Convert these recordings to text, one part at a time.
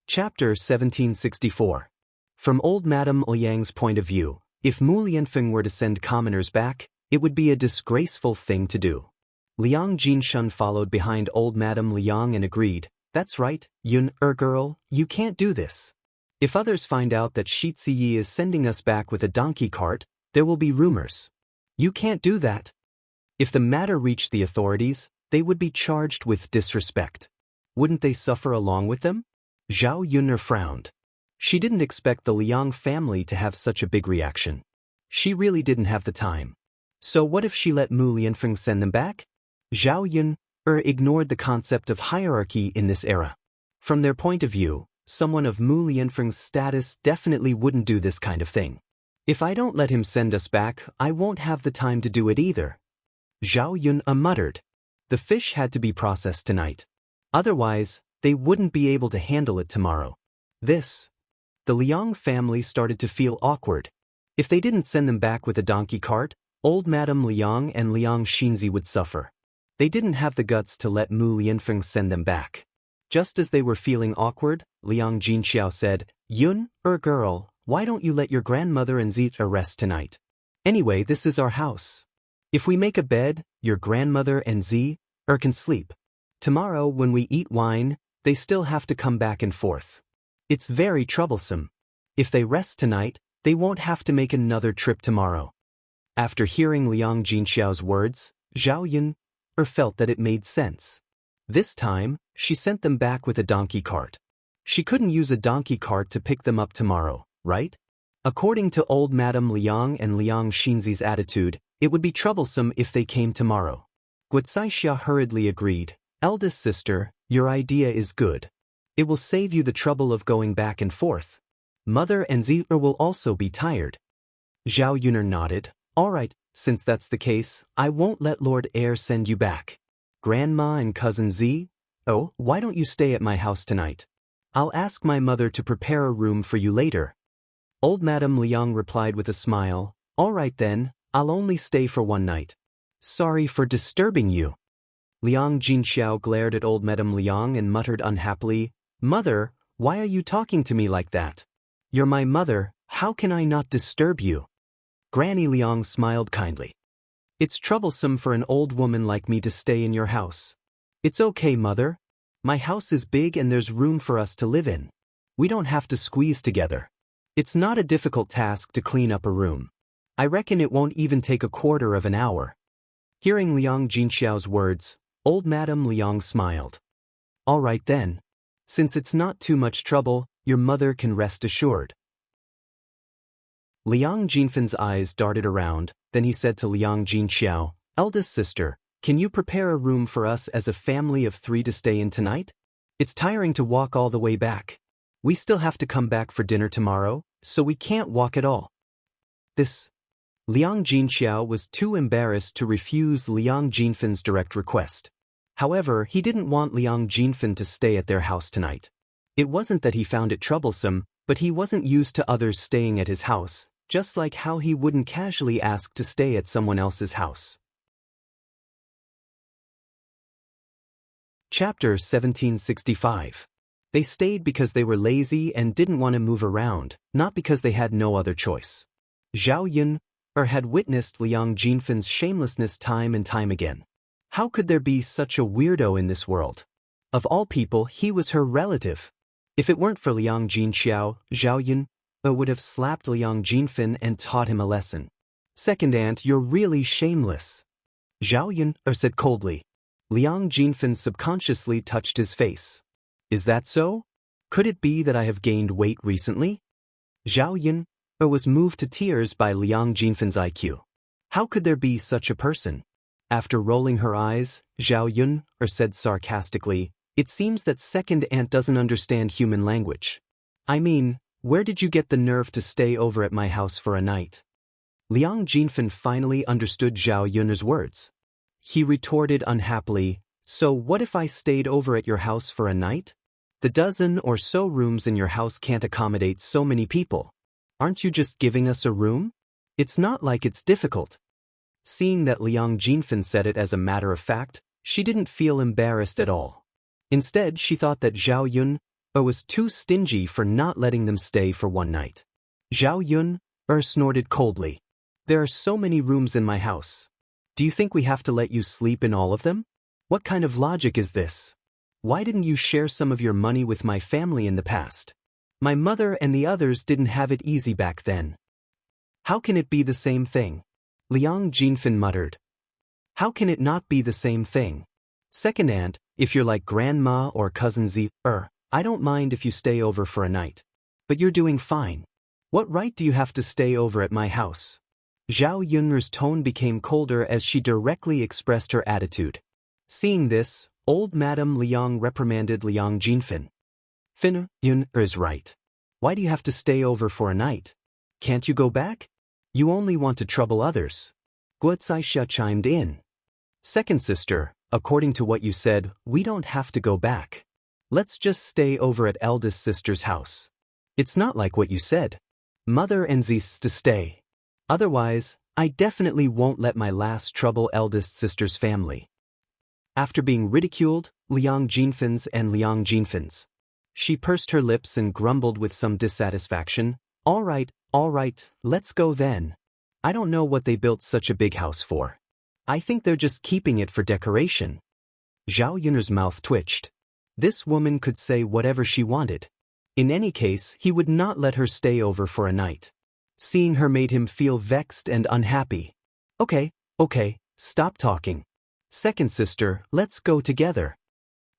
Chapter 1764. From old Madame Liang's point of view, if Mu Lianfeng were to send commoners back, it would be a disgraceful thing to do. Liang Jinshun followed behind old Madame Liang and agreed, "That's right, girl, you can't do this. If others find out that Shi Ziyi is sending us back with a donkey cart, there will be rumors. You can't do that." If the matter reached the authorities, they would be charged with disrespect. Wouldn't they suffer along with them? Zhao Yun'er frowned. She didn't expect the Liang family to have such a big reaction. She really didn't have the time. So what if she let Mu Lianfeng send them back? Zhao Yun'er ignored the concept of hierarchy in this era. From their point of view, someone of Mu Lianfeng's status definitely wouldn't do this kind of thing. If I don't let him send us back, I won't have the time to do it either. Zhao Yun'er muttered. The fish had to be processed tonight. Otherwise, they wouldn't be able to handle it tomorrow. The Liang family started to feel awkward. If they didn't send them back with a donkey cart, old Madame Liang and Liang Xinzi would suffer. They didn't have the guts to let Mu Lianfeng send them back. Just as they were feeling awkward, Liang Jinxiao said, Girl, why don't you let your grandmother and Zi rest tonight? Anyway, this is our house. If we make a bed, your grandmother and Zi can sleep. Tomorrow when we eat wine, they still have to come back and forth. It's very troublesome. If they rest tonight, they won't have to make another trip tomorrow. After hearing Liang Jinxiao's words, Zhao Yun'er felt that it made sense. This time, she sent them back with a donkey cart. She couldn't use a donkey cart to pick them up tomorrow, right? According to old Madame Liang and Liang Xinzi's attitude, it would be troublesome if they came tomorrow. Guocaixia hurriedly agreed, "Eldest sister, your idea is good. It will save you the trouble of going back and forth. Mother and Zi will also be tired." Zhao Yun'er nodded. "All right, since that's the case, I won't let Lord Heir send you back. Grandma and cousin Zi, why don't you stay at my house tonight? I'll ask my mother to prepare a room for you later." Old Madame Liang replied with a smile, "All right then, I'll only stay for one night. Sorry for disturbing you." Liang Jinxiao glared at old Madame Liang and muttered unhappily, "Mother, why are you talking to me like that? You're my mother, how can I not disturb you?" Granny Liang smiled kindly. "It's troublesome for an old woman like me to stay in your house. It's okay, mother. My house is big and there's room for us to live in. We don't have to squeeze together. It's not a difficult task to clean up a room. I reckon it won't even take a quarter of an hour." Hearing Liang Jinxiao's words, old Madame Liang smiled. "All right then. Since it's not too much trouble, your mother can rest assured." Liang Jinfen's eyes darted around, then he said to Liang Jinxiao, "Eldest sister, can you prepare a room for us as a family of 3 to stay in tonight? It's tiring to walk all the way back. We still have to come back for dinner tomorrow, so we can't walk at all." Liang Jinxiao was too embarrassed to refuse Liang Jinfen's direct request. However, he didn't want Liang Jinfen to stay at their house tonight. It wasn't that he found it troublesome, but he wasn't used to others staying at his house, just like how he wouldn't casually ask to stay at someone else's house. Chapter 1765. They stayed because they were lazy and didn't want to move around, not because they had no other choice. Zhao Yun'er had witnessed Liang Jinfen's shamelessness time and time again. How could there be such a weirdo in this world? Of all people, he was her relative. If it weren't for Liang Jinxiao, Zhao Yun'er would have slapped Liang Jinfen and taught him a lesson. "Second aunt, you're really shameless," Zhao Yun'er said coldly. Liang Jinfen subconsciously touched his face. "Is that so? Could it be that I have gained weight recently?" Zhao Yun'er was moved to tears by Liang Jinfen's IQ. How could there be such a person? After rolling her eyes, Zhao Yun'er said sarcastically, "It seems that second aunt doesn't understand human language. I mean, where did you get the nerve to stay over at my house for a night?" Liang Jinfen finally understood Zhao Yun'er's words. He retorted unhappily, "So what if I stayed over at your house for a night? The dozen or so rooms in your house can't accommodate so many people. Aren't you just giving us a room? It's not like it's difficult." Seeing that Liang Jinfen said it as a matter of fact, she didn't feel embarrassed at all. Instead, she thought that Zhao or was too stingy for not letting them stay for one night. Zhao Yun snorted coldly. There are so many rooms in my house. Do you think we have to let you sleep in all of them? What kind of logic is this? Why didn't you share some of your money with my family in the past? My mother and the others didn't have it easy back then. How can it be the same thing? Liang Jinfin muttered. How can it not be the same thing? Second aunt, if you're like grandma or cousin Z, I don't mind if you stay over for a night. But you're doing fine. What right do you have to stay over at my house? Zhao Yun's tone became colder as she directly expressed her attitude. Seeing this, old Madame Liang reprimanded Liang Jinfin. Fin Yun is right. Why do you have to stay over for a night? Can't you go back? You only want to trouble others. Guo Caixia chimed in. Second sister, according to what you said, we don't have to go back. Let's just stay over at eldest sister's house. It's not like what you said. Mother insists to stay. Otherwise, I definitely won't let my last trouble eldest sister's family. After being ridiculed, Liang Jinfin's, she pursed her lips and grumbled with some dissatisfaction. All right, let's go then. I don't know what they built such a big house for. I think they're just keeping it for decoration. Zhao Yun's mouth twitched. This woman could say whatever she wanted. In any case, he would not let her stay over for a night. Seeing her made him feel vexed and unhappy. Okay, stop talking. Second sister, let's go together.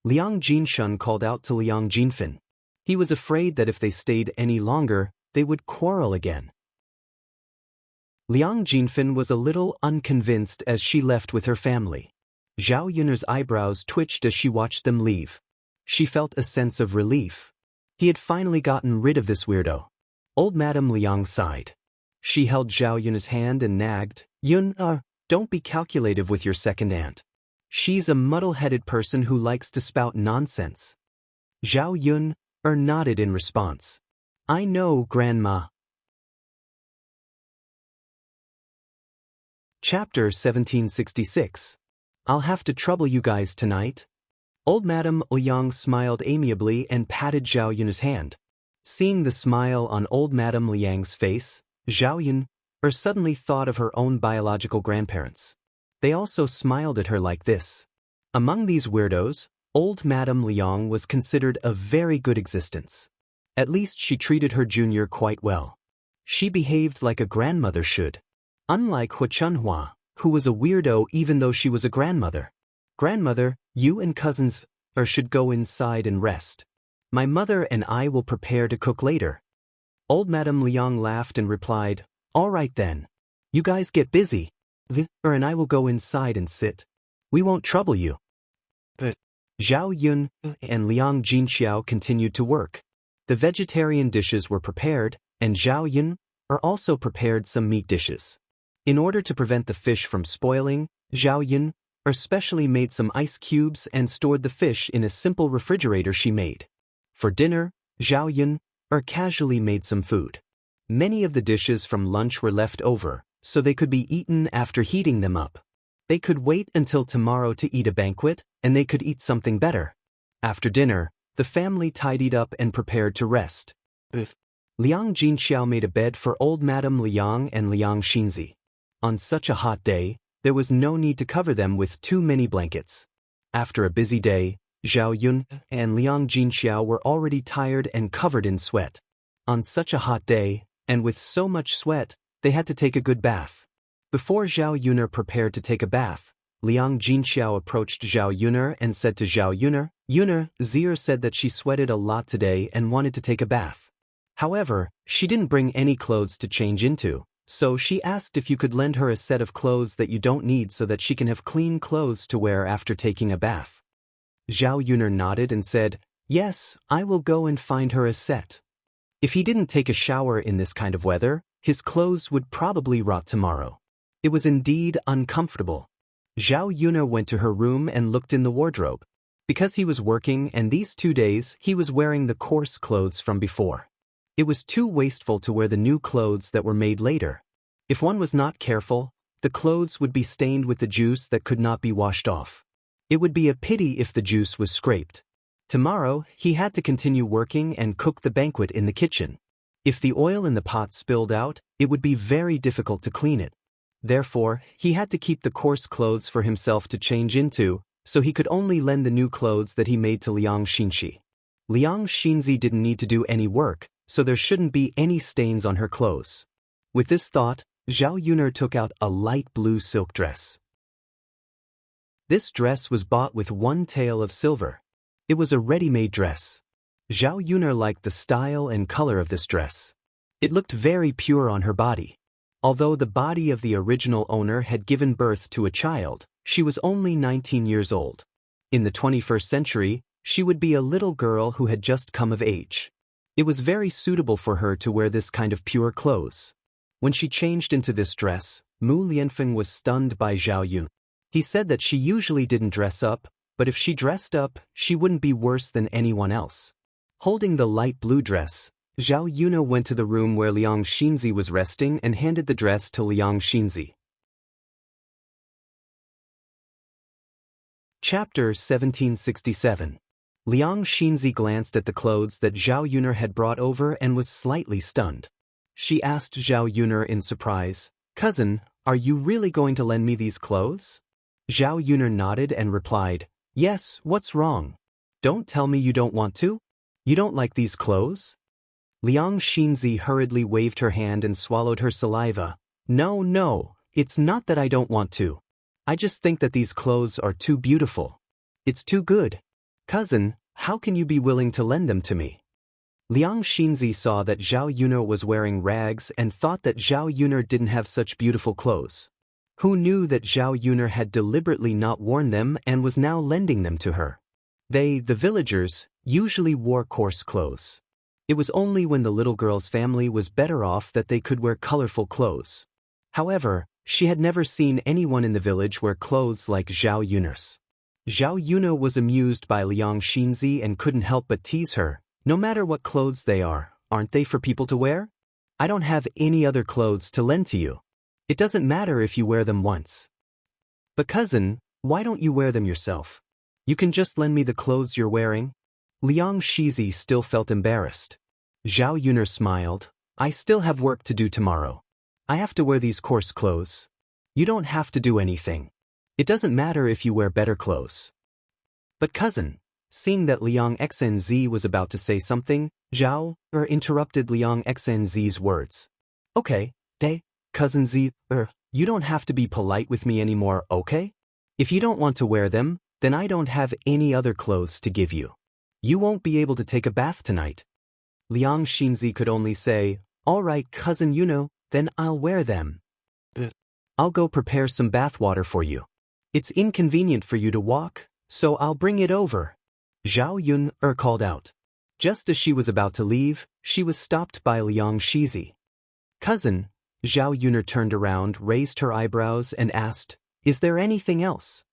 Liang Jinshun called out to Liang Jinfin. He was afraid that if they stayed any longer, they would quarrel again. Liang Jinfin was a little unconvinced as she left with her family. Zhao Yun's eyebrows twitched as she watched them leave. She felt a sense of relief. He had finally gotten rid of this weirdo. Old Madame Liang sighed. She held Zhao Yun's hand and nagged, Yun, don't be calculative with your second aunt. She's a muddle-headed person who likes to spout nonsense. Zhao Yun nodded in response. I know, Grandma. Chapter 1766. I'll have to trouble you guys tonight. Old Madame Liang smiled amiably and patted Zhao Yun's hand. Seeing the smile on old Madame Liang's face, Zhao Yun suddenly thought of her own biological grandparents. They also smiled at her like this. Among these weirdos, old Madame Liang was considered a very good existence. At least she treated her junior quite well. She behaved like a grandmother should. Unlike Hu Chunhua, who was a weirdo even though she was a grandmother. Grandmother, you and cousins should go inside and rest. My mother and I will prepare to cook later. Old Madame Liang laughed and replied, all right then. You guys get busy. And I will go inside and sit. We won't trouble you. But Zhao Yun and Liang Jinxiao continued to work. The vegetarian dishes were prepared, and Zhao Yun also prepared some meat dishes. In order to prevent the fish from spoiling, Zhao Yun specially made some ice cubes and stored the fish in a simple refrigerator she made. For dinner, Zhao Yun casually made some food. Many of the dishes from lunch were left over, so they could be eaten after heating them up. They could wait until tomorrow to eat a banquet, and they could eat something better. After dinner, the family tidied up and prepared to rest. Liang Jinxiao made a bed for old Madame Liang and Liang Xinzi. On such a hot day, there was no need to cover them with too many blankets. After a busy day, Zhao Yun and Liang Jinxiao were already tired and covered in sweat. On such a hot day, and with so much sweat, they had to take a good bath. Before Zhao Yun prepared to take a bath, Liang Jinxiao approached Zhao Yun and said to Zhao Yun, Zier said that she sweated a lot today and wanted to take a bath. However, she didn't bring any clothes to change into, so she asked if you could lend her a set of clothes that you don't need so that she can have clean clothes to wear after taking a bath. Zhao Yun nodded and said, yes, I will go and find her a set. If he didn't take a shower in this kind of weather, his clothes would probably rot tomorrow. It was indeed uncomfortable. Zhao Yun went to her room and looked in the wardrobe. Because he was working and these 2 days he was wearing the coarse clothes from before. It was too wasteful to wear the new clothes that were made later. If one was not careful, the clothes would be stained with the juice that could not be washed off. It would be a pity if the juice was scraped. Tomorrow, he had to continue working and cook the banquet in the kitchen. If the oil in the pot spilled out, it would be very difficult to clean it. Therefore, he had to keep the coarse clothes for himself to change into, so he could only lend the new clothes that he made to Liang Xinxi. Liang Xinzi didn't need to do any work, so there shouldn't be any stains on her clothes. With this thought, Zhao Yuner took out a light blue silk dress. This dress was bought with one tael of silver. It was a ready-made dress. Zhao Yuner liked the style and color of this dress. It looked very pure on her body. Although the body of the original owner had given birth to a child, she was only 19 years old. In the 21st century, she would be a little girl who had just come of age. It was very suitable for her to wear this kind of pure clothes. When she changed into this dress, Mu Lianfeng was stunned by Zhao Yun. He said that she usually didn't dress up, but if she dressed up, she wouldn't be worse than anyone else. Holding the light blue dress, Zhao Yuna went to the room where Liang Xinzi was resting and handed the dress to Liang Xinzi. Chapter 1767. Liang Xinzi glanced at the clothes that Zhao Yuner had brought over and was slightly stunned. She asked Zhao Yuner in surprise, "Cousin, are you really going to lend me these clothes?" Zhao Yuner nodded and replied, "Yes, what's wrong? Don't tell me you don't want to? You don't like these clothes?" Liang Xinzi hurriedly waved her hand and swallowed her saliva. No, it's not that I don't want to. I just think that these clothes are too beautiful. It's too good. Cousin, how can you be willing to lend them to me?" Liang Xinzi saw that Zhao Yuner was wearing rags and thought that Zhao Yuner didn't have such beautiful clothes. Who knew that Zhao Yuner had deliberately not worn them and was now lending them to her? They, the villagers, usually wore coarse clothes. It was only when the little girl's family was better off that they could wear colorful clothes. However, she had never seen anyone in the village wear clothes like Zhao Yuner's. Zhao Yuner was amused by Liang Xinzi and couldn't help but tease her. "No matter what clothes they are, aren't they for people to wear? I don't have any other clothes to lend to you. It doesn't matter if you wear them once. But cousin, why don't you wear them yourself? You can just lend me the clothes you're wearing." Liang Xinzi still felt embarrassed. Zhao Yuner smiled. "I still have work to do tomorrow. I have to wear these coarse clothes. You don't have to do anything. It doesn't matter if you wear better clothes." "But cousin," seeing that Liang Xnz was about to say something, Zhao interrupted Liang Xnz's words. "Okay, cousin Z, you don't have to be polite with me anymore, okay? If you don't want to wear them, then I don't have any other clothes to give you. You won't be able to take a bath tonight." Liang Xinzi could only say, "All right, cousin Yuno, then I'll wear them. I'll go prepare some bath water for you. It's inconvenient for you to walk, so I'll bring it over." Zhao Yun called out. Just as she was about to leave, she was stopped by Liang Xinzi. "Cousin," Zhao Yuner turned around, raised her eyebrows, and asked, "Is there anything else?"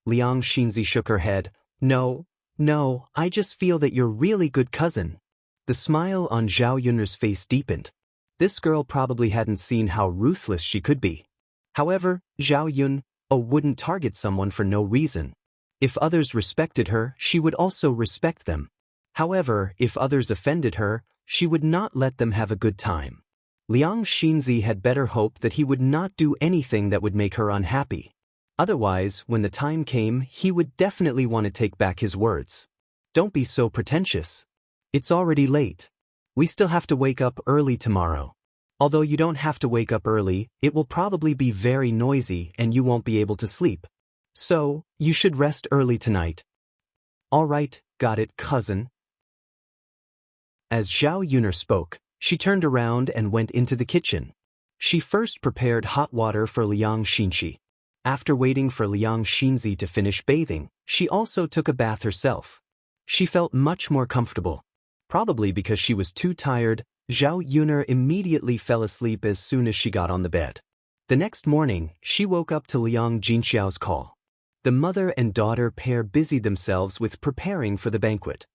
Liang Xinzi shook her head. No, I just feel that you're really good cousin." The smile on Zhao Yuner's face deepened. This girl probably hadn't seen how ruthless she could be. However, Zhao Yun wouldn't target someone for no reason. If others respected her, she would also respect them. However, if others offended her, she would not let them have a good time. Liang Xinzi had better hope that he would not do anything that would make her unhappy. Otherwise, when the time came, he would definitely want to take back his words. "Don't be so pretentious. It's already late. We still have to wake up early tomorrow. Although you don't have to wake up early, it will probably be very noisy and you won't be able to sleep. So, you should rest early tonight." "All right, got it, cousin." As Zhao Yuner spoke, she turned around and went into the kitchen. She first prepared hot water for Liang Xinxi. After waiting for Liang Xinzi to finish bathing, she also took a bath herself. She felt much more comfortable. Probably because she was too tired, Zhao Yuner immediately fell asleep as soon as she got on the bed. The next morning, she woke up to Liang Jinxiao's call. The mother and daughter pair busied themselves with preparing for the banquet.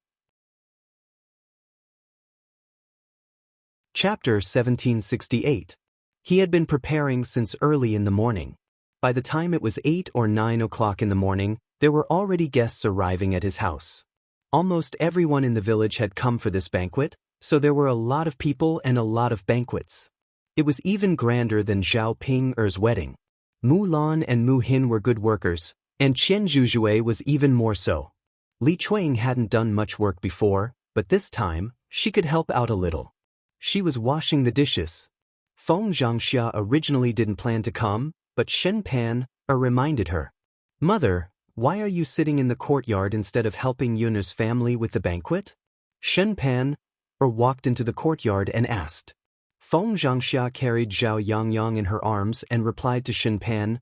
Chapter 1768. He had been preparing since early in the morning. By the time it was 8 or 9 o'clock in the morning, there were already guests arriving at his house. Almost everyone in the village had come for this banquet, so there were a lot of people and a lot of banquets. It was even grander than Zhao Ping-er's wedding. Mu Lan and Mu Hin were good workers, and Qian Zhuzhui was even more so. Li Chuang hadn't done much work before, but this time, she could help out a little. She was washing the dishes. Feng Zhangxia originally didn't plan to come, but Shen Pan reminded her. "Mother, why are you sitting in the courtyard instead of helping Yun'er's family with the banquet?" Shen Pan walked into the courtyard and asked. Feng Zhangxia carried Zhao Yangyang in her arms and replied to Shen Pan,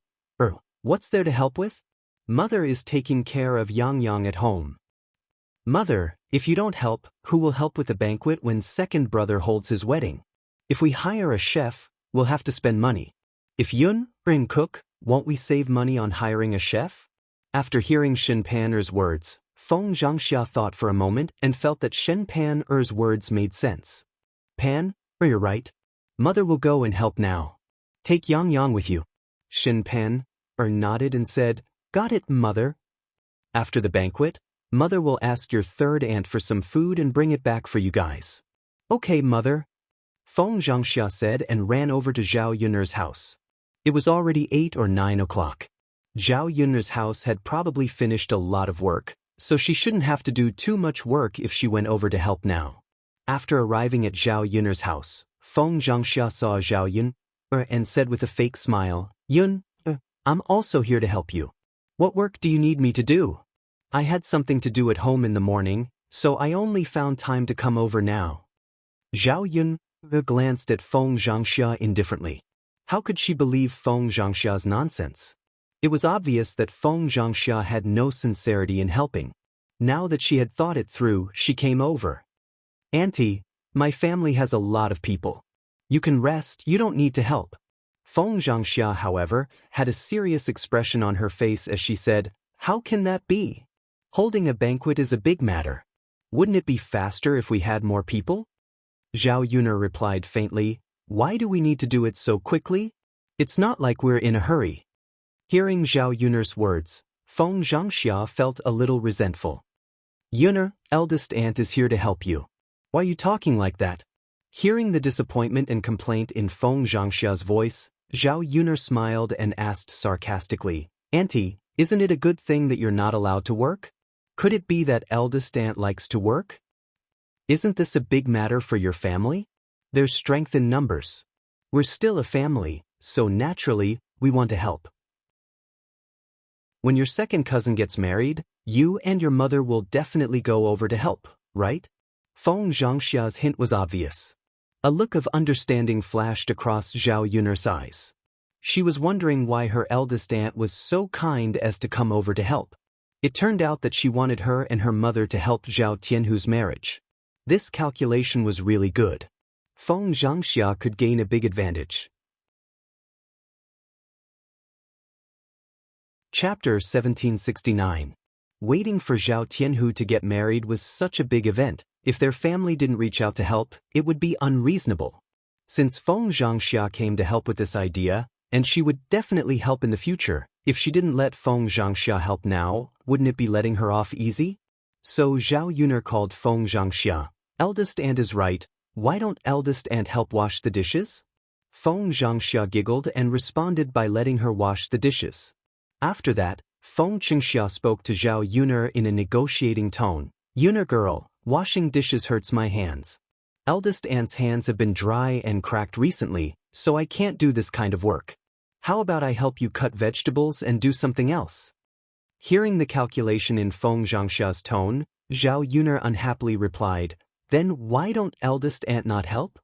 "What's there to help with? Mother is taking care of Yangyang at home." "Mother, if you don't help, who will help with the banquet when second brother holds his wedding? If we hire a chef, we'll have to spend money. If Yun can cook, won't we save money on hiring a chef?" After hearing Shen Pan's words, Feng Zhangxia thought for a moment and felt that Shen Pan's words made sense. "Pan, you're right. Mother will go and help now. Take Yang Yang with you." Shen Pan nodded and said, "Got it, Mother." After the banquet, Mother will ask your third aunt for some food and bring it back for you guys. "Okay, Mother," Feng Zhangxia said and ran over to Zhao Yun'er's house. It was already 8 or 9 o'clock. Zhao Yun'er's house had probably finished a lot of work, so she shouldn't have to do too much work if she went over to help now. After arriving at Zhao Yun'er's house, Feng Zhangxia saw Zhao Yun and said with a fake smile, "Yun, I'm also here to help you. What work do you need me to do? I had something to do at home in the morning, so I only found time to come over now." Zhao Yun glanced at Feng Zhangxia indifferently. How could she believe Feng Zhangxia's nonsense? It was obvious that Feng Zhangxia had no sincerity in helping. Now that she had thought it through, she came over. "Auntie, my family has a lot of people. You can rest, you don't need to help." Feng Zhangxia, however, had a serious expression on her face as she said, "How can that be? Holding a banquet is a big matter. Wouldn't it be faster if we had more people?" Zhao Yun'er replied faintly, "Why do we need to do it so quickly? It's not like we're in a hurry." Hearing Zhao Yun'er's words, Feng Zhangxia felt a little resentful. "Yun'er, eldest aunt is here to help you. Why are you talking like that?" Hearing the disappointment and complaint in Feng Zhangxia's voice, Zhao Yun'er smiled and asked sarcastically, "Auntie, isn't it a good thing that you're not allowed to work? Could it be that eldest aunt likes to work? Isn't this a big matter for your family? There's strength in numbers. We're still a family, so naturally, we want to help. When your second cousin gets married, you and your mother will definitely go over to help, right?" Feng Zhangxia's hint was obvious. A look of understanding flashed across Zhao Yun'er's eyes. She was wondering why her eldest aunt was so kind as to come over to help. It turned out that she wanted her and her mother to help Zhao Tianhu's marriage. This calculation was really good. Feng Zhangxia could gain a big advantage. Chapter 1769. Waiting for Zhao Tianhu to get married was such a big event. If their family didn't reach out to help, it would be unreasonable. Since Feng Zhangxia came to help with this idea, and she would definitely help in the future, if she didn't let Feng Zhangxia help now, wouldn't it be letting her off easy? So Zhao Yun'er called Feng Zhangxia. "Eldest aunt is right. Why don't eldest aunt help wash the dishes?" Feng Zhangxia giggled and responded by letting her wash the dishes. After that, Feng Qingxia spoke to Zhao Yun'er in a negotiating tone. "Yun'er girl, washing dishes hurts my hands. Eldest aunt's hands have been dry and cracked recently, so I can't do this kind of work. How about I help you cut vegetables and do something else?" Hearing the calculation in Feng Zhangxia's tone, Zhao Yun'er unhappily replied, "Then why don't eldest aunt not help?"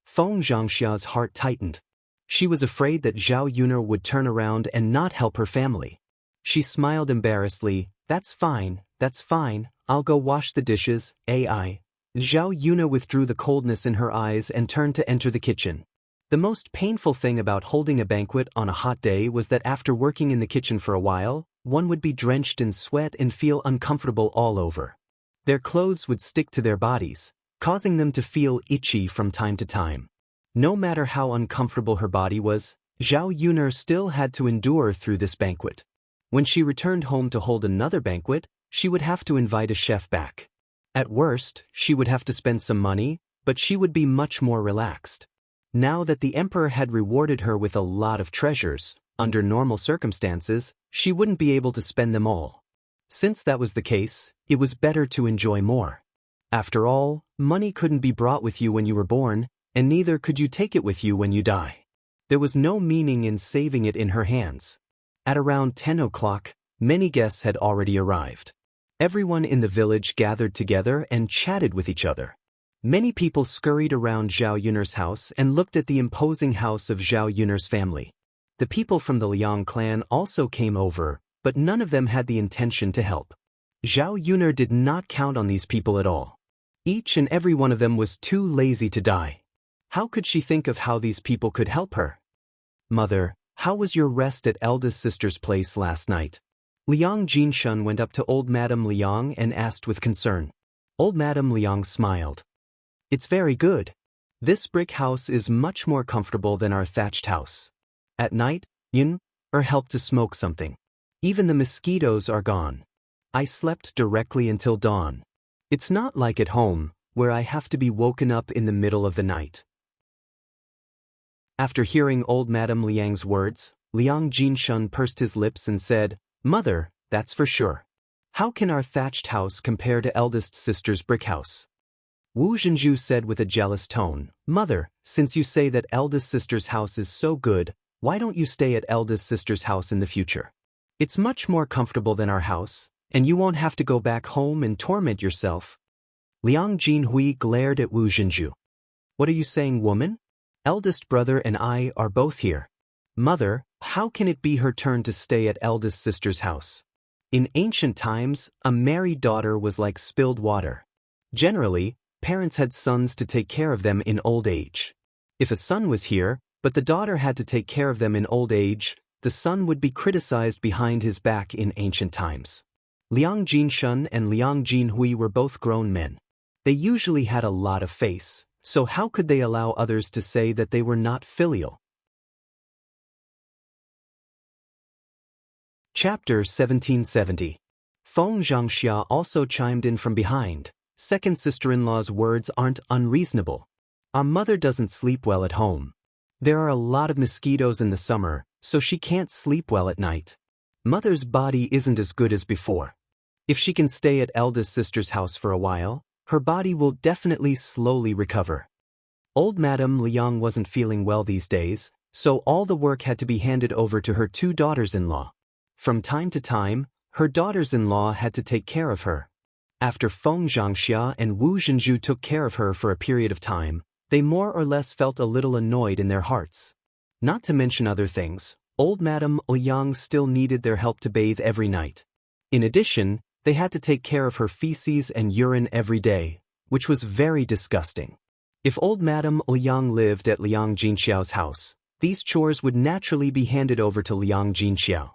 Feng Zhangxia's heart tightened. She was afraid that Zhao Yun'er would turn around and not help her family. She smiled embarrassedly, that's fine, I'll go wash the dishes, AI." Zhao Yun'er withdrew the coldness in her eyes and turned to enter the kitchen. The most painful thing about holding a banquet on a hot day was that after working in the kitchen for a while, one would be drenched in sweat and feel uncomfortable all over. Their clothes would stick to their bodies, causing them to feel itchy from time to time. No matter how uncomfortable her body was, Zhao Yun'er still had to endure through this banquet. When she returned home to hold another banquet, she would have to invite a chef back. At worst, she would have to spend some money, but she would be much more relaxed. Now that the emperor had rewarded her with a lot of treasures, under normal circumstances, she wouldn't be able to spend them all. Since that was the case, it was better to enjoy more. After all, money couldn't be brought with you when you were born, and neither could you take it with you when you die. There was no meaning in saving it in her hands. At around 10 o'clock, many guests had already arrived. Everyone in the village gathered together and chatted with each other. Many people scurried around Zhao Yun'er's house and looked at the imposing house of Zhao Yun'er's family. The people from the Liang clan also came over, but none of them had the intention to help. Zhao Yun'er did not count on these people at all. Each and every one of them was too lazy to die. How could she think of how these people could help her? Mother, how was your rest at eldest sister's place last night? Liang Jinshun went up to old Madame Liang and asked with concern. Old Madame Liang smiled. It's very good. This brick house is much more comfortable than our thatched house. At night, Yun-er helped to smoke something. Even the mosquitoes are gone. I slept directly until dawn. It's not like at home, where I have to be woken up in the middle of the night. After hearing old Madame Liang's words, Liang Jinshun pursed his lips and said, Mother, that's for sure. How can our thatched house compare to eldest sister's brick house? Wu Zhenju said with a jealous tone, Mother, since you say that eldest sister's house is so good, why don't you stay at eldest sister's house in the future? It's much more comfortable than our house, and you won't have to go back home and torment yourself. Liang Jinhui glared at Wu Zhenju. What are you saying, woman? Eldest brother and I are both here. Mother, how can it be her turn to stay at eldest sister's house? In ancient times, a married daughter was like spilled water. Generally, parents had sons to take care of them in old age. If a son was here, but the daughter had to take care of them in old age, the son would be criticized behind his back in ancient times. Liang Jinshun and Liang Jinhui were both grown men. They usually had a lot of face, so how could they allow others to say that they were not filial? Chapter 1770. Feng Zhangxia also chimed in from behind. Second sister-in-law's words aren't unreasonable. Our mother doesn't sleep well at home. There are a lot of mosquitoes in the summer, so she can't sleep well at night. Mother's body isn't as good as before. If she can stay at eldest sister's house for a while, her body will definitely slowly recover. Old Madame Liang wasn't feeling well these days, so all the work had to be handed over to her two daughters-in-law. From time to time, her daughters-in-law had to take care of her. After Feng Zhangxia and Wu Zhenju took care of her for a period of time, they more or less felt a little annoyed in their hearts. Not to mention other things, old Madame Liang still needed their help to bathe every night. In addition, they had to take care of her feces and urine every day, which was very disgusting. If old Madame Liang lived at Liang Jinxiao's house, these chores would naturally be handed over to Liang Jinxiao.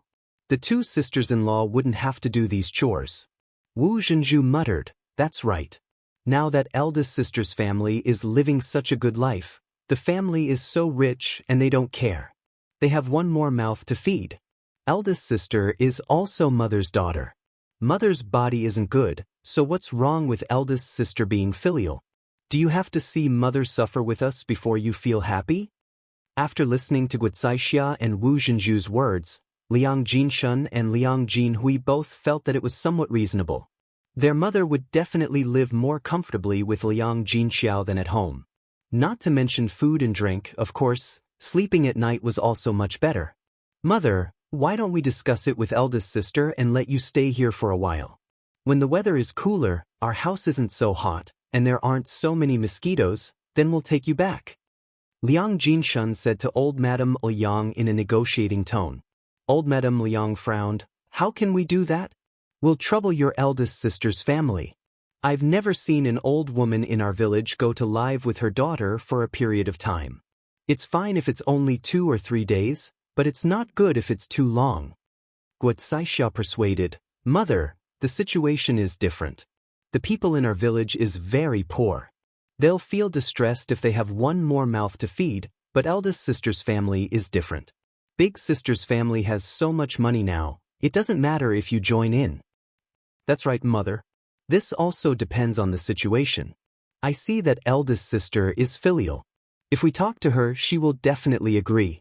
The two sisters-in-law wouldn't have to do these chores. Wu Zhenju muttered, that's right. Now that eldest sister's family is living such a good life, the family is so rich and they don't care. They have one more mouth to feed. Eldest sister is also mother's daughter. Mother's body isn't good, so what's wrong with eldest sister being filial? Do you have to see mother suffer with us before you feel happy? After listening to Guocaixia and Wu Zhenju's words, Liang Jinshun and Liang Jinhui both felt that it was somewhat reasonable. Their mother would definitely live more comfortably with Liang Jinxiao than at home. Not to mention food and drink, of course, sleeping at night was also much better. Mother, why don't we discuss it with eldest sister and let you stay here for a while? When the weather is cooler, our house isn't so hot, and there aren't so many mosquitoes, then we'll take you back. Liang Jinshun said to old Madame Liang in a negotiating tone. Old Madame Liang frowned. How can we do that? We'll trouble your eldest sister's family. I've never seen an old woman in our village go to live with her daughter for a period of time. It's fine if it's only 2 or 3 days, but it's not good if it's too long. Guocaixia persuaded, Mother, the situation is different. The people in our village is very poor. They'll feel distressed if they have one more mouth to feed, but eldest sister's family is different. Big sister's family has so much money now, it doesn't matter if you join in. That's right, mother. This also depends on the situation. I see that eldest sister is filial. If we talk to her, she will definitely agree.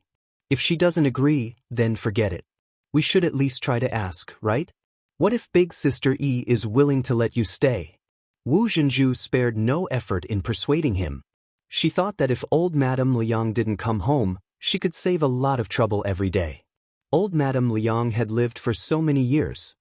If she doesn't agree, then forget it. We should at least try to ask, right? What if big sister E is willing to let you stay? Wu Zhenju spared no effort in persuading him. She thought that if old Madame Liang didn't come home, she could save a lot of trouble every day. Old Madame Liang had lived for so many years.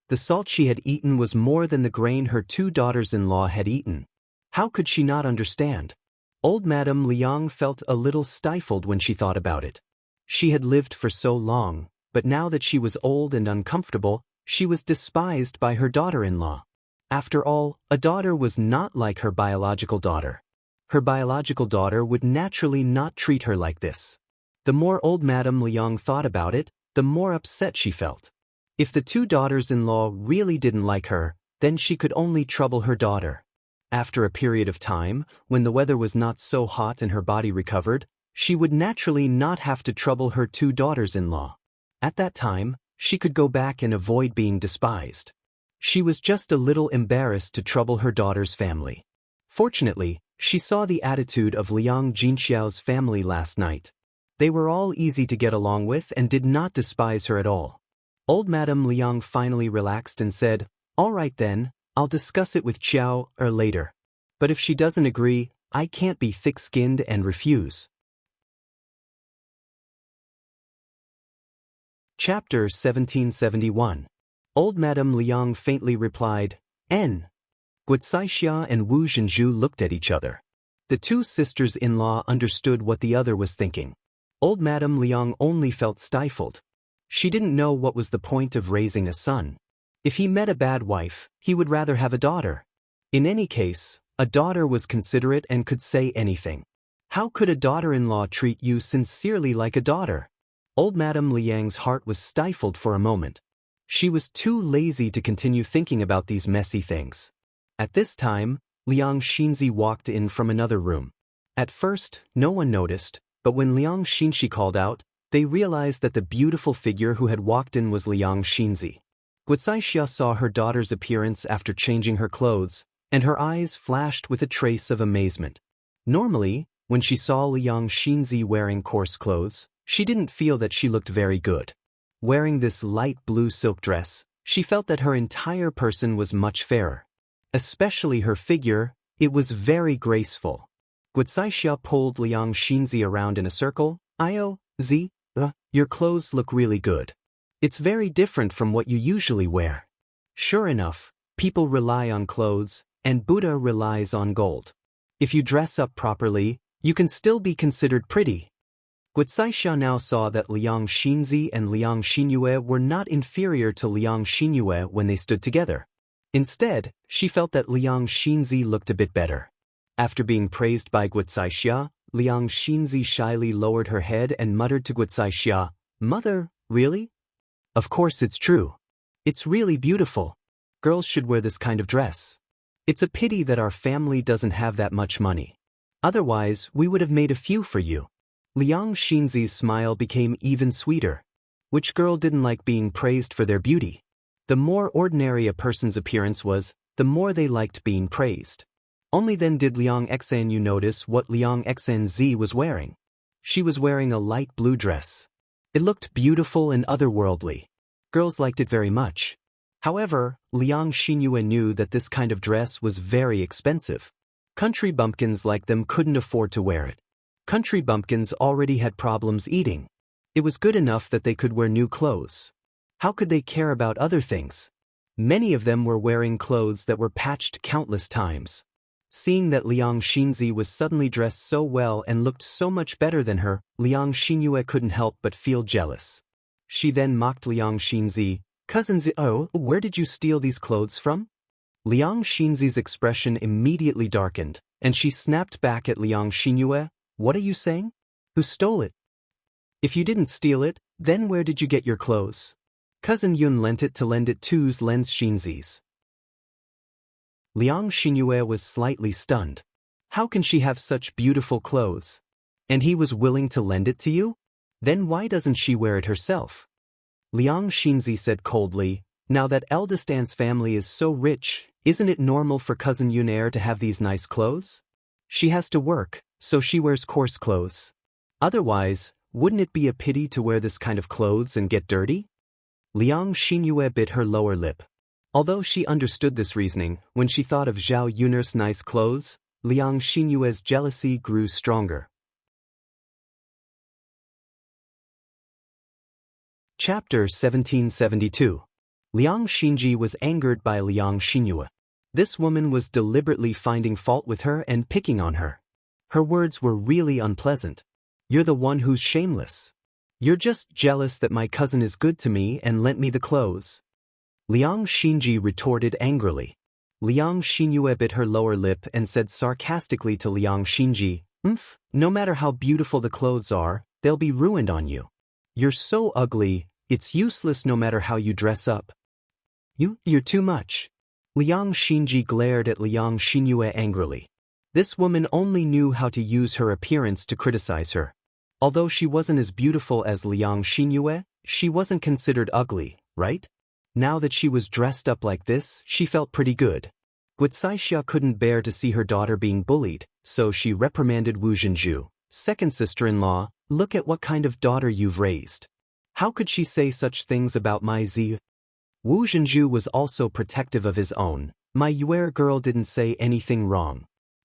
The salt she had eaten was more than the grain her two daughters-in-law had eaten. How could she not understand? Old Madame Liang felt a little stifled when she thought about it. She had lived for so long, but now that she was old and uncomfortable, she was despised by her daughter-in-law. After all, a daughter was not like her biological daughter. Her biological daughter would naturally not treat her like this. The more old Madame Liang thought about it, the more upset she felt. If the two daughters-in-law really didn't like her, then she could only trouble her daughter. After a period of time, when the weather was not so hot and her body recovered, she would naturally not have to trouble her two daughters-in-law. At that time, she could go back and avoid being despised. She was just a little embarrassed to trouble her daughter's family. Fortunately, she saw the attitude of Liang Jinxiao's family last night. They were all easy to get along with and did not despise her at all. Old Madame Liang finally relaxed and said, "All right then, I'll discuss it with Xiao later. But if she doesn't agree, I can't be thick-skinned and refuse." Chapter 1771. Old Madame Liang faintly replied, "N." Guocaixia and Wu Zhenju looked at each other. The two sisters-in-law understood what the other was thinking. Old Madame Liang only felt stifled. She didn't know what was the point of raising a son. If he met a bad wife, he would rather have a daughter. In any case, a daughter was considerate and could say anything. How could a daughter-in-law treat you sincerely like a daughter? Old Madame Liang's heart was stifled for a moment. She was too lazy to continue thinking about these messy things. At this time, Liang Xinzi walked in from another room. At first, no one noticed, but when Liang Xinzi called out, they realized that the beautiful figure who had walked in was Liang Xinzi. Guocaixia saw her daughter's appearance after changing her clothes, and her eyes flashed with a trace of amazement. Normally, when she saw Liang Xinzi wearing coarse clothes, she didn't feel that she looked very good. Wearing this light blue silk dress, she felt that her entire person was much fairer. Especially her figure, it was very graceful. Guocaixia pulled Liang Xinzi around in a circle. Your clothes look really good. It's very different from what you usually wear. Sure enough, people rely on clothes, and Buddha relies on gold. If you dress up properly, you can still be considered pretty. Guocaixia now saw that Liang Xinzi and Liang Xinyue were not inferior to Liang Xinyue when they stood together. Instead, she felt that Liang Xinzi looked a bit better. After being praised by Guocaixia, Liang Xinzi shyly lowered her head and muttered to Guocaixia, "Mother, really? Of course it's true. It's really beautiful. Girls should wear this kind of dress. It's a pity that our family doesn't have that much money. Otherwise, we would have made a few for you." Liang Xinzi's smile became even sweeter. Which girl didn't like being praised for their beauty? The more ordinary a person's appearance was, the more they liked being praised. Only then did Liang Xanyu notice what Liang Xanzi was wearing. She was wearing a light blue dress. It looked beautiful and otherworldly. Girls liked it very much. However, Liang Xinyue knew that this kind of dress was very expensive. Country bumpkins like them couldn't afford to wear it. Country bumpkins already had problems eating. It was good enough that they could wear new clothes. How could they care about other things? Many of them were wearing clothes that were patched countless times. Seeing that Liang Xinzi was suddenly dressed so well and looked so much better than her, Liang Xinyue couldn't help but feel jealous. She then mocked Liang Xinzi, "Cousin Zhou, where did you steal these clothes from?" Liang Xinzi's expression immediately darkened, and she snapped back at Liang Xinyue, "What are you saying? Who stole it? If you didn't steal it, then where did you get your clothes? Cousin Yun lent it to lend it to's lends Xinzi's." Liang Xinyue was slightly stunned. How can she have such beautiful clothes? And he was willing to lend it to you? Then why doesn't she wear it herself? Liang Xinzi said coldly, Now that eldest aunt's family is so rich, isn't it normal for cousin Yunair to have these nice clothes? She has to work, so she wears coarse clothes. Otherwise, wouldn't it be a pity to wear this kind of clothes and get dirty? Liang Xinyue bit her lower lip. Although she understood this reasoning, when she thought of Zhao Yun'er's nice clothes, Liang Xinyue's jealousy grew stronger. Chapter 1772. Liang Xinji was angered by Liang Xinyue. This woman was deliberately finding fault with her and picking on her. Her words were really unpleasant. You're the one who's shameless. You're just jealous that my cousin is good to me and lent me the clothes. Liang Xinji retorted angrily. Liang Xinyue bit her lower lip and said sarcastically to Liang Xinji, no matter how beautiful the clothes are, they'll be ruined on you. You're so ugly, it's useless no matter how you dress up. You're too much. Liang Xinji glared at Liang Xinyue angrily. This woman only knew how to use her appearance to criticize her. Although she wasn't as beautiful as Liang Xinyue, she wasn't considered ugly, right? Now that she was dressed up like this, she felt pretty good. Guicaixia couldn't bear to see her daughter being bullied, so she reprimanded Wu Zhenju, second sister-in-law, look at what kind of daughter you've raised. How could she say such things about my Zi? Wu Zhenju was also protective of his own. My Yuer girl didn't say anything wrong.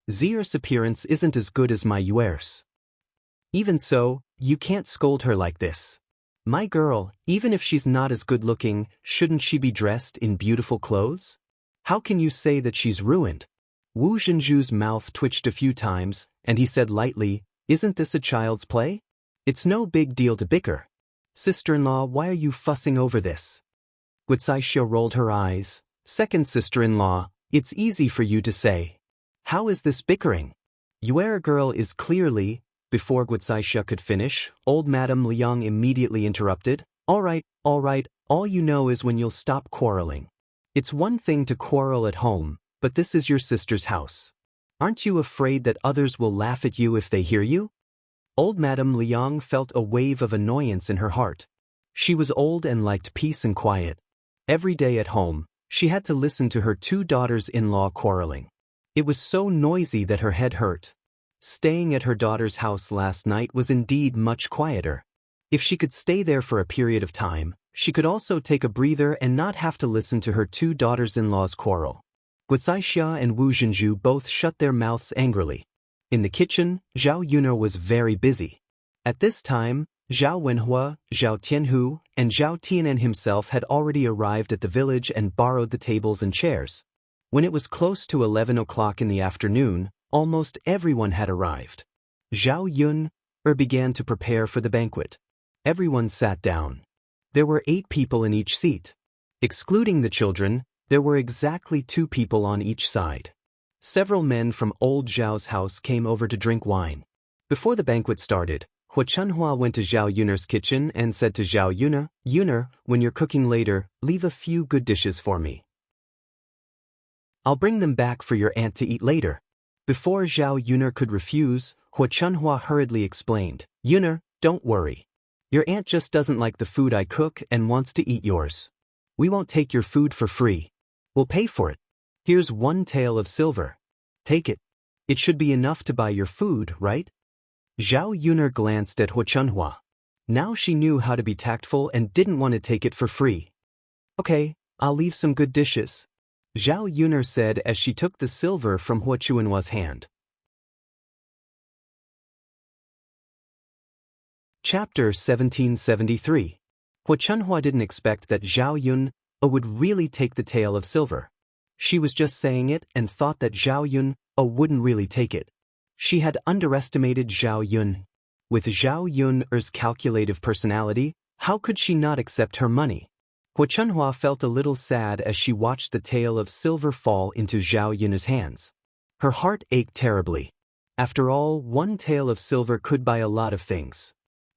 Zier's appearance isn't as good as my Yuer's. Even so, you can't scold her like this. My girl, even if she's not as good-looking, shouldn't she be dressed in beautiful clothes? How can you say that she's ruined? Wu Zhenju's mouth twitched a few times, and he said lightly, isn't this a child's play? It's no big deal to bicker. Sister-in-law, why are you fussing over this? Guicaixia rolled her eyes. Second sister-in-law, it's easy for you to say. How is this bickering? Yuer girl is clearly... Before Guicaixia could finish, old Madame Liang immediately interrupted. All right, all you know is when you'll stop quarreling. It's one thing to quarrel at home, but this is your sister's house. Aren't you afraid that others will laugh at you if they hear you? Old Madame Liang felt a wave of annoyance in her heart. She was old and liked peace and quiet. Every day at home, she had to listen to her two daughters-in-law quarreling. It was so noisy that her head hurt. Staying at her daughter's house last night was indeed much quieter. If she could stay there for a period of time, she could also take a breather and not have to listen to her two daughters-in-law's quarrel. Guicaixia and Wu Zhenju both shut their mouths angrily. In the kitchen, Zhao Yuner was very busy. At this time, Zhao Wenhua, Zhao Tianhu, and Zhao Tianan himself had already arrived at the village and borrowed the tables and chairs. When it was close to 11 o'clock in the afternoon, almost everyone had arrived. Zhao Yun began to prepare for the banquet. Everyone sat down. There were 8 people in each seat. Excluding the children, there were exactly 2 people on each side. Several men from old Zhao's house came over to drink wine. Before the banquet started, Hua Chunhua went to Zhao Yuner's kitchen and said to Zhao Yuner, when you're cooking later, leave a few good dishes for me. I'll bring them back for your aunt to eat later. Before Zhao Yuner could refuse, Hua Chunhua hurriedly explained, Yuner, don't worry. Your aunt just doesn't like the food I cook and wants to eat yours. We won't take your food for free. We'll pay for it. Here's 1 tael of silver. Take it. It should be enough to buy your food, right? Zhao Yuner glanced at Hua Chunhua. Now she knew how to be tactful and didn't want to take it for free. Okay, I'll leave some good dishes. Zhao Yuner said as she took the silver from Hua Chunhua's hand. Chapter 1773. Hua Chunhua didn't expect that Zhao Yun would really take the tael of silver. She was just saying it and thought that Zhao Yun wouldn't really take it. She had underestimated Zhao Yun. With Zhao Yun's calculative personality, how could she not accept her money? Hua Chunhua felt a little sad as she watched the tael of silver fall into Zhao Yun's hands. Her heart ached terribly. After all, 1 tael of silver could buy a lot of things.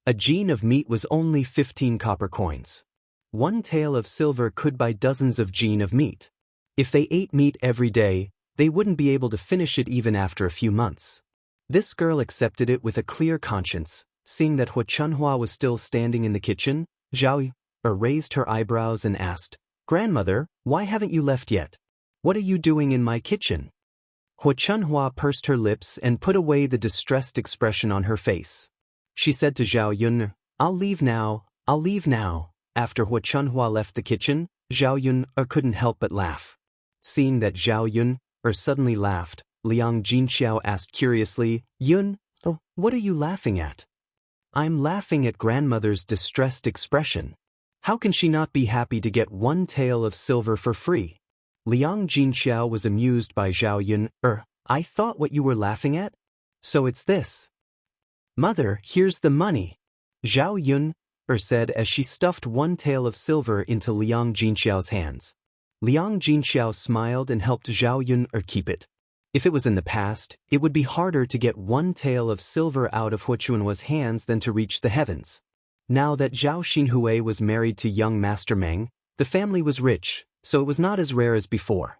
A jin of meat was only 15 copper coins. 1 tael of silver could buy dozens of jin of meat. If they ate meat every day, they wouldn't be able to finish it even after a few months. This girl accepted it with a clear conscience. Seeing that Hua Chunhua was still standing in the kitchen, Zhao raised her eyebrows and asked, Grandmother, why haven't you left yet? What are you doing in my kitchen? Hua Chunhua pursed her lips and put away the distressed expression on her face. She said to Zhao Yun, I'll leave now, I'll leave now. After Hua Chunhua left the kitchen, Zhao Yun couldn't help but laugh. Seeing that Zhao Yun suddenly laughed, Liang Jinxiao asked curiously, Yun, what are you laughing at? I'm laughing at grandmother's distressed expression. How can she not be happy to get 1 tael of silver for free? Liang Jinxiao was amused by Zhao Yun. I thought what you were laughing at? So it's this. Mother, here's the money. Zhao Yun said as she stuffed 1 tael of silver into Liang Jinxiao's hands. Liang Jinxiao smiled and helped Zhao Yun keep it. If it was in the past, it would be harder to get 1 tael of silver out of Hua Chunhua's hands than to reach the heavens. Now that Zhao Xinhui was married to young Master Meng, the family was rich, so it was not as rare as before.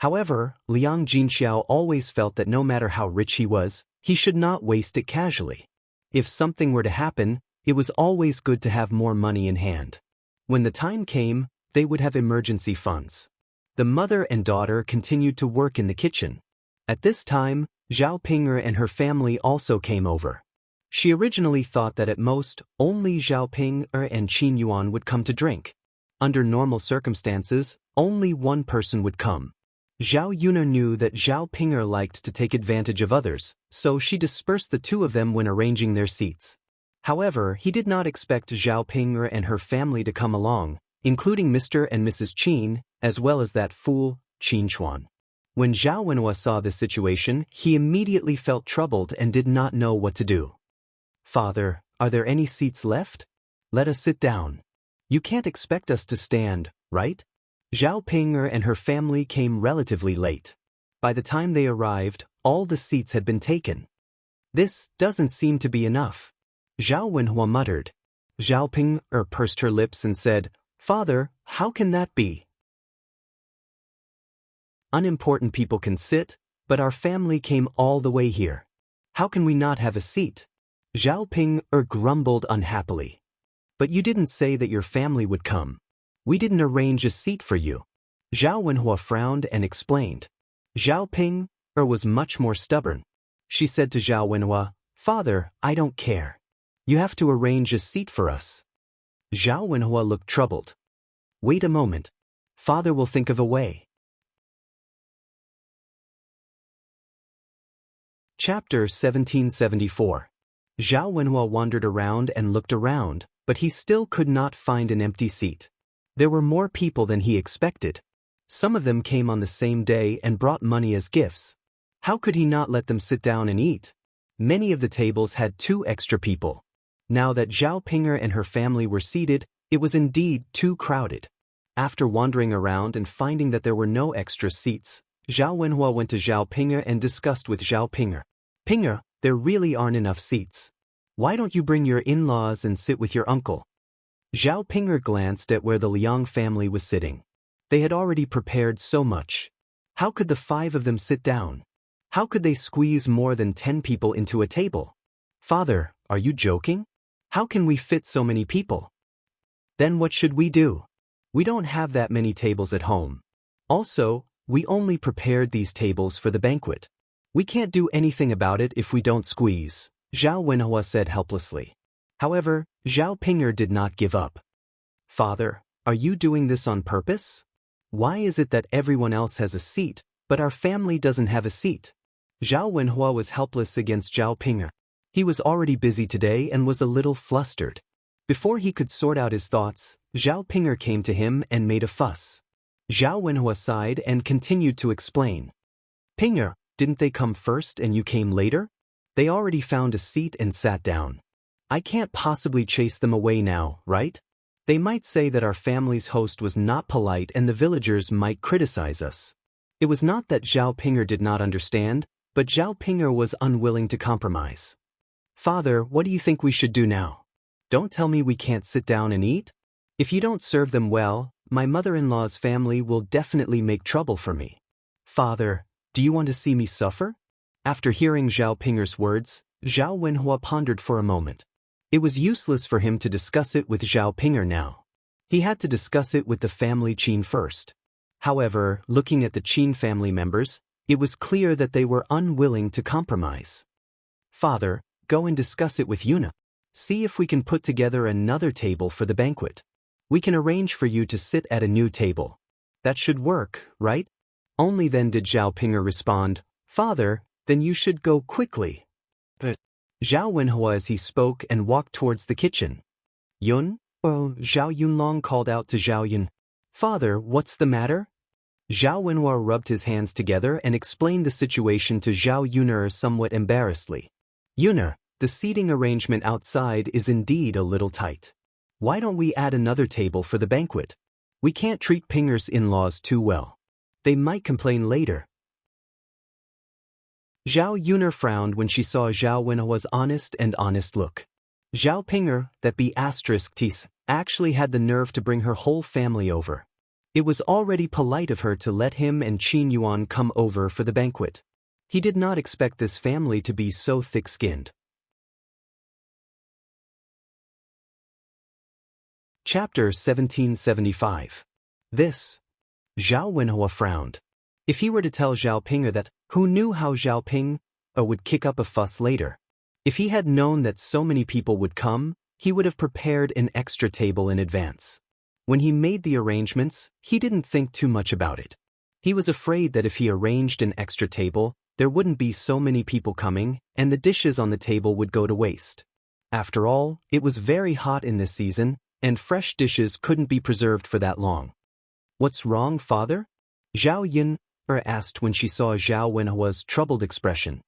However, Liang Jinxiao always felt that no matter how rich he was, he should not waste it casually. If something were to happen, it was always good to have more money in hand. When the time came, they would have emergency funds. The mother and daughter continued to work in the kitchen. At this time, Zhao Ping'er and her family also came over. She originally thought that at most, only Zhao Ping'er and Qin Yuan would come to drink. Under normal circumstances, only one person would come. Zhao Yun'er knew that Zhao Ping'er liked to take advantage of others, so she dispersed the 2 of them when arranging their seats. However, he did not expect Zhao Ping'er and her family to come along, including Mr. and Mrs. Qin, as well as that fool, Qin Chuan. When Zhao Wenhua saw this situation, he immediately felt troubled and did not know what to do. Father, are there any seats left? Let us sit down. You can't expect us to stand, right? Zhao Ping'er and her family came relatively late. By the time they arrived, all the seats had been taken. This doesn't seem to be enough. Zhao Wenhua muttered. Zhao Ping'er pursed her lips and said, Father, how can that be? Unimportant people can sit, but our family came all the way here. How can we not have a seat? Zhao Ping'er grumbled unhappily. But you didn't say that your family would come. We didn't arrange a seat for you. Zhao Wenhua frowned and explained. Zhao Ping'er was much more stubborn. She said to Zhao Wenhua, Father, I don't care. You have to arrange a seat for us. Zhao Wenhua looked troubled. Wait a moment. Father will think of a way. Chapter 1774. Zhao Wenhua wandered around and looked around, but he still could not find an empty seat. There were more people than he expected. Some of them came on the same day and brought money as gifts. How could he not let them sit down and eat? Many of the tables had 2 extra people. Now that Zhao Ping'er and her family were seated, it was indeed too crowded. After wandering around and finding that there were no extra seats, Zhao Wenhua went to Zhao Ping'er and discussed with Zhao Ping'er. Ping'er, there really aren't enough seats. Why don't you bring your in-laws and sit with your uncle? Zhao Ping'er glanced at where the Liang family was sitting. They had already prepared so much. How could the 5 of them sit down? How could they squeeze more than 10 people into a table? Father, are you joking? How can we fit so many people? Then what should we do? We don't have that many tables at home. Also, we only prepared these tables for the banquet. We can't do anything about it if we don't squeeze, Zhao Wenhua said helplessly. However, Zhao Ping'er did not give up. Father, are you doing this on purpose? Why is it that everyone else has a seat, but our family doesn't have a seat? Zhao Wenhua was helpless against Zhao Ping'er. He was already busy today and was a little flustered. Before he could sort out his thoughts, Zhao Ping'er came to him and made a fuss. Zhao Wenhua sighed and continued to explain. Ping'er, didn't they come first and you came later? They already found a seat and sat down. I can't possibly chase them away now, right? They might say that our family's host was not polite and the villagers might criticize us. It was not that Zhao Ping'er did not understand, but Zhao Ping'er was unwilling to compromise. Father, what do you think we should do now? Don't tell me we can't sit down and eat? If you don't serve them well, my mother-in-law's family will definitely make trouble for me. Father, do you want to see me suffer? After hearing Zhao Ping'er's words, Zhao Wenhua pondered for a moment. It was useless for him to discuss it with Zhao Ping'er now. He had to discuss it with the family Qin first. However, looking at the Qin family members, it was clear that they were unwilling to compromise. Father, go and discuss it with Yuna. See if we can put together another table for the banquet. We can arrange for you to sit at a new table. That should work, right? Only then did Zhao Ping'er respond, Father, then you should go quickly. But Zhao Wenhua as he spoke and walked towards the kitchen. Yun? Oh, Zhao Yunlong called out to Zhao Yun. Father, what's the matter? Zhao Wenhua rubbed his hands together and explained the situation to Zhao Yun'er somewhat embarrassedly. Yun'er, the seating arrangement outside is indeed a little tight. Why don't we add another table for the banquet? We can't treat Ping'er's in-laws too well. They might complain later. Zhao Yun'er frowned when she saw Zhao Wenhua's honest look. Zhao Ping'er, that be *tis, actually had the nerve to bring her whole family over. It was already polite of her to let him and Qin Yuan come over for the banquet. He did not expect this family to be so thick-skinned. Chapter 1775. This. Zhao Wenhua frowned. If he were to tell Zhao Ping'er that, who knew how Zhao Ping'er would kick up a fuss later. If he had known that so many people would come, he would have prepared an extra table in advance. When he made the arrangements, he didn't think too much about it. He was afraid that if he arranged an extra table, there wouldn't be so many people coming, and the dishes on the table would go to waste. After all, it was very hot in this season, and fresh dishes couldn't be preserved for that long. What's wrong, father? Zhao Yun'er asked when she saw Zhao Wenhua's troubled expression.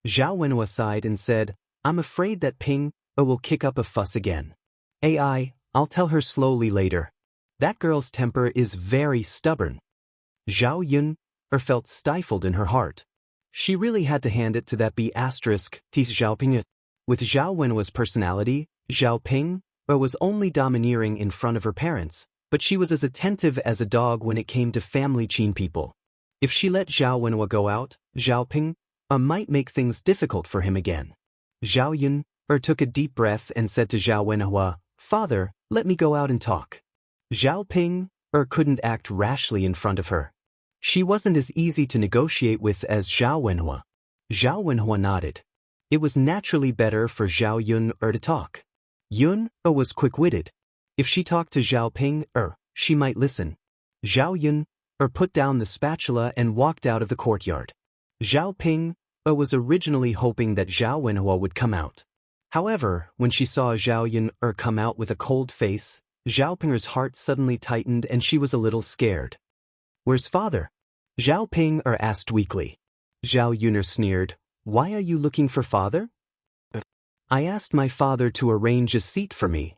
Zhao Wenhua sighed and said, I'm afraid that Ping'er will kick up a fuss again. I'll tell her slowly later. That girl's temper is very stubborn. Zhao Yun'er felt stifled in her heart. She really had to hand it to that *tis Zhao Ping'er. With Zhao Wenhua's personality, Zhao Ping'er was only domineering in front of her parents, but she was as attentive as a dog when it came to family Qin people. If she let Zhao Wenhua go out, Zhao Ping'er might make things difficult for him again. Zhao Yun'er took a deep breath and said to Zhao Wenhua, Father, let me go out and talk. Zhao Ping'er couldn't act rashly in front of her. She wasn't as easy to negotiate with as Zhao Wenhua. Zhao Wenhua nodded. It was naturally better for Zhao Yun'er to talk. Yun'er was quick-witted. If she talked to Zhao Ping'er, she might listen. Zhao Yun'er put down the spatula and walked out of the courtyard. Zhao Ping'er was originally hoping that Zhao Wenhua would come out. However, when she saw Zhao Yun'er come out with a cold face, Zhao Ping'er's heart suddenly tightened and she was a little scared. Where's father? Zhao Ping'er asked weakly. Zhao Yun'er sneered, Why are you looking for father? I asked my father to arrange a seat for me.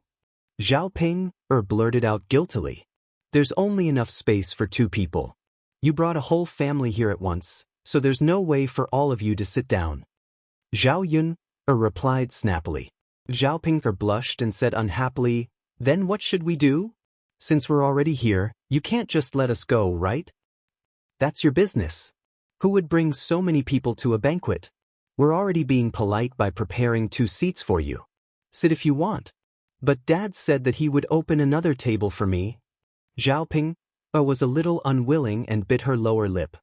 Zhao Ping'er blurted out guiltily. There's only enough space for 2 people. You brought a whole family here at once, so there's no way for all of you to sit down. Zhao Yun'er replied snappily. Zhao Ping'er blushed and said unhappily, Then what should we do? Since we're already here, you can't just let us go, right? That's your business. Who would bring so many people to a banquet? We're already being polite by preparing 2 seats for you. Sit if you want. But Dad said that he would open another table for me. Zhao Ping'er was a little unwilling and bit her lower lip.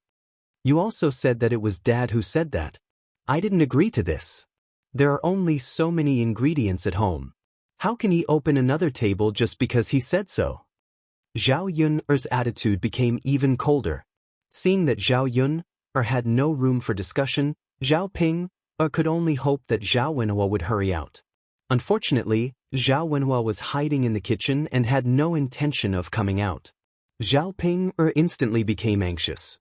You also said that it was Dad who said that. I didn't agree to this. There are only so many ingredients at home. How can he open another table just because he said so? Zhao Yun'er's attitude became even colder. Seeing that Zhao Yun'er had no room for discussion, Zhao Ping'er could only hope that Zhao Wenhua would hurry out. Unfortunately, Zhao Wenhua was hiding in the kitchen and had no intention of coming out. Zhao Ping'er instantly became anxious.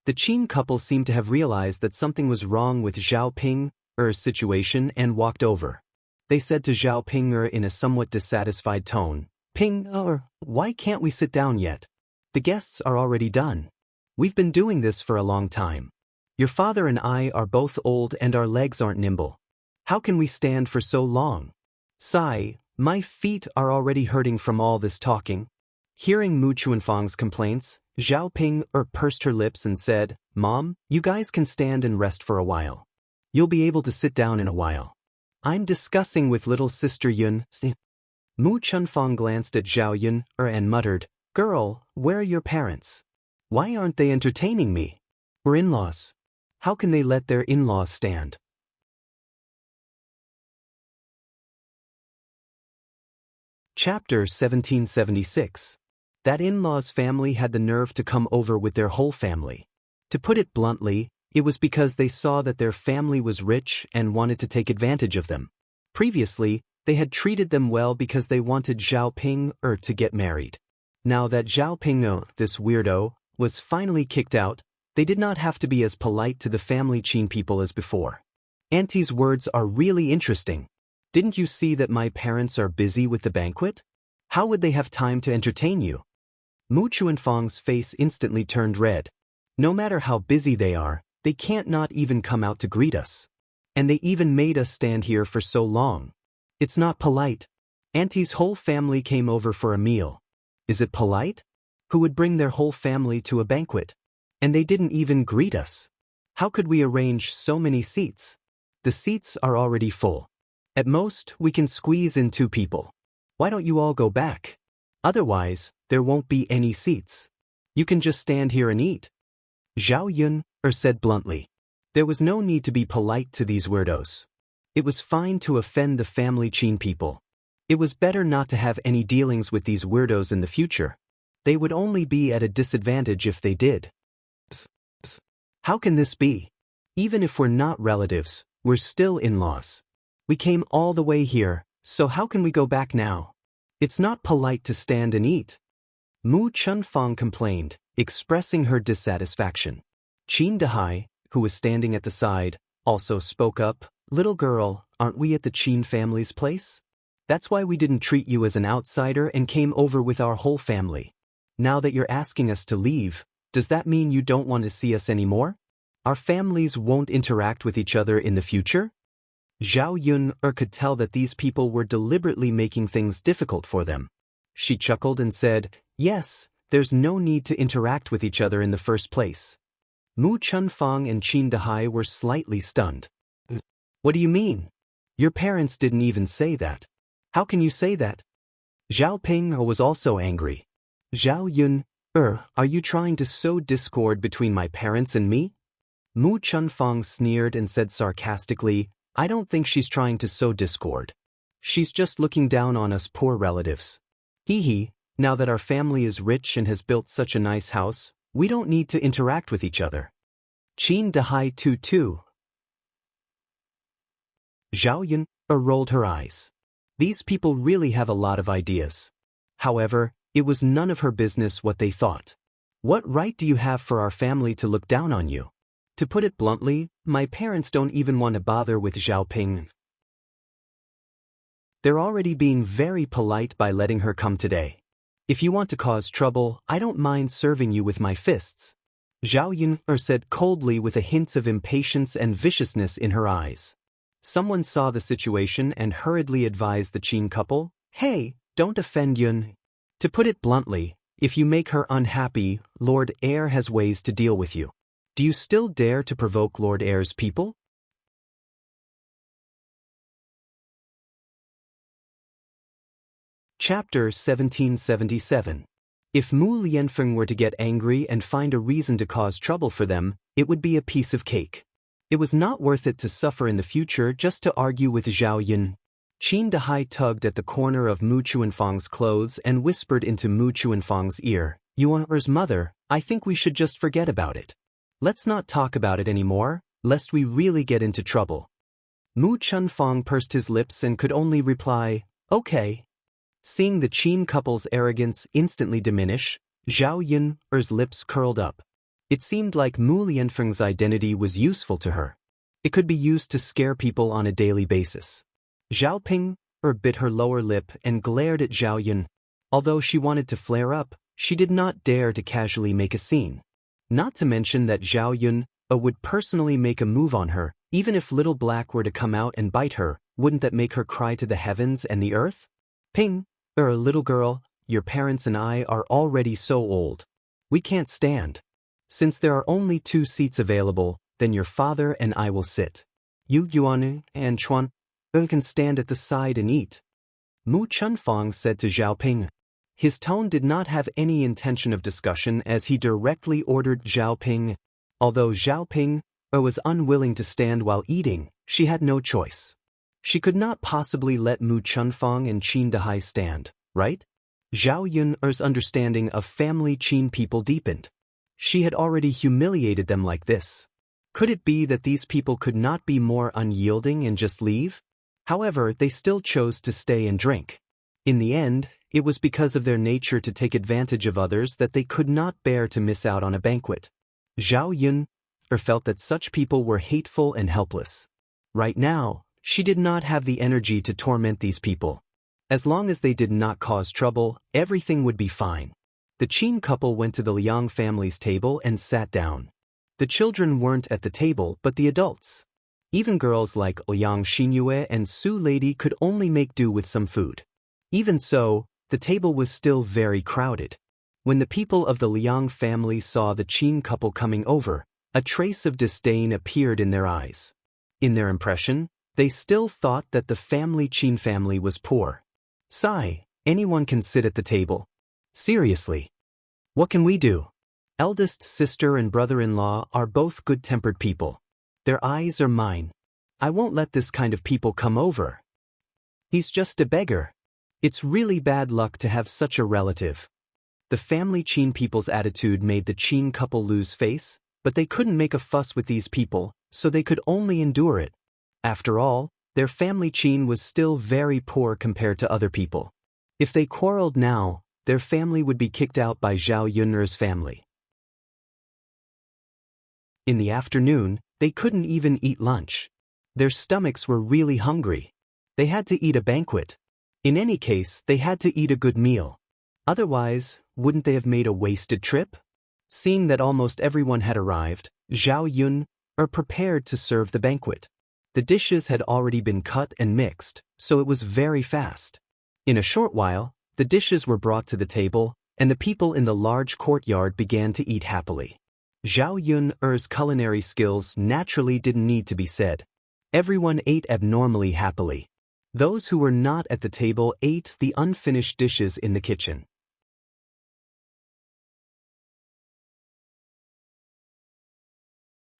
The Qin couple seemed to have realized that something was wrong with Zhao Ping'er's situation and walked over. They said to Zhao Ping'er in a somewhat dissatisfied tone, Ping'er, why can't we sit down yet? The guests are already done. We've been doing this for a long time. Your father and I are both old and our legs aren't nimble. How can we stand for so long? Sigh, my feet are already hurting from all this talking. Hearing Mu Chuanfang's complaints, Zhao Ping'er pursed her lips and said, Mom, you guys can stand and rest for a while. You'll be able to sit down in a while. I'm discussing with little sister Yun. Mu Chunfang glanced at Zhao Yun and muttered, "Girl, where are your parents? Why aren't they entertaining me? We're in-laws. How can they let their in-laws stand?" Chapter 1776. That in-laws family had the nerve to come over with their whole family. To put it bluntly, it was because they saw that their family was rich and wanted to take advantage of them. Previously, they had treated them well because they wanted Zhao Ping to get married. Now that Zhao Ping, this weirdo, was finally kicked out, they did not have to be as polite to the family Qin people as before. Auntie's words are really interesting. Didn't you see that my parents are busy with the banquet? How would they have time to entertain you? Mu Chuanfang's face instantly turned red. No matter how busy they are, they can't not even come out to greet us. And they even made us stand here for so long. It's not polite. Auntie's whole family came over for a meal. Is it polite? Who would bring their whole family to a banquet? And they didn't even greet us. How could we arrange so many seats? The seats are already full. At most, we can squeeze in 2 people. Why don't you all go back? Otherwise, there won't be any seats. You can just stand here and eat. Zhao Yun said bluntly. There was no need to be polite to these weirdos. It was fine to offend the family Qin people. It was better not to have any dealings with these weirdos in the future. They would only be at a disadvantage if they did. How can this be? Even if we're not relatives, we're still in-laws. We came all the way here, so how can we go back now? It's not polite to stand and eat. Mu Chunfang complained, expressing her dissatisfaction. Qin Dahai, who was standing at the side, also spoke up, "Little girl, aren't we at the Qin family's place? That's why we didn't treat you as an outsider and came over with our whole family. Now that you're asking us to leave, does that mean you don't want to see us anymore? Our families won't interact with each other in the future?" Zhao Yun could tell that these people were deliberately making things difficult for them. She chuckled and said, "Yes, there's no need to interact with each other in the first place." Mu Chunfang and Qin Dahai were slightly stunned. "What do you mean? Your parents didn't even say that. How can you say that?" Zhao Ping was also angry. "Zhao Yun, are you trying to sow discord between my parents and me?" Mu Chunfang sneered and said sarcastically, "I don't think she's trying to sow discord. She's just looking down on us poor relatives. Hee, now that our family is rich and has built such a nice house, we don't need to interact with each other." Qin Dahai too. Zhao Yun rolled her eyes. These people really have a lot of ideas. However, it was none of her business what they thought. What right do you have for our family to look down on you? To put it bluntly, my parents don't even want to bother with Zhao Ping. They're already being very polite by letting her come today. If you want to cause trouble, I don't mind serving you with my fists. Zhao Yun said coldly with a hint of impatience and viciousness in her eyes. Someone saw the situation and hurriedly advised the Qin couple, "Hey, don't offend Yun. To put it bluntly, if you make her unhappy, Lord Heir has ways to deal with you. Do you still dare to provoke Lord Heir's people?" Chapter 1777. If Mu Lianfeng were to get angry and find a reason to cause trouble for them, it would be a piece of cake. It was not worth it to suffer in the future just to argue with Zhao Yun. Qin Dahai tugged at the corner of Mu Chuanfang's clothes and whispered into Mu Chuanfang's ear, "Yuan's mother, I think we should just forget about it. Let's not talk about it anymore, lest we really get into trouble." Mu Chunfang pursed his lips and could only reply, "Okay." Seeing the Qin couple's arrogance instantly diminish, Zhao Yun's lips curled up. It seemed like Mu Lianfeng's identity was useful to her. It could be used to scare people on a daily basis. Zhao Ping bit her lower lip and glared at Zhao Yun. Although she wanted to flare up, she did not dare to casually make a scene. Not to mention that Zhao Yun would personally make a move on her, even if Little Black were to come out and bite her. Wouldn't that make her cry to the heavens and the earth? "Ping, little girl, your parents and I are already so old. We can't stand. Since there are only 2 seats available, then your father and I will sit. You, Yuan, and Chuan can stand at the side and eat." Mu Chunfang said to Zhao Ping. His tone did not have any intention of discussion as he directly ordered Zhao Ping. Although Zhao Ping was unwilling to stand while eating, she had no choice. She could not possibly let Mu Chunfang and Qin Dehai stand, right? Zhao Yun's understanding of family Qin people deepened. She had already humiliated them like this. Could it be that these people could not be more unyielding and just leave? However, they still chose to stay and drink. In the end, it was because of their nature to take advantage of others that they could not bear to miss out on a banquet. Zhao Yun felt that such people were hateful and helpless. Right now, she did not have the energy to torment these people. As long as they did not cause trouble, everything would be fine. The Qin couple went to the Liang family's table and sat down. The children weren't at the table but the adults. Even girls like Liang Xinyue and Su Lady could only make do with some food. Even so, the table was still very crowded. When the people of the Liang family saw the Qin couple coming over, a trace of disdain appeared in their eyes. In their impression, they still thought that the Qin family was poor. Sigh, anyone can sit at the table. Seriously. What can we do? Eldest sister and brother-in-law are both good-tempered people. Their eyes are mine. I won't let this kind of people come over. He's just a beggar. It's really bad luck to have such a relative. The family Qin people's attitude made the Qin couple lose face, but they couldn't make a fuss with these people, so they could only endure it. After all, their family Qin was still very poor compared to other people. If they quarreled now, their family would be kicked out by Zhao Yun's family. In the afternoon, they couldn't even eat lunch. Their stomachs were really hungry. They had to eat a banquet. In any case, they had to eat a good meal. Otherwise, wouldn't they have made a wasted trip? Seeing that almost everyone had arrived, Zhao Yun prepared to serve the banquet. The dishes had already been cut and mixed, so it was very fast. In a short while, the dishes were brought to the table, and the people in the large courtyard began to eat happily. Zhao Yun's culinary skills naturally didn't need to be said. Everyone ate abnormally happily. Those who were not at the table ate the unfinished dishes in the kitchen.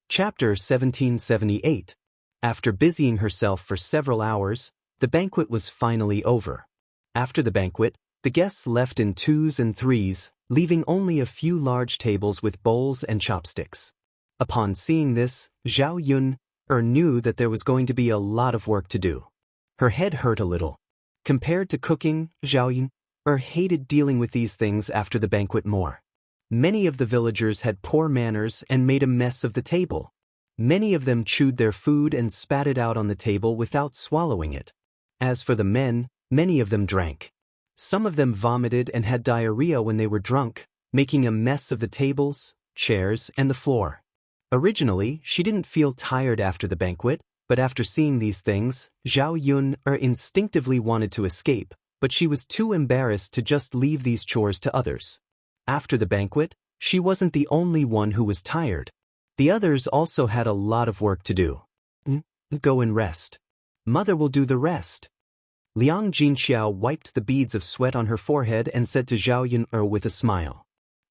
Chapter 1778. After busying herself for several hours, the banquet was finally over. After the banquet, the guests left in twos and threes, leaving only a few large tables with bowls and chopsticks. Upon seeing this, Zhao Yun knew that there was going to be a lot of work to do. Her head hurt a little. Compared to cooking, Zhao Yun hated dealing with these things after the banquet more. Many of the villagers had poor manners and made a mess of the table. Many of them chewed their food and spat it out on the table without swallowing it. As for the men, many of them drank. Some of them vomited and had diarrhea when they were drunk, making a mess of the tables, chairs, and the floor. Originally, she didn't feel tired after the banquet, but after seeing these things, Zhao Yun instinctively wanted to escape, but she was too embarrassed to just leave these chores to others. After the banquet, she wasn't the only one who was tired. The others also had a lot of work to do. Go and rest. Mother will do the rest. Liang Jinxiao wiped the beads of sweat on her forehead and said to Zhao Yun with a smile.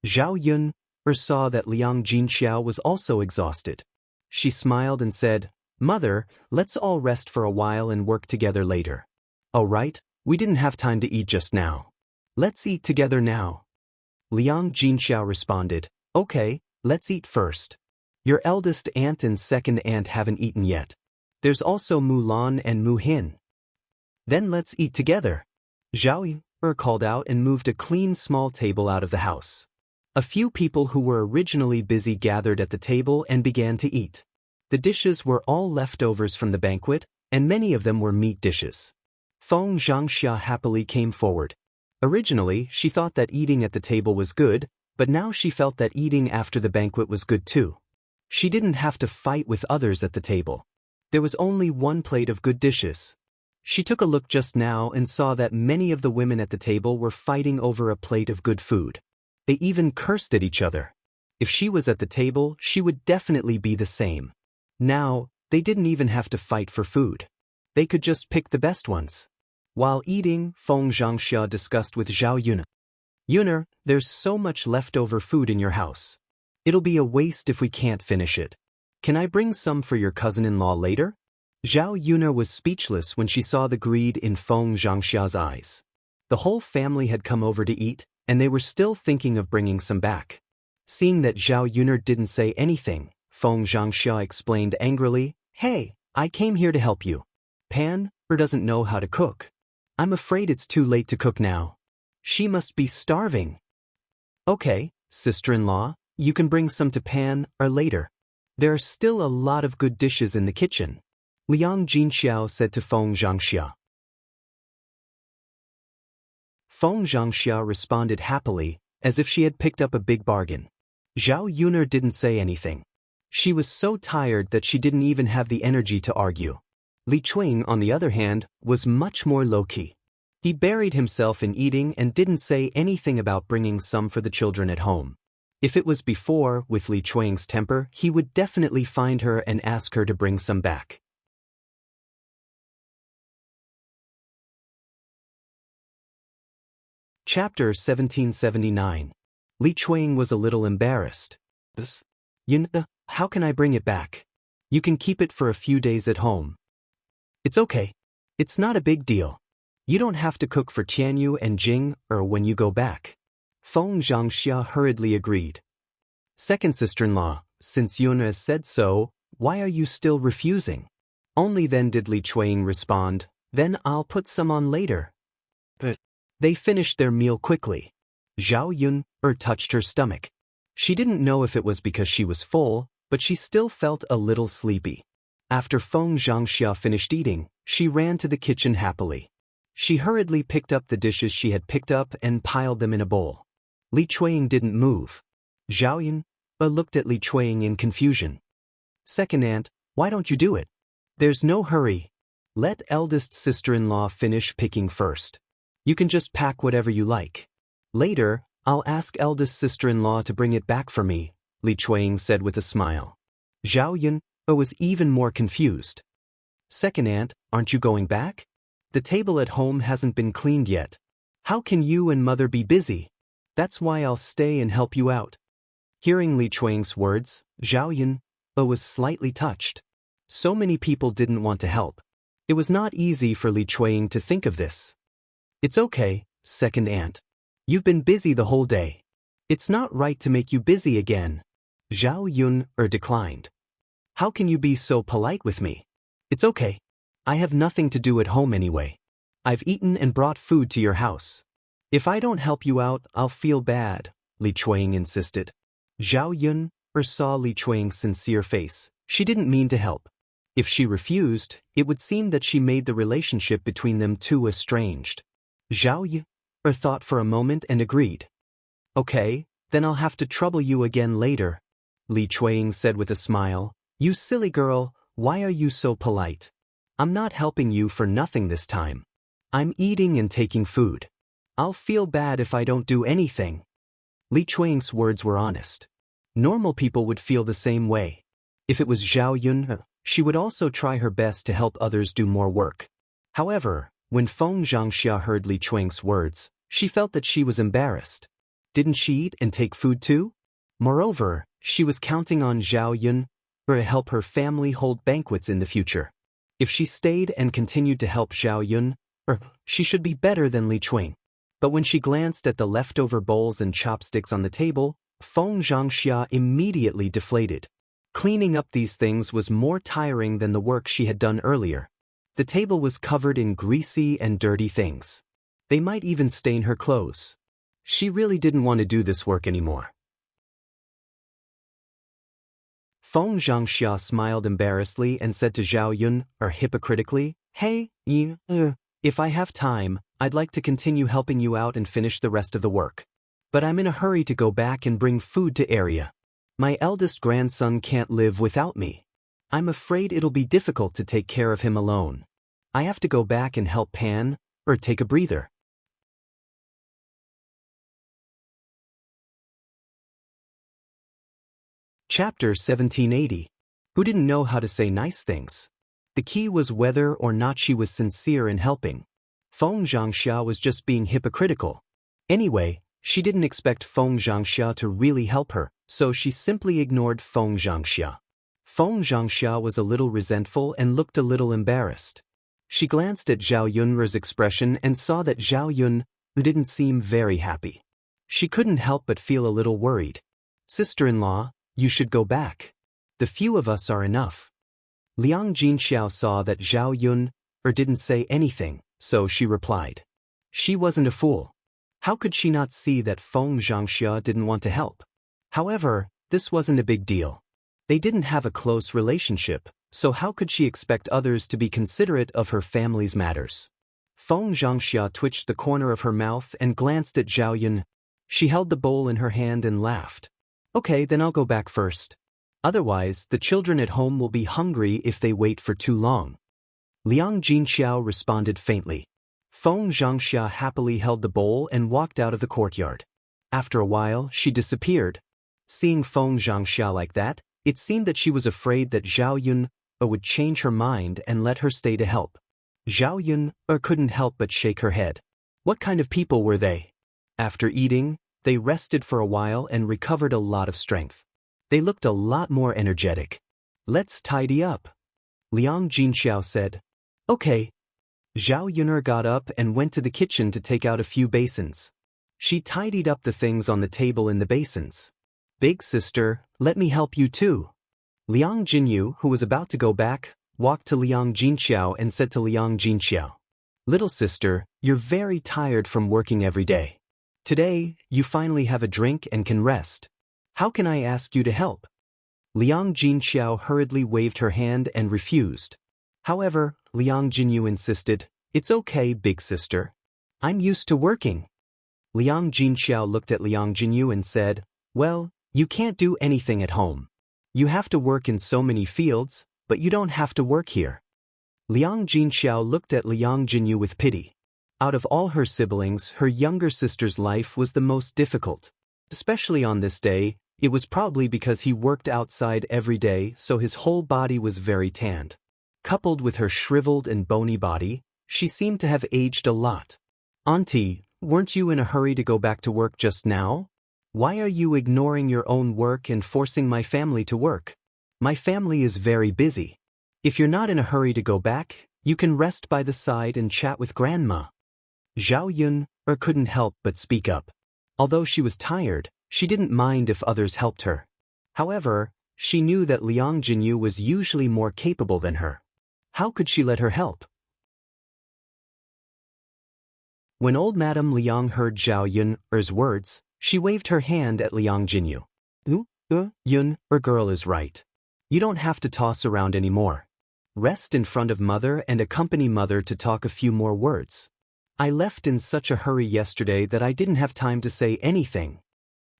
Zhao Yun saw that Liang Jinxiao was also exhausted. She smiled and said, "Mother, let's all rest for a while and work together later." "Oh right, we didn't have time to eat just now. Let's eat together now." Liang Jinxiao responded, "Okay, let's eat first. Your eldest aunt and second aunt haven't eaten yet. There's also Mulan and Mu Hin. Then let's eat together." Zhao Yun called out and moved a clean small table out of the house. A few people who were originally busy gathered at the table and began to eat. The dishes were all leftovers from the banquet, and many of them were meat dishes. Feng Zhangxia happily came forward. Originally, she thought that eating at the table was good, but now she felt that eating after the banquet was good too. She didn't have to fight with others at the table. There was only one plate of good dishes. She took a look just now and saw that many of the women at the table were fighting over a plate of good food. They even cursed at each other. If she was at the table, she would definitely be the same. Now, they didn't even have to fight for food. They could just pick the best ones. While eating, Feng Zhangxia discussed with Zhao Yun. Yuner, there's so much leftover food in your house. It'll be a waste if we can't finish it. Can I bring some for your cousin-in-law later? Zhao Yuner was speechless when she saw the greed in Feng Zhangxia's eyes. The whole family had come over to eat, and they were still thinking of bringing some back. Seeing that Zhao Yuner didn't say anything, Feng Zhangxia explained angrily, Hey, I came here to help you. Pan, or doesn't know how to cook. I'm afraid it's too late to cook now. She must be starving. Okay, sister-in-law, you can bring some to Pan, or later. There are still a lot of good dishes in the kitchen, Liang Jinxiao said to Feng Zhangxia. Feng Zhangxia responded happily, as if she had picked up a big bargain. Zhao Yuner didn't say anything. She was so tired that she didn't even have the energy to argue. Li Chuing, on the other hand, was much more low-key. He buried himself in eating and didn't say anything about bringing some for the children at home. If it was before, with Li Chuing's temper, he would definitely find her and ask her to bring some back. Chapter 1779. Li Chuing was a little embarrassed. Yun, how can I bring it back? You can keep it for a few days at home. It's okay. It's not a big deal. You don't have to cook for Tianyu and Jing or when you go back. Feng Zhangxia hurriedly agreed. Second sister-in-law, since Yun has said so, why are you still refusing? Only then did Li Chuing respond, then I'll put some on later. But they finished their meal quickly. Zhao Yun touched her stomach. She didn't know if it was because she was full, but she still felt a little sleepy. After Feng Zhangxia finished eating, she ran to the kitchen happily. She hurriedly picked up the dishes she had picked up and piled them in a bowl. Li Chuing didn't move. Zhao Yun looked at Li Chuing in confusion. Second aunt, why don't you do it? There's no hurry. Let eldest sister-in-law finish picking first. You can just pack whatever you like. Later, I'll ask eldest sister-in-law to bring it back for me, Li Chuing said with a smile. Zhao Yun was even more confused. Second aunt, aren't you going back? The table at home hasn't been cleaned yet. How can you and mother be busy? That's why I'll stay and help you out. Hearing Li Chuing's words, Zhao Yun was slightly touched. So many people didn't want to help. It was not easy for Li Chuing to think of this. It's okay, second aunt. You've been busy the whole day. It's not right to make you busy again. Zhao Yun declined. How can you be so polite with me? It's okay. I have nothing to do at home anyway. I've eaten and brought food to your house. If I don't help you out, I'll feel bad, Li Chuing insisted. Zhao Yun saw Li Chuing's sincere face. She didn't mean to help. If she refused, it would seem that she made the relationship between them too estranged. Zhao Yun thought for a moment and agreed. Okay, then I'll have to trouble you again later, Li Chuing said with a smile. You silly girl, why are you so polite? I'm not helping you for nothing this time. I'm eating and taking food. I'll feel bad if I don't do anything. Li Chuing's words were honest. Normal people would feel the same way. If it was Zhao Yun, she would also try her best to help others do more work. However, when Feng Zhangxia heard Li Chuing's words, she felt that she was embarrassed. Didn't she eat and take food too? Moreover, she was counting on Zhao Yun to help her family hold banquets in the future. If she stayed and continued to help Zhao Yun, she should be better than Li Chuing. But when she glanced at the leftover bowls and chopsticks on the table, Feng Zhangxia immediately deflated. Cleaning up these things was more tiring than the work she had done earlier. The table was covered in greasy and dirty things. They might even stain her clothes. She really didn't want to do this work anymore. Feng Zhangxia smiled embarrassedly and said to Zhao Yun, hypocritically, Hey, if I have time, I'd like to continue helping you out and finish the rest of the work. But I'm in a hurry to go back and bring food to area. My eldest grandson can't live without me. I'm afraid it'll be difficult to take care of him alone. I have to go back and help Pan, take a breather. Chapter 1780. Who didn't know how to say nice things? The key was whether or not she was sincere in helping. Feng Zhangxia was just being hypocritical. Anyway, she didn't expect Feng Zhangxia to really help her, so she simply ignored Feng Zhangxia. Feng Zhangxia was a little resentful and looked a little embarrassed. She glanced at Zhao Yun's expression and saw that Zhao Yun didn't seem very happy. She couldn't help but feel a little worried. "Sister-in-law, you should go back. The few of us are enough." Liang Jinxiao saw that Zhao Yun didn't say anything, so she replied. She wasn't a fool. How could she not see that Feng Zhangxia didn't want to help? However, this wasn't a big deal. They didn't have a close relationship, so how could she expect others to be considerate of her family's matters? Feng Zhangxia twitched the corner of her mouth and glanced at Zhao Yun. She held the bowl in her hand and laughed. "Okay, then I'll go back first. Otherwise, the children at home will be hungry if they wait for too long." Liang Jinxiao responded faintly. Feng Zhangxia happily held the bowl and walked out of the courtyard. After a while, she disappeared. Seeing Feng Zhangxia like that, it seemed that she was afraid that Zhao Yun would change her mind and let her stay to help. Zhao Yun couldn't help but shake her head. What kind of people were they? After eating, they rested for a while and recovered a lot of strength. They looked a lot more energetic. "Let's tidy up," Liang Jinxiao said. "Okay." Zhao Yun'er got up and went to the kitchen to take out a few basins. She tidied up the things on the table in the basins. "Big sister, let me help you too." Liang Jinyu, who was about to go back, walked to Liang Jinxiao and said to Liang Jinxiao, "Little sister, you're very tired from working every day. Today, you finally have a drink and can rest. How can I ask you to help?" Liang Jinxiao hurriedly waved her hand and refused. However, Liang Jinyu insisted, "It's okay, big sister. I'm used to working." Liang Jinxiao looked at Liang Jinyu and said, "Well, you can't do anything at home. You have to work in so many fields, but you don't have to work here." Liang Jinxiao looked at Liang Jinyu with pity. Out of all her siblings, her younger sister's life was the most difficult. Especially on this day, it was probably because he worked outside every day, so his whole body was very tanned. Coupled with her shriveled and bony body, she seemed to have aged a lot. "Auntie, weren't you in a hurry to go back to work just now? Why are you ignoring your own work and forcing my family to work? My family is very busy. If you're not in a hurry to go back, you can rest by the side and chat with Grandma." Zhao Yun couldn't help but speak up. Although she was tired, she didn't mind if others helped her. However, she knew that Liang Jinyu was usually more capable than her. How could she let her help? When old Madame Liang heard Zhao Yun's words, she waved her hand at Liang Jinyu. Yun, girl is right. You don't have to toss around anymore. Rest in front of mother and accompany mother to talk a few more words. I left in such a hurry yesterday that I didn't have time to say anything."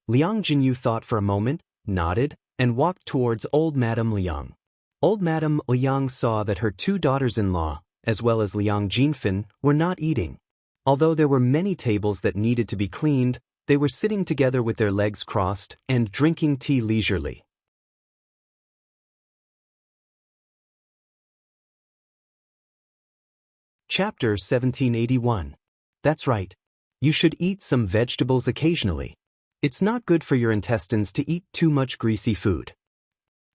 Liang Jinyu thought for a moment, nodded, and walked towards old Madame Liang. Old Madame Liang saw that her two daughters-in-law, as well as Liang Jinfin, were not eating. Although there were many tables that needed to be cleaned, they were sitting together with their legs crossed and drinking tea leisurely. Chapter 1781. That's right. You should eat some vegetables occasionally. It's not good for your intestines to eat too much greasy food.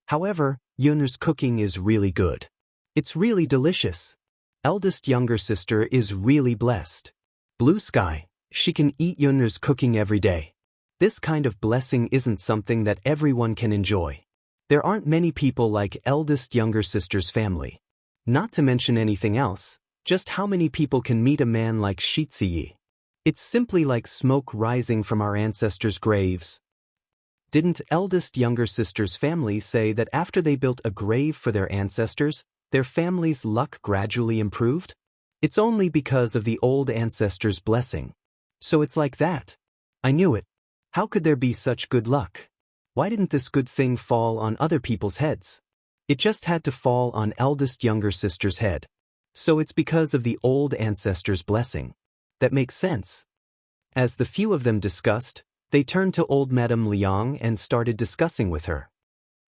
However, Yun's cooking is really good. It's really delicious. Eldest younger sister is really blessed. Blue sky, she can eat Yun's cooking every day. This kind of blessing isn't something that everyone can enjoy. There aren't many people like eldest younger sister's family. Not to mention anything else, just how many people can meet a man like Shi Ziyi? It's simply like smoke rising from our ancestors' graves. Didn't eldest younger sister's family say that after they built a grave for their ancestors, their family's luck gradually improved? It's only because of the old ancestors' blessing. So it's like that. I knew it. How could there be such good luck? Why didn't this good thing fall on other people's heads? It just had to fall on eldest younger sister's head. So it's because of the old ancestors' blessing. That makes sense. As the few of them discussed, they turned to old Madame Liang and started discussing with her.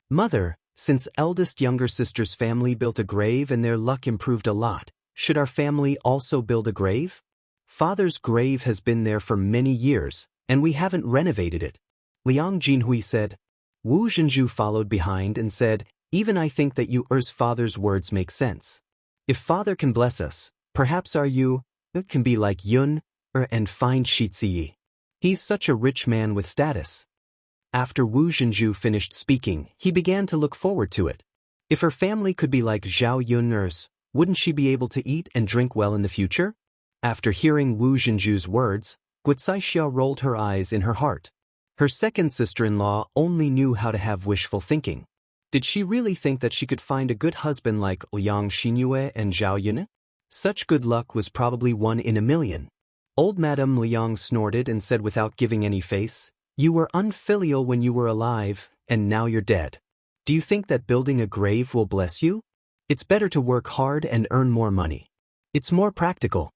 "Mother, since eldest younger sister's family built a grave and their luck improved a lot, should our family also build a grave? Father's grave has been there for many years, and we haven't renovated it. Liang Jinhui said. Wu Zhenju followed behind and said, even I think that Yu's father's words make sense. If father can bless us, perhaps our Yu can be like Yun and find Shiziyi. He's such a rich man with status. After Wu Zhenju finished speaking, he began to look forward to it. If her family could be like Zhao Yun's, wouldn't she be able to eat and drink well in the future? After hearing Wu Zhenju's words, Guicaixia rolled her eyes in her heart. Her second sister-in-law only knew how to have wishful thinking. Did she really think that she could find a good husband like Liang Xinyue and Zhao Yun? Such good luck was probably 1 in a million. Old Madame Liang snorted and said without giving any face, you were unfilial when you were alive, and now you're dead. Do you think that building a grave will bless you? It's better to work hard and earn more money. It's more practical.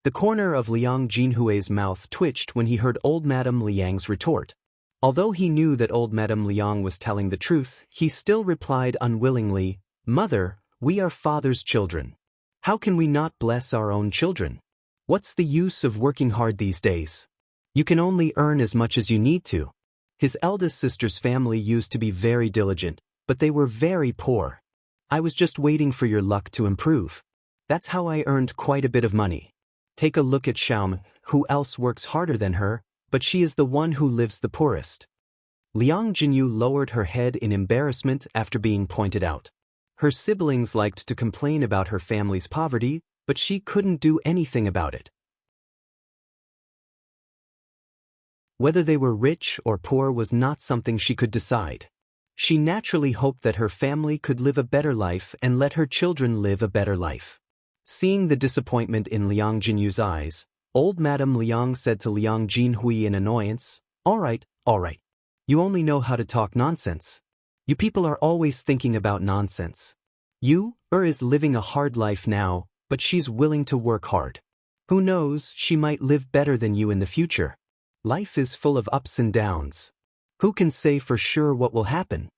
The corner of Liang Jinhui's mouth twitched when he heard old Madame Liang's retort. Although he knew that old Madame Liang was telling the truth, he still replied unwillingly, Mother, we are father's children. How can we not bless our own children? What's the use of working hard these days? You can only earn as much as you need to. His eldest sister's family used to be very diligent, but they were very poor. I was just waiting for your luck to improve. That's how I earned quite a bit of money. Take a look at Xiaom, who else works harder than her, but she is the one who lives the poorest. Liang Jinyu lowered her head in embarrassment after being pointed out. Her siblings liked to complain about her family's poverty, but she couldn't do anything about it. Whether they were rich or poor was not something she could decide. She naturally hoped that her family could live a better life and let her children live a better life. Seeing the disappointment in Liang Jinyu's eyes, old Madame Liang said to Liang Jinhui in annoyance, all right. You only know how to talk nonsense. You people are always thinking about nonsense. Is living a hard life now, but she's willing to work hard. Who knows, she might live better than you in the future. Life is full of ups and downs. Who can say for sure what will happen?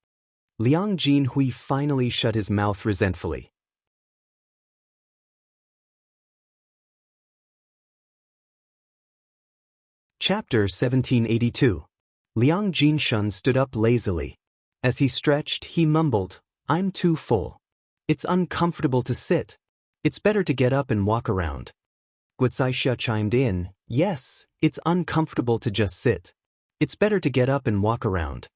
Liang Jinhui finally shut his mouth resentfully. Chapter 1782. Liang Jinshun stood up lazily. As he stretched, he mumbled, I'm too full. It's uncomfortable to sit. It's better to get up and walk around. Guicaixia chimed in, yes, it's uncomfortable to just sit. It's better to get up and walk around.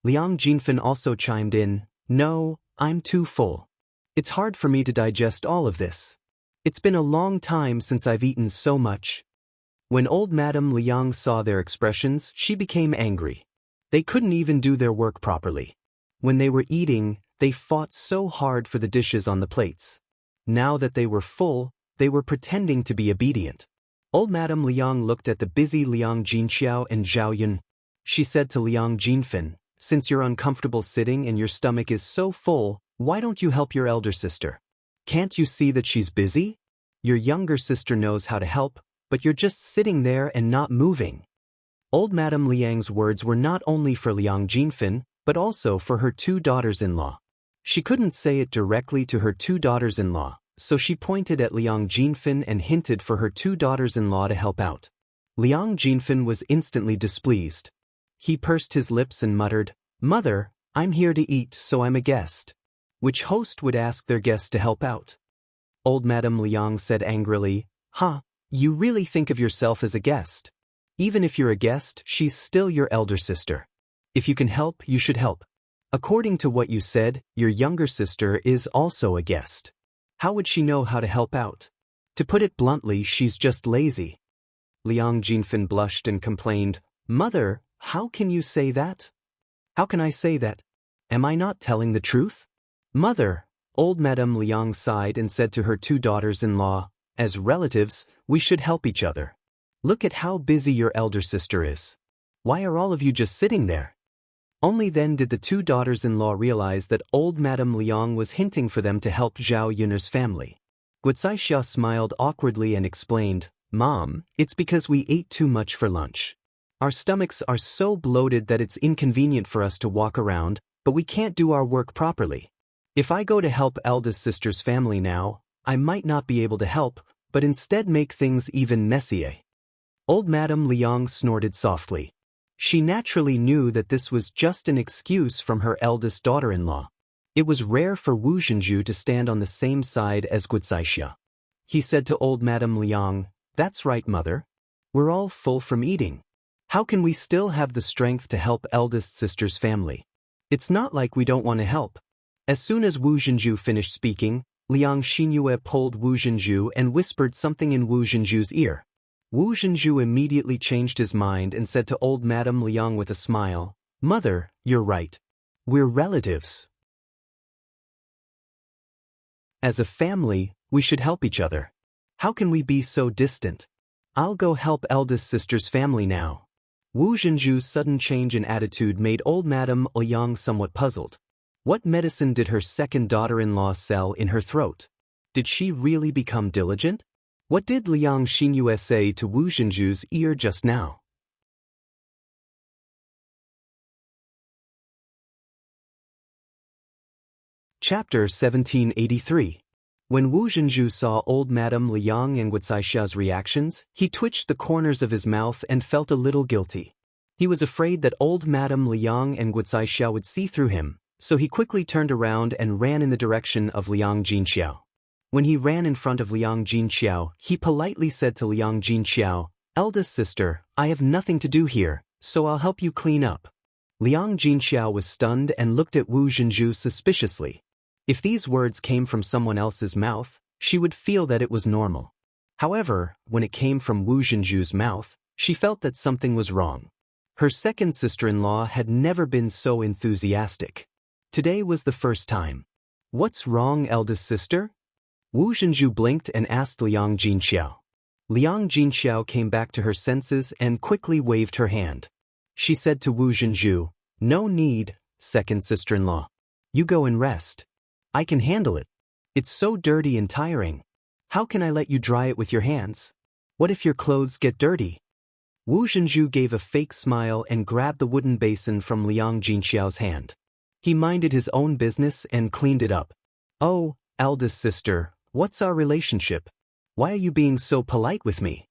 Liang Jinfen also chimed in, no, I'm too full. It's hard for me to digest all of this. It's been a long time since I've eaten so much. When old Madame Liang saw their expressions, she became angry. They couldn't even do their work properly. When they were eating, they fought so hard for the dishes on the plates. Now that they were full, they were pretending to be obedient. Old Madame Liang looked at the busy Liang Jinxiao and Zhao Yun. She said to Liang Jinfen, since you're uncomfortable sitting and your stomach is so full, why don't you help your elder sister? Can't you see that she's busy? Your younger sister knows how to help, but you're just sitting there and not moving. Old Madame Liang's words were not only for Liang Jinfen, but also for her 2 daughters-in-law. She couldn't say it directly to her 2 daughters-in-law, so she pointed at Liang Jinfen and hinted for her 2 daughters-in-law to help out. Liang Jinfen was instantly displeased. He pursed his lips and muttered, Mother, I'm here to eat, so I'm a guest. Which host would ask their guest to help out? Old Madame Liang said angrily, you really think of yourself as a guest. Even if you're a guest, she's still your elder sister. If you can help, you should help. According to what you said, your younger sister is also a guest. How would she know how to help out? To put it bluntly, she's just lazy. Liang Jinfen blushed and complained, Mother, how can you say that? How can I say that? Am I not telling the truth? Mother, old Madame Liang sighed and said to her 2 daughters-in-law, as relatives, we should help each other. Look at how busy your elder sister is. Why are all of you just sitting there? Only then did the 2 daughters-in-law realize that old Madame Liang was hinting for them to help Zhao Yun's family. Guicaixia smiled awkwardly and explained, Mom, it's because we ate too much for lunch. Our stomachs are so bloated that it's inconvenient for us to walk around, but we can't do our work properly. If I go to help eldest sister's family now, I might not be able to help, but instead make things even messier." Old Madame Liang snorted softly. She naturally knew that this was just an excuse from her eldest daughter-in-law. It was rare for Wu Zhenju to stand on the same side as Guizaixia. He said to old Madame Liang, "That's right, mother. We're all full from eating. How can we still have the strength to help eldest sister's family? It's not like we don't want to help." As soon as Wu Zhenju finished speaking, Liang Xinyue pulled Wu Zhenju and whispered something in Wu Zhenju's ear. Wu Zhenju immediately changed his mind and said to old Madame Liang with a smile, "Mother, you're right. We're relatives. As a family, we should help each other. How can we be so distant? I'll go help eldest sister's family now." Wu Zhenju's sudden change in attitude made old Madame Liang somewhat puzzled. What medicine did her second daughter-in-law sell in her throat? Did she really become diligent? What did Liang Xinyue say to Wu Zhenju's ear just now? Chapter 1783. When Wu Zhenju saw old Madame Liang and Guizaixa's reactions, he twitched the corners of his mouth and felt a little guilty. He was afraid that old Madame Liang and Guizaixia would see through him, so he quickly turned around and ran in the direction of Liang Jinqiao. When he ran in front of Liang Jinqiao, he politely said to Liang Jinqiao, "Eldest sister, I have nothing to do here, so I'll help you clean up." Liang Jinqiao was stunned and looked at Wu Zhenju suspiciously. If these words came from someone else's mouth, she would feel that it was normal. However, when it came from Wu Zhenju's mouth, she felt that something was wrong. Her second sister-in-law had never been so enthusiastic. Today was the first time. "What's wrong, eldest sister?" Wu Zhenju blinked and asked Liang Jinqiao. Liang Jinqiao came back to her senses and quickly waved her hand. She said to Wu Zhenju, "No need, second sister-in-law. You go and rest. I can handle it. It's so dirty and tiring. How can I let you dry it with your hands? What if your clothes get dirty?" Wu Zhenju gave a fake smile and grabbed the wooden basin from Liang Jinqiao's hand. He minded his own business and cleaned it up. "Oh, eldest sister, what's our relationship? Why are you being so polite with me?"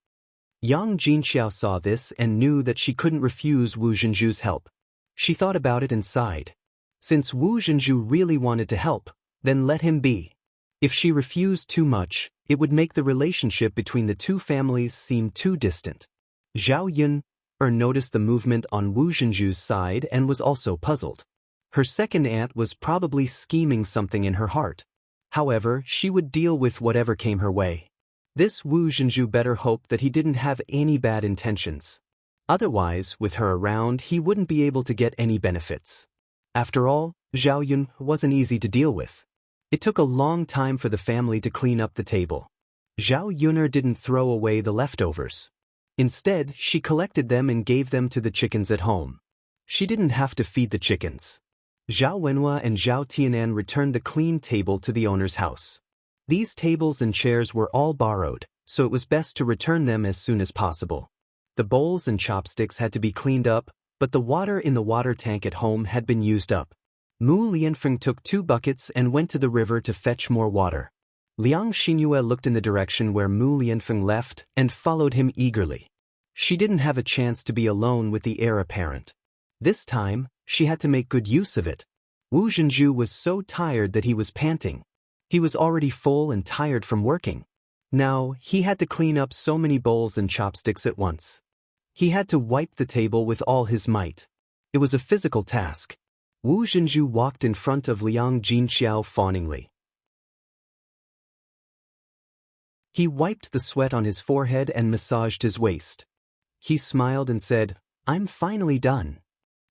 Yang Jinqiao saw this and knew that she couldn't refuse Wu Zhenju's help. She thought about it and sighed. Since Wu Zhenju really wanted to help, then let him be. If she refused too much, it would make the relationship between the two families seem too distant. Zhao Yun noticed the movement on Wu Zhenju's side and was also puzzled. Her second aunt was probably scheming something in her heart. However, she would deal with whatever came her way. This Wu Zhenju better hoped that he didn't have any bad intentions. Otherwise, with her around, he wouldn't be able to get any benefits. After all, Zhao Yun wasn't easy to deal with. It took a long time for the family to clean up the table. Zhao Yuner didn't throw away the leftovers. Instead, she collected them and gave them to the chickens at home. She didn't have to feed the chickens. Zhao Wenhua and Zhao Tianan returned the clean table to the owner's house. These tables and chairs were all borrowed, so it was best to return them as soon as possible. The bowls and chopsticks had to be cleaned up, but the water in the water tank at home had been used up. Mu Lianfeng took 2 buckets and went to the river to fetch more water. Liang Xinyue looked in the direction where Mu Lianfeng left and followed him eagerly. She didn't have a chance to be alone with the heir apparent. This time, she had to make good use of it. Wu Zhenju was so tired that he was panting. He was already full and tired from working. Now, he had to clean up so many bowls and chopsticks at once. He had to wipe the table with all his might. It was a physical task. Wu Zhenju walked in front of Liang Jinqiao fawningly. He wiped the sweat on his forehead and massaged his waist. He smiled and said, "I'm finally done."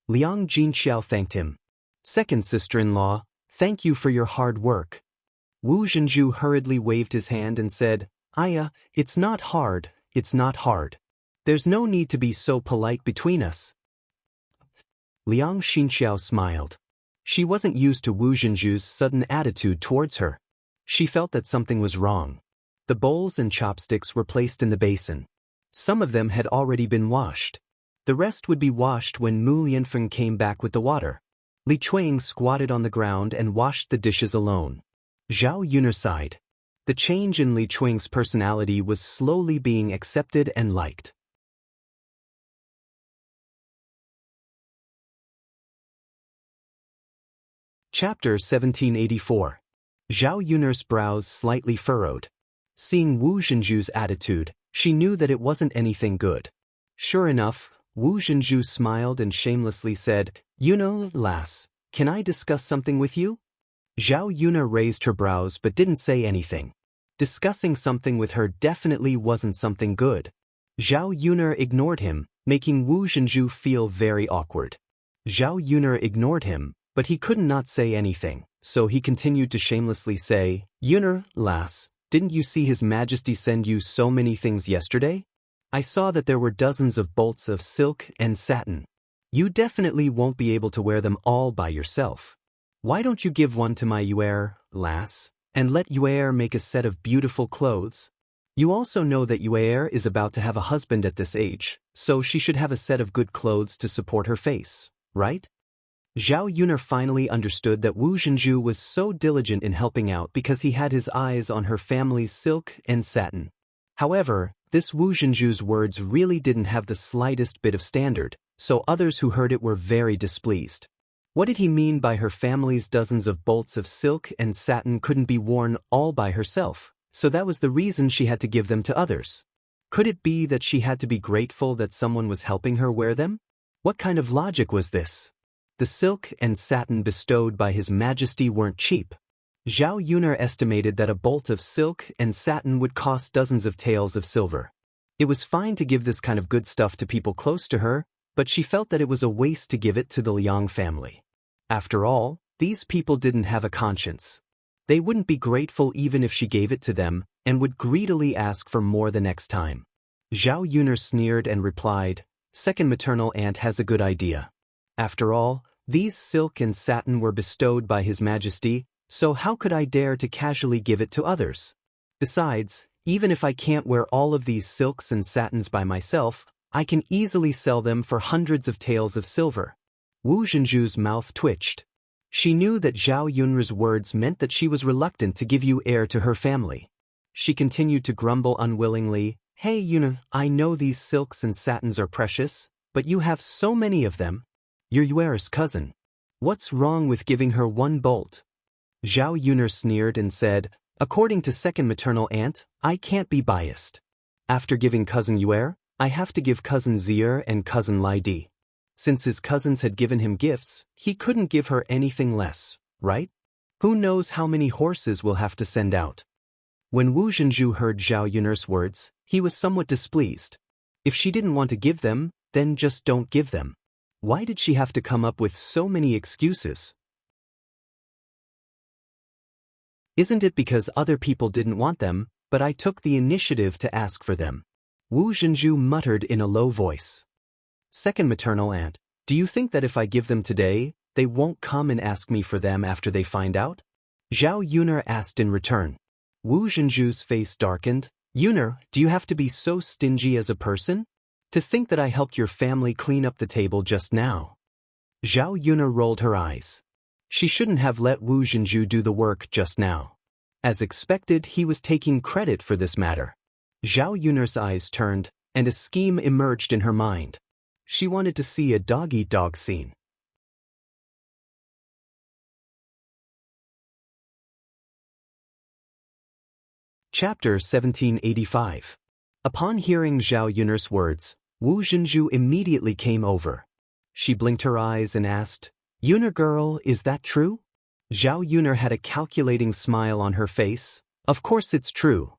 Liang Jinqiao thanked him. "Second sister-in-law, thank you for your hard work." Wu Zhenju hurriedly waved his hand and said, "Aya, it's not hard, it's not hard. There's no need to be so polite between us." Liang Xinqiao smiled. She wasn't used to Wu Zhenju's sudden attitude towards her. She felt that something was wrong. The bowls and chopsticks were placed in the basin. Some of them had already been washed. The rest would be washed when Mu Lianfeng came back with the water. Li Chuang squatted on the ground and washed the dishes alone. Zhao Yuner sighed. The change in Li Chuing's personality was slowly being accepted and liked. Chapter 1784. Zhao Yun'er's brows slightly furrowed. Seeing Wu Zhenju's attitude, she knew that it wasn't anything good. Sure enough, Wu Zhenju smiled and shamelessly said, "You know, lass, can I discuss something with you?" Zhao Yun'er raised her brows but didn't say anything. Discussing something with her definitely wasn't something good. Zhao Yun'er ignored him, making Wu Zhenju feel very awkward. Zhao Yun'er ignored him, but he could not say anything, so he continued to shamelessly say, "Yun'er, lass, didn't you see His Majesty send you so many things yesterday? I saw that there were dozens of bolts of silk and satin. You definitely won't be able to wear them all by yourself. Why don't you give one to my Yu'er, lass, and let Yu'er make a set of beautiful clothes? You also know that Yu'er is about to have a husband at this age, so she should have a set of good clothes to support her face, right?" Zhao Yun'er finally understood that Wu Zhenju was so diligent in helping out because he had his eyes on her family's silk and satin. However, this Wu Zhenju's words really didn't have the slightest bit of standard, so others who heard it were very displeased. What did he mean by her family's dozens of bolts of silk and satin couldn't be worn all by herself, so that was the reason she had to give them to others? Could it be that she had to be grateful that someone was helping her wear them? What kind of logic was this? The silk and satin bestowed by His Majesty weren't cheap. Zhao Yun'er estimated that a bolt of silk and satin would cost dozens of taels of silver. It was fine to give this kind of good stuff to people close to her, but she felt that it was a waste to give it to the Liang family. After all, these people didn't have a conscience. They wouldn't be grateful even if she gave it to them, and would greedily ask for more the next time. Zhao Yun'er sneered and replied, "Second maternal aunt has a good idea. After all, these silk and satin were bestowed by His Majesty, so how could I dare to casually give it to others? Besides, even if I can't wear all of these silks and satins by myself, I can easily sell them for hundreds of taels of silver." Wu Zhenju's mouth twitched. She knew that Zhao Yun'er's words meant that she was reluctant to give heir to her family. She continued to grumble unwillingly, "Hey Yun'er, I know these silks and satins are precious, but you have so many of them. You're Yu'er's cousin. What's wrong with giving her one bolt?" Zhao Yun'er sneered and said, "According to second maternal aunt, I can't be biased. After giving cousin Yu'er, I have to give cousin Zier and cousin Lidi. Since his cousins had given him gifts, he couldn't give her anything less, right? Who knows how many horses we'll have to send out." When Wu Zhenju heard Zhao Yun'er's words, he was somewhat displeased. If she didn't want to give them, then just don't give them. Why did she have to come up with so many excuses? Isn't it because other people didn't want them, but I took the initiative to ask for them? Wu Zhenju muttered in a low voice. "Second maternal aunt, do you think that if I give them today, they won't come and ask me for them after they find out?" Zhao Yun'er asked in return. Wu Zhenju's face darkened. "Yun'er, do you have to be so stingy as a person? To think that I helped your family clean up the table just now." Zhao Yun'er rolled her eyes. She shouldn't have let Wu Zhenju do the work just now. As expected, he was taking credit for this matter. Zhao Yun'er's eyes turned, and a scheme emerged in her mind. She wanted to see a dog-eat-dog scene. Chapter 1785. Upon hearing Zhao Yun'er's words, Wu Zhenju immediately came over. She blinked her eyes and asked, "Yun'er girl, is that true?" Zhao Yun'er had a calculating smile on her face. "Of course it's true.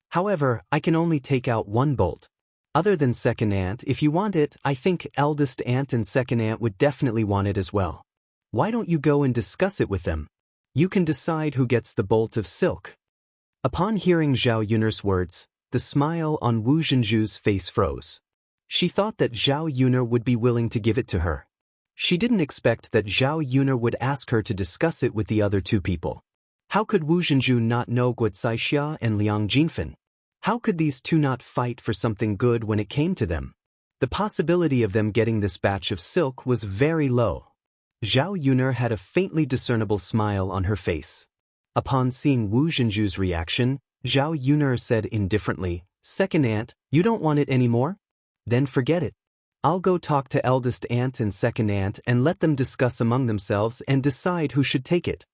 However, I can only take out one bolt. Other than second aunt, if you want it, I think eldest aunt and second aunt would definitely want it as well. Why don't you go and discuss it with them? You can decide who gets the bolt of silk." Upon hearing Zhao Yun'er's words, the smile on Wu Zhenju's face froze. She thought that Zhao Yun'er would be willing to give it to her. She didn't expect that Zhao Yun'er would ask her to discuss it with the other two people. How could Wu Zhenju not know Guo Caixia and Liang Jinfen? How could these two not fight for something good when it came to them? The possibility of them getting this batch of silk was very low. Zhao Yun'er had a faintly discernible smile on her face. Upon seeing Wu Zhenju's reaction, Zhao Yuner said indifferently, "Second aunt, you don't want it anymore? Then forget it. I'll go talk to eldest aunt and second aunt and let them discuss among themselves and decide who should take it."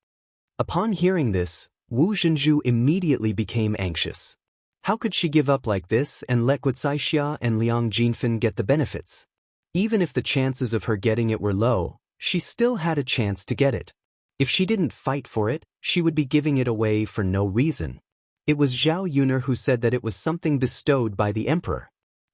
Upon hearing this, Wu Zhenju immediately became anxious. How could she give up like this and let Guocaixia and Liang Jinfen get the benefits? Even if the chances of her getting it were low, she still had a chance to get it. If she didn't fight for it, she would be giving it away for no reason. It was Zhao Yuner who said that it was something bestowed by the emperor.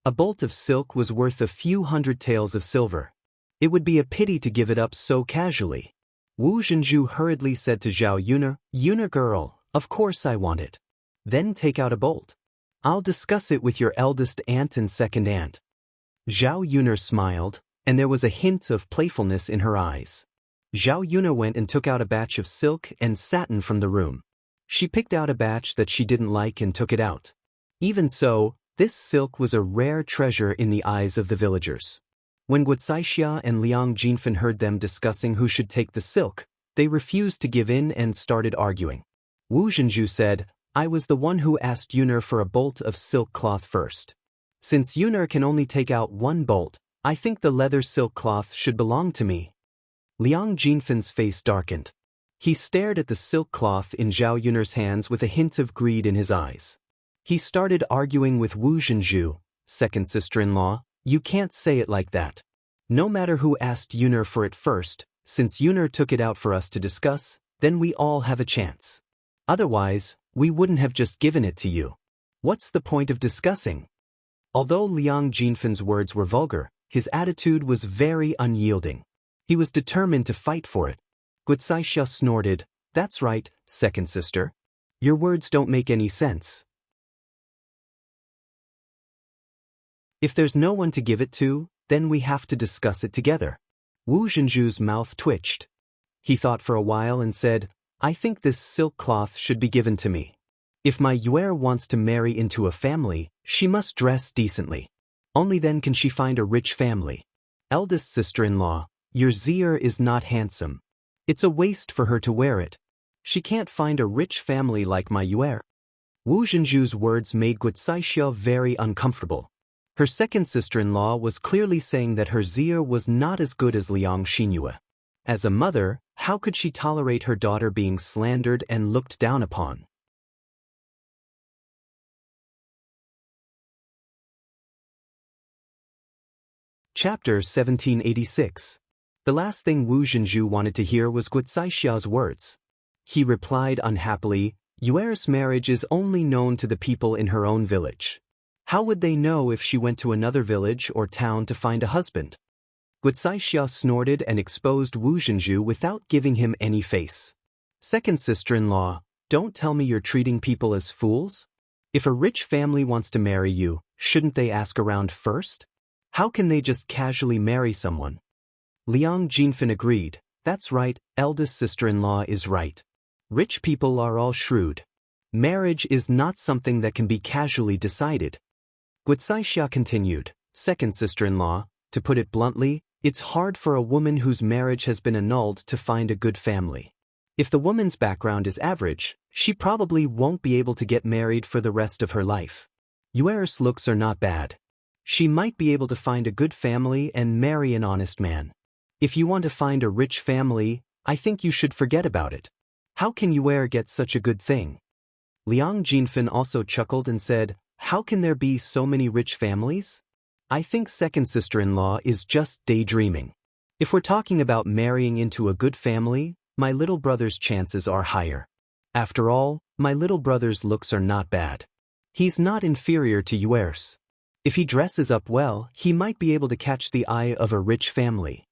A bolt of silk was worth a few hundred taels of silver. It would be a pity to give it up so casually. Wu Zhenju hurriedly said to Zhao Yuner, "Yuner girl, of course I want it. Then take out a bolt. I'll discuss it with your eldest aunt and second aunt." Zhao Yuner smiled, and there was a hint of playfulness in her eyes. Zhao Yuner went and took out a batch of silk and satin from the room. She picked out a batch that she didn't like and took it out. Even so, this silk was a rare treasure in the eyes of the villagers. When Guocaixia and Liang Jinfen heard them discussing who should take the silk, they refused to give in and started arguing. Wu Zhenju said, "I was the one who asked Yuner for a bolt of silk cloth first. Since Yuner can only take out one bolt, I think the leather silk cloth should belong to me." Liang Jinfen's face darkened. He stared at the silk cloth in Zhao Yuner's hands with a hint of greed in his eyes. He started arguing with Wu Zhenju, "Second sister-in-law, you can't say it like that. No matter who asked Yuner for it first, since Yuner took it out for us to discuss, then we all have a chance. Otherwise, we wouldn't have just given it to you. What's the point of discussing?" Although Liang Jinfen's words were vulgar, his attitude was very unyielding. He was determined to fight for it. Guocaixia snorted, "That's right, second sister. Your words don't make any sense. If there's no one to give it to, then we have to discuss it together." Wu Zhenju's mouth twitched. He thought for a while and said, "I think this silk cloth should be given to me. If my Yuer wants to marry into a family, she must dress decently. Only then can she find a rich family. Eldest sister-in-law, your Zier is not handsome. It's a waste for her to wear it. She can't find a rich family like my Yuer." Wu Zhenju's words made Guocaixia very uncomfortable. Her second sister-in-law was clearly saying that her Zier was not as good as Liang Xinyue. As a mother, how could she tolerate her daughter being slandered and looked down upon? Chapter 1786. The last thing Wu Zhenju wanted to hear was Guocaixia's words. He replied unhappily, "Yuer's marriage is only known to the people in her own village. How would they know if she went to another village or town to find a husband?" Guocaixia snorted and exposed Wu Zhenju without giving him any face. "Second sister-in-law, don't tell me you're treating people as fools? If a rich family wants to marry you, shouldn't they ask around first? How can they just casually marry someone?" Liang Jinfen agreed, "That's right, eldest sister-in-law is right. Rich people are all shrewd. Marriage is not something that can be casually decided." Guocaixia continued, "Second sister-in-law, to put it bluntly, it's hard for a woman whose marriage has been annulled to find a good family. If the woman's background is average, she probably won't be able to get married for the rest of her life. Yuer's looks are not bad. She might be able to find a good family and marry an honest man. If you want to find a rich family, I think you should forget about it. How can Yuer get such a good thing?" Liang Jinfen also chuckled and said, "How can there be so many rich families? I think second sister-in-law is just daydreaming. If we're talking about marrying into a good family, my little brother's chances are higher. After all, my little brother's looks are not bad. He's not inferior to Yuer's. If he dresses up well, he might be able to catch the eye of a rich family."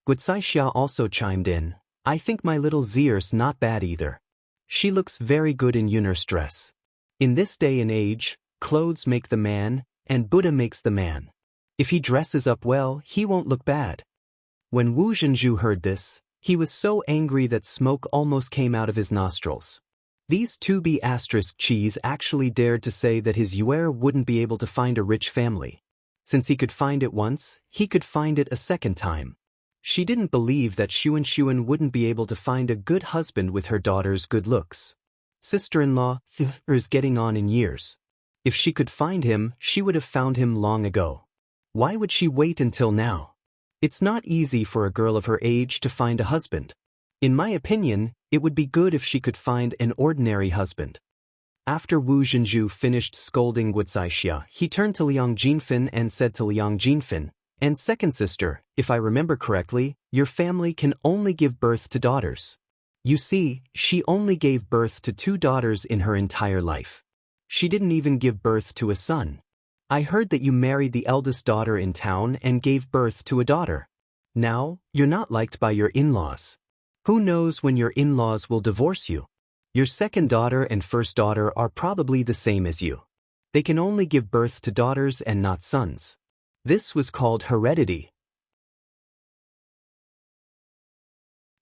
Guocaixia also chimed in, "I think my little Zier's not bad either. She looks very good in Yuner's dress. In this day and age, clothes make the man, and Buddha makes the man. If he dresses up well, he won't look bad." When Wu Zhenju heard this, he was so angry that smoke almost came out of his nostrils. These 2B** cheese actually dared to say that his Yuer wouldn't be able to find a rich family. Since he could find it once, he could find it a second time. She didn't believe that Xuan wouldn't be able to find a good husband with her daughter's good looks. Sister-in-law is getting on in years. If she could find him, she would have found him long ago. Why would she wait until now? It's not easy for a girl of her age to find a husband. In my opinion, it would be good if she could find an ordinary husband. After Wu Zhenju finished scolding Gucaixia, he turned to Liang Jinfin and said to Liang Jinfin, "And second sister, if I remember correctly, your family can only give birth to daughters. You see, she only gave birth to 2 daughters in her entire life. She didn't even give birth to a son. I heard that you married the eldest daughter in town and gave birth to a daughter. Now, you're not liked by your in-laws. Who knows when your in-laws will divorce you? Your second daughter and first daughter are probably the same as you. They can only give birth to daughters and not sons. This was called heredity.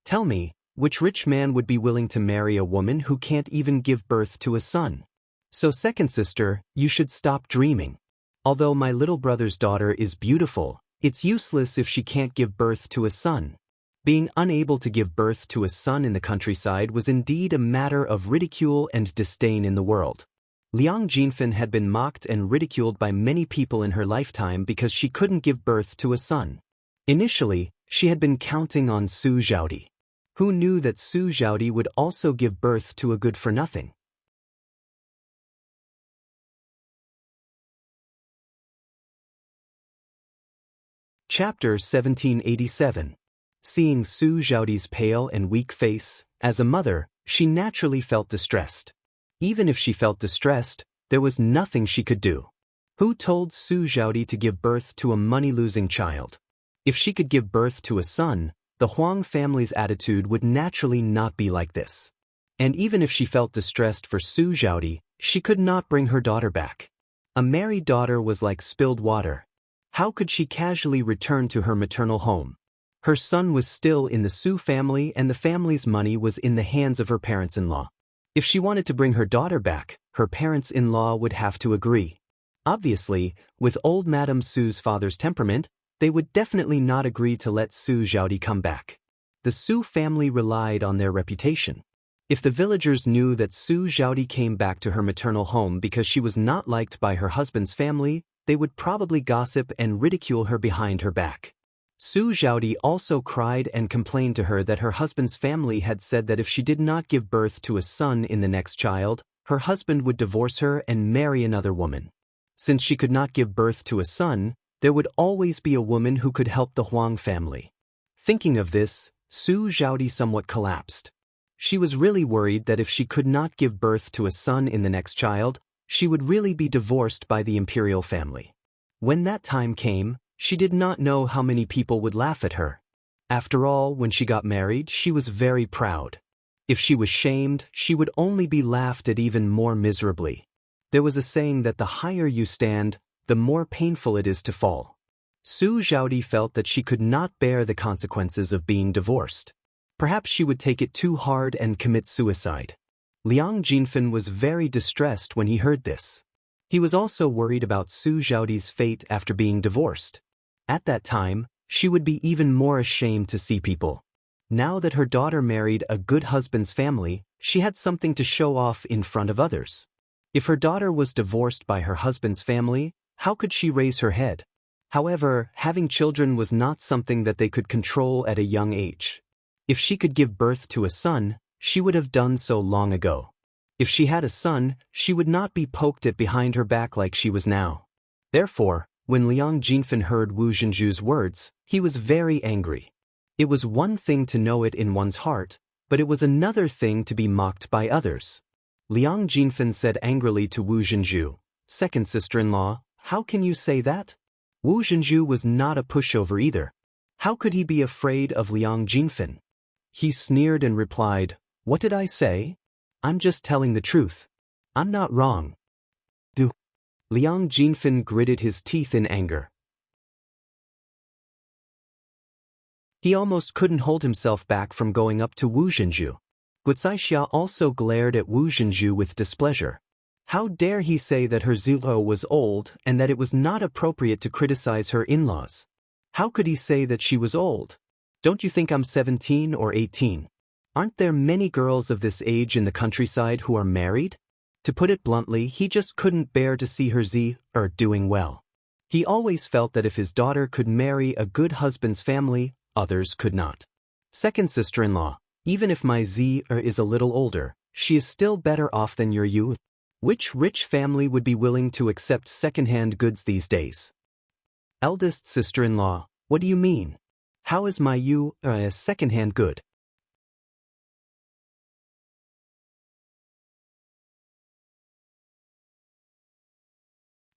Tell me, which rich man would be willing to marry a woman who can't even give birth to a son? So second sister, you should stop dreaming. Although my little brother's daughter is beautiful, it's useless if she can't give birth to a son." Being unable to give birth to a son in the countryside was indeed a matter of ridicule and disdain in the world. Liang Jinfin had been mocked and ridiculed by many people in her lifetime because she couldn't give birth to a son. Initially, she had been counting on Su Zhaodi. Who knew that Su Zhaodi would also give birth to a good-for-nothing? Chapter 1787. Seeing Su Zhaodi's pale and weak face, as a mother, she naturally felt distressed. Even if she felt distressed, there was nothing she could do. Who told Su Zhaodi to give birth to a money-losing child? If she could give birth to a son, the Huang family's attitude would naturally not be like this. And even if she felt distressed for Su Zhaodi, she could not bring her daughter back. A married daughter was like spilled water. How could she casually return to her maternal home? Her son was still in the Su family and the family's money was in the hands of her parents-in-law. If she wanted to bring her daughter back, her parents-in-law would have to agree. Obviously, with old Madame Su's father's temperament, they would definitely not agree to let Su Zhaodi come back. The Su family relied on their reputation. If the villagers knew that Su Zhaodi came back to her maternal home because she was not liked by her husband's family, they would probably gossip and ridicule her behind her back. Su Zhaodi also cried and complained to her that her husband's family had said that if she did not give birth to a son in the next child, her husband would divorce her and marry another woman. Since she could not give birth to a son, there would always be a woman who could help the Huang family. Thinking of this, Su Zhaodi somewhat collapsed. She was really worried that if she could not give birth to a son in the next child, she would really be divorced by the imperial family. When that time came, she did not know how many people would laugh at her. After all, when she got married, she was very proud. If she was shamed, she would only be laughed at even more miserably. There was a saying that the higher you stand, the more painful it is to fall. Su Zhaodi felt that she could not bear the consequences of being divorced. Perhaps she would take it too hard and commit suicide. Liang Jinfin was very distressed when he heard this. He was also worried about Su Zhaodi's fate after being divorced. At that time, she would be even more ashamed to see people. Now that her daughter married a good husband's family, she had something to show off in front of others. If her daughter was divorced by her husband's family, how could she raise her head? However, having children was not something that they could control at a young age. If she could give birth to a son, she would have done so long ago. If she had a son, she would not be poked at behind her back like she was now. Therefore, when Liang Jinfin heard Wu Zhenju's words, he was very angry. It was one thing to know it in one's heart, but it was another thing to be mocked by others. Liang Jinfin said angrily to Wu Zhenju, "Second sister-in-law, how can you say that?" Wu Zhenju was not a pushover either. How could he be afraid of Liang Jinfin? He sneered and replied, "What did I say? I'm just telling the truth. I'm not wrong." Liang Jinfin gritted his teeth in anger. He almost couldn't hold himself back from going up to Wu Zhenju. Gucaixia also glared at Wu Zhenju with displeasure. How dare he say that her zilo was old and that it was not appropriate to criticize her in-laws? How could he say that she was old? Don't you think I'm 17 or 18? Aren't there many girls of this age in the countryside who are married? To put it bluntly, he just couldn't bear to see her doing well. He always felt that if his daughter could marry a good husband's family, others could not. Second sister-in-law, even if my is a little older, she is still better off than your you. Which rich family would be willing to accept second-hand goods these days? Eldest sister-in-law, what do you mean? How is my you a second-hand good?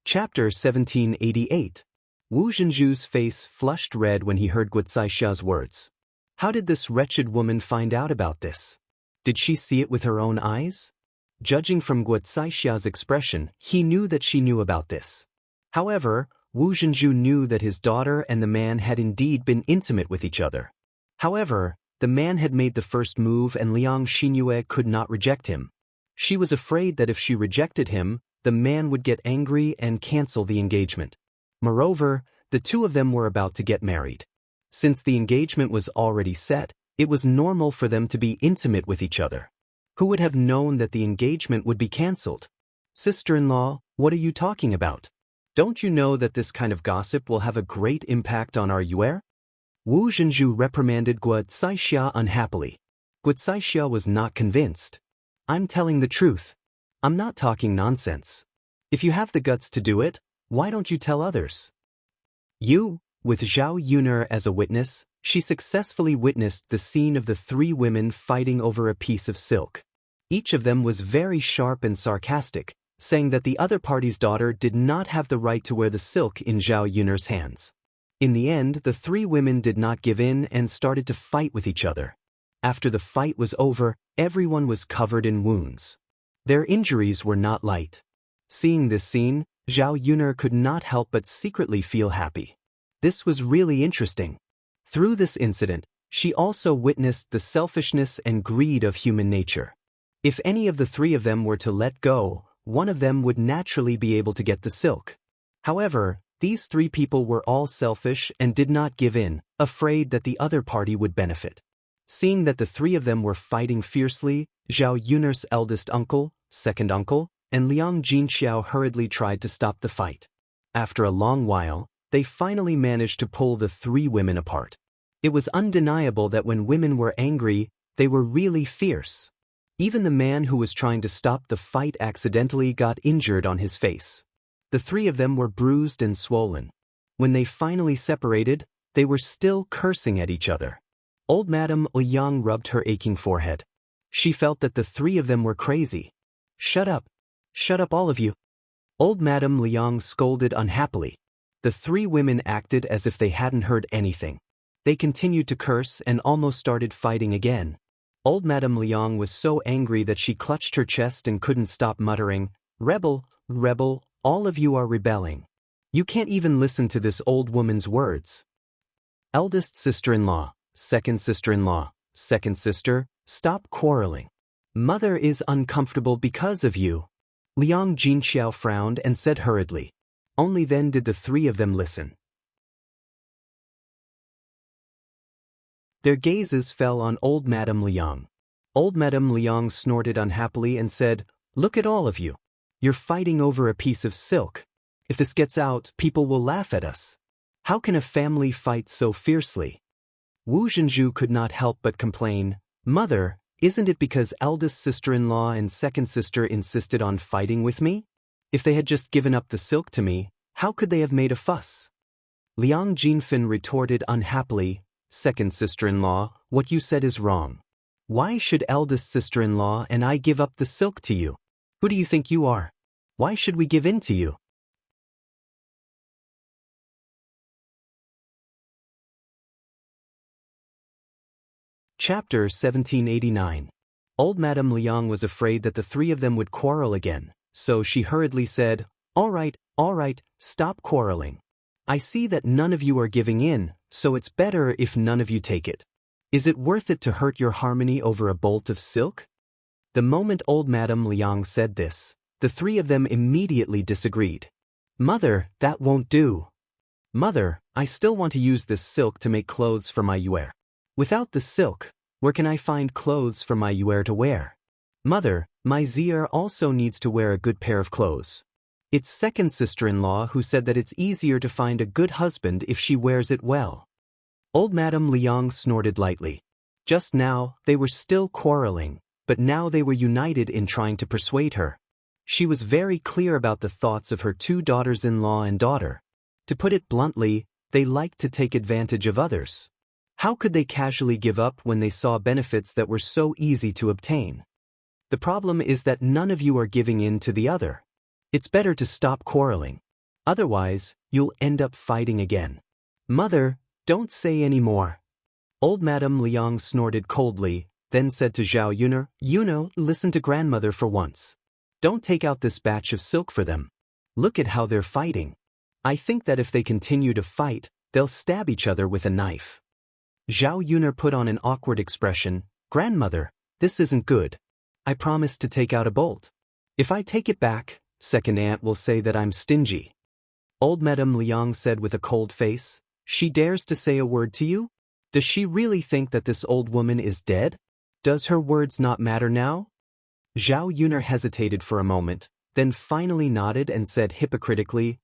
Chapter 1788. Wu Zhenju's face flushed red when he heard Guocaixua's words. How did this wretched woman find out about this? Did she see it with her own eyes? Judging from Guocaixua's expression, he knew that she knew about this. However, Wu Zhenju knew that his daughter and the man had indeed been intimate with each other. However, the man had made the first move and Liang Xinyue could not reject him. She was afraid that if she rejected him, the man would get angry and cancel the engagement. Moreover, the two of them were about to get married. Since the engagement was already set, it was normal for them to be intimate with each other. Who would have known that the engagement would be cancelled? Sister-in-law, what are you talking about? Don't you know that this kind of gossip will have a great impact on our yuer? Wu Zhenju reprimanded Guocaixua unhappily. Guocaixua was not convinced. I'm telling the truth. I'm not talking nonsense. If you have the guts to do it, why don't you tell others? With Zhao Yuner as a witness, she successfully witnessed the scene of the three women fighting over a piece of silk. Each of them was very sharp and sarcastic, saying that the other party's daughter did not have the right to wear the silk in Zhao Yuner's hands. In the end, the three women did not give in and started to fight with each other. After the fight was over, everyone was covered in wounds. Their injuries were not light. Seeing this scene, Zhao Yuner could not help but secretly feel happy. This was really interesting. Through this incident, she also witnessed the selfishness and greed of human nature. If any of the three of them were to let go, one of them would naturally be able to get the silk. However, these three people were all selfish and did not give in, afraid that the other party would benefit. Seeing that the three of them were fighting fiercely, Zhao Yuner's eldest uncle, second uncle, and Liang Jinxiao hurriedly tried to stop the fight. After a long while, they finally managed to pull the three women apart. It was undeniable that when women were angry, they were really fierce. Even the man who was trying to stop the fight accidentally got injured on his face. The three of them were bruised and swollen. When they finally separated, they were still cursing at each other. Old Madame Liang rubbed her aching forehead. She felt that the three of them were crazy. Shut up all of you. Old Madame Liang scolded unhappily. The three women acted as if they hadn't heard anything. They continued to curse and almost started fighting again. Old Madame Liang was so angry that she clutched her chest and couldn't stop muttering, "Rebel, rebel, all of you are rebelling. You can't even listen to this old woman's words." Eldest sister-in-law, second sister, stop quarreling. Mother is uncomfortable because of you. Liang Jinxiao frowned and said hurriedly. Only then did the three of them listen. Their gazes fell on old Madame Liang. Old Madame Liang snorted unhappily and said, "Look at all of you. You're fighting over a piece of silk. If this gets out, people will laugh at us. How can a family fight so fiercely?" Wu Zhenju could not help but complain, "Mother, isn't it because eldest sister-in-law and second sister insisted on fighting with me? If they had just given up the silk to me, how could they have made a fuss?" Liang Jinfin retorted unhappily, "Second sister-in-law, what you said is wrong. Why should eldest sister-in-law and I give up the silk to you? Who do you think you are? Why should we give in to you?" Chapter 1789. Old Madame Liang was afraid that the three of them would quarrel again, so she hurriedly said, all right, stop quarreling. I see that none of you are giving in, so it's better if none of you take it. Is it worth it to hurt your harmony over a bolt of silk?" The moment old Madame Liang said this, the three of them immediately disagreed. "Mother, that won't do. Mother, I still want to use this silk to make clothes for my yuer. Without the silk, Where can I find clothes for my Yuer to wear? Mother, my Zier also needs to wear a good pair of clothes. It's second sister-in-law who said that it's easier to find a good husband if she wears it well. Old Madame Liang snorted lightly. Just now, they were still quarreling, but now they were united in trying to persuade her. She was very clear about the thoughts of her two daughters-in-law and daughter. To put it bluntly, they liked to take advantage of others. How could they casually give up when they saw benefits that were so easy to obtain? The problem is that none of you are giving in to the other. It's better to stop quarreling. Otherwise, you'll end up fighting again. Mother, don't say any more. Old Madame Liang snorted coldly, then said to Zhao Yuner, listen to grandmother for once. Don't take out this batch of silk for them. Look at how they're fighting. I think that if they continue to fight, they'll stab each other with a knife. Zhao Yuner put on an awkward expression. Grandmother, this isn't good. I promised to take out a bolt. If I take it back, second aunt will say that I'm stingy. Old Madame Liang said with a cold face. She dares to say a word to you? Does she really think that this old woman is dead? Does her words not matter now? Zhao Yuner hesitated for a moment, then finally nodded and said hypocritically,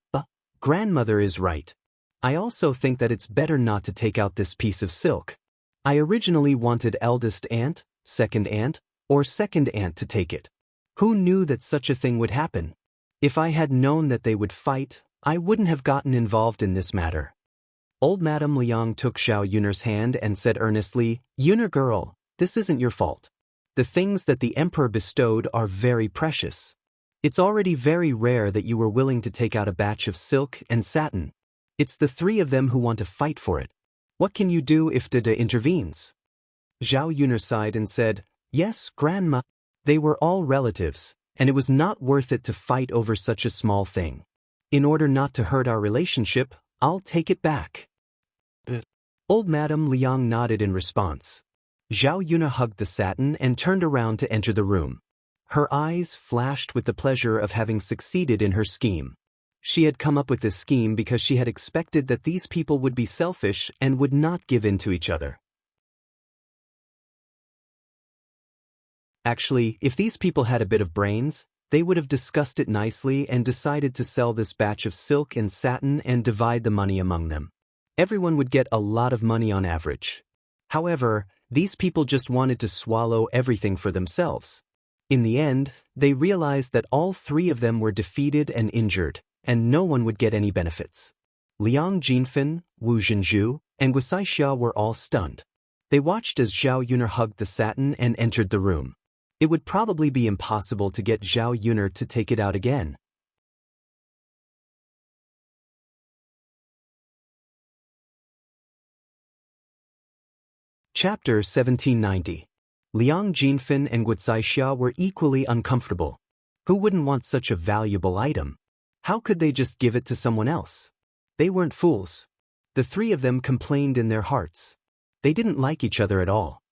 Grandmother is right. I also think that it's better not to take out this piece of silk. I originally wanted eldest aunt, second aunt, or second aunt to take it. Who knew that such a thing would happen? If I had known that they would fight, I wouldn't have gotten involved in this matter. Old Madame Liang took Zhao Yuner's hand and said earnestly, Yuner girl, this isn't your fault. The things that the emperor bestowed are very precious. It's already very rare that you were willing to take out a batch of silk and satin. It's the three of them who want to fight for it. What can you do if Dada intervenes? Zhao Yuner sighed and said, Yes, Grandma. They were all relatives, and it was not worth it to fight over such a small thing. In order not to hurt our relationship, I'll take it back. Old Madame Liang nodded in response. Zhao Yuner hugged the satin and turned around to enter the room. Her eyes flashed with the pleasure of having succeeded in her scheme. She had come up with this scheme because she had expected that these people would be selfish and would not give in to each other. Actually, if these people had a bit of brains, they would have discussed it nicely and decided to sell this batch of silk and satin and divide the money among them. Everyone would get a lot of money on average. However, these people just wanted to swallow everything for themselves. In the end, they realized that all three of them were defeated and injured, and no one would get any benefits. Liang Jinfen, Wu Zhenju, and Guisai Xia were all stunned. They watched as Zhao Yuner hugged the satin and entered the room. It would probably be impossible to get Zhao Yuner to take it out again. Chapter 1790. Liang Jinfen and Guisai Xia were equally uncomfortable. Who wouldn't want such a valuable item? How could they just give it to someone else? They weren't fools. The three of them complained in their hearts. They didn't like each other at all.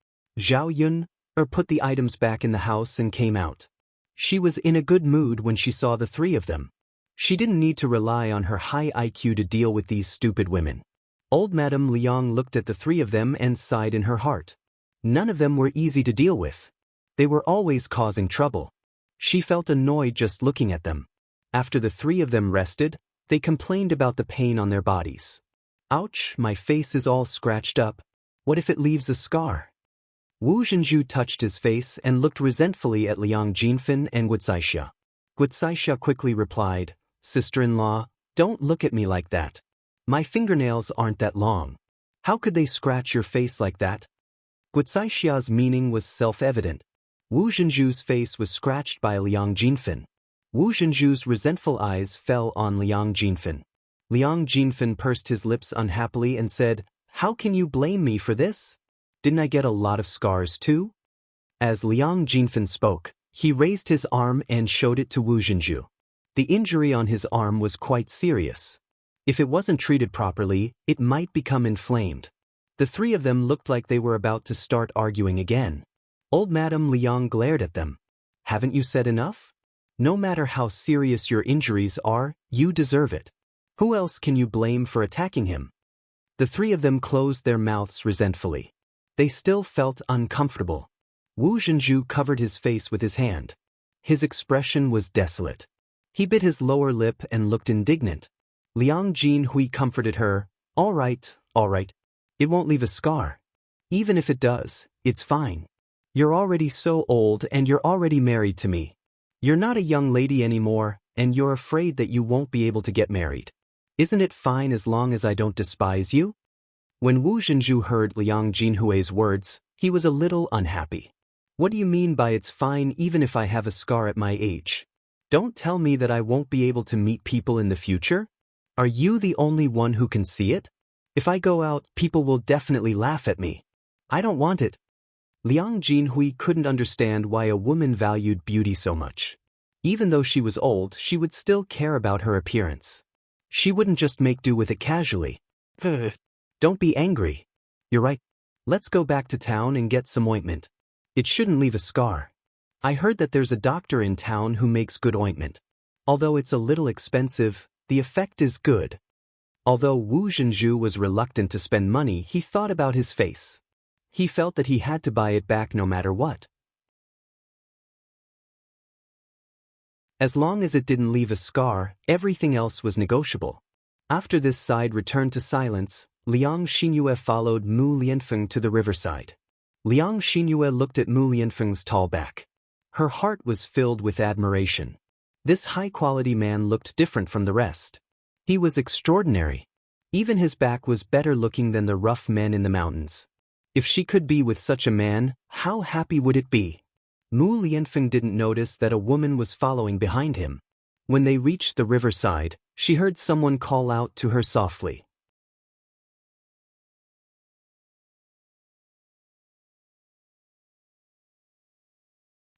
Zhao Yun put the items back in the house and came out. She was in a good mood when she saw the three of them. She didn't need to rely on her high IQ to deal with these stupid women. Old Madame Liang looked at the three of them and sighed in her heart. None of them were easy to deal with. They were always causing trouble. She felt annoyed just looking at them. After the three of them rested, they complained about the pain on their bodies. Ouch, my face is all scratched up. What if it leaves a scar? Wu Zhenju touched his face and looked resentfully at Liang Jinfen and Guisai Xia. Guisai Xia quickly replied, Sister-in-law, don't look at me like that. My fingernails aren't that long. How could they scratch your face like that? Guisai Xia's meaning was self-evident. Wu Zhenju's face was scratched by Liang Jinfen. Wu Zhenju's resentful eyes fell on Liang Jinfen. Liang Jinfen pursed his lips unhappily and said, How can you blame me for this? Didn't I get a lot of scars too? As Liang Jinfen spoke, he raised his arm and showed it to Wu Zhenju. The injury on his arm was quite serious. If it wasn't treated properly, it might become inflamed. The three of them looked like they were about to start arguing again. Old Madame Liang glared at them. Haven't you said enough? No matter how serious your injuries are, you deserve it. Who else can you blame for attacking him? The three of them closed their mouths resentfully. They still felt uncomfortable. Wu Zhenju covered his face with his hand. His expression was desolate. He bit his lower lip and looked indignant. Liang Jinhui comforted her. All right. It won't leave a scar. Even if it does, it's fine. You're already so old and you're already married to me. You're not a young lady anymore, and you're afraid that you won't be able to get married. Isn't it fine as long as I don't despise you? When Wu Zhenju heard Liang Jinhui's words, he was a little unhappy. What do you mean by it's fine even if I have a scar at my age? Don't tell me that I won't be able to meet people in the future? Are you the only one who can see it? If I go out, people will definitely laugh at me. I don't want it. Liang Jinhui couldn't understand why a woman valued beauty so much. Even though she was old, she would still care about her appearance. She wouldn't just make do with it casually. Don't be angry. You're right. Let's go back to town and get some ointment. It shouldn't leave a scar. I heard that there's a doctor in town who makes good ointment. Although it's a little expensive, the effect is good. Although Wu Zhenju was reluctant to spend money, he thought about his face. He felt that he had to buy it back no matter what. As long as it didn't leave a scar, everything else was negotiable. After this side returned to silence, Liang Xinyue followed Mu Lianfeng to the riverside. Liang Xinyue looked at Mu Lianfeng's tall back. Her heart was filled with admiration. This high-quality man looked different from the rest. He was extraordinary. Even his back was better looking than the rough men in the mountains. If she could be with such a man, how happy would it be? Mu Lianfeng didn't notice that a woman was following behind him. When they reached the riverside, she heard someone call out to her softly.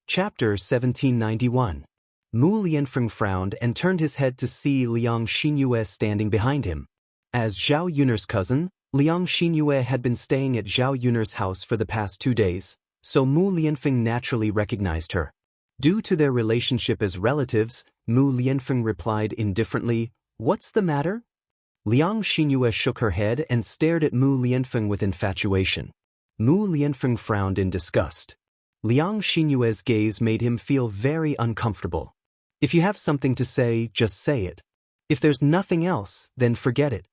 Chapter 1791. Mu Lianfeng frowned and turned his head to see Liang Xinyue standing behind him. As Zhao Yun'er's cousin, Liang Xinyue had been staying at Zhao Yun'er's house for the past 2 days, so Mu Lianfeng naturally recognized her. Due to their relationship as relatives, Mu Lianfeng replied indifferently, "What's the matter?" Liang Xinyue shook her head and stared at Mu Lianfeng with infatuation. Mu Lianfeng frowned in disgust. Liang Xinyue's gaze made him feel very uncomfortable. If you have something to say, just say it. If there's nothing else, then forget it.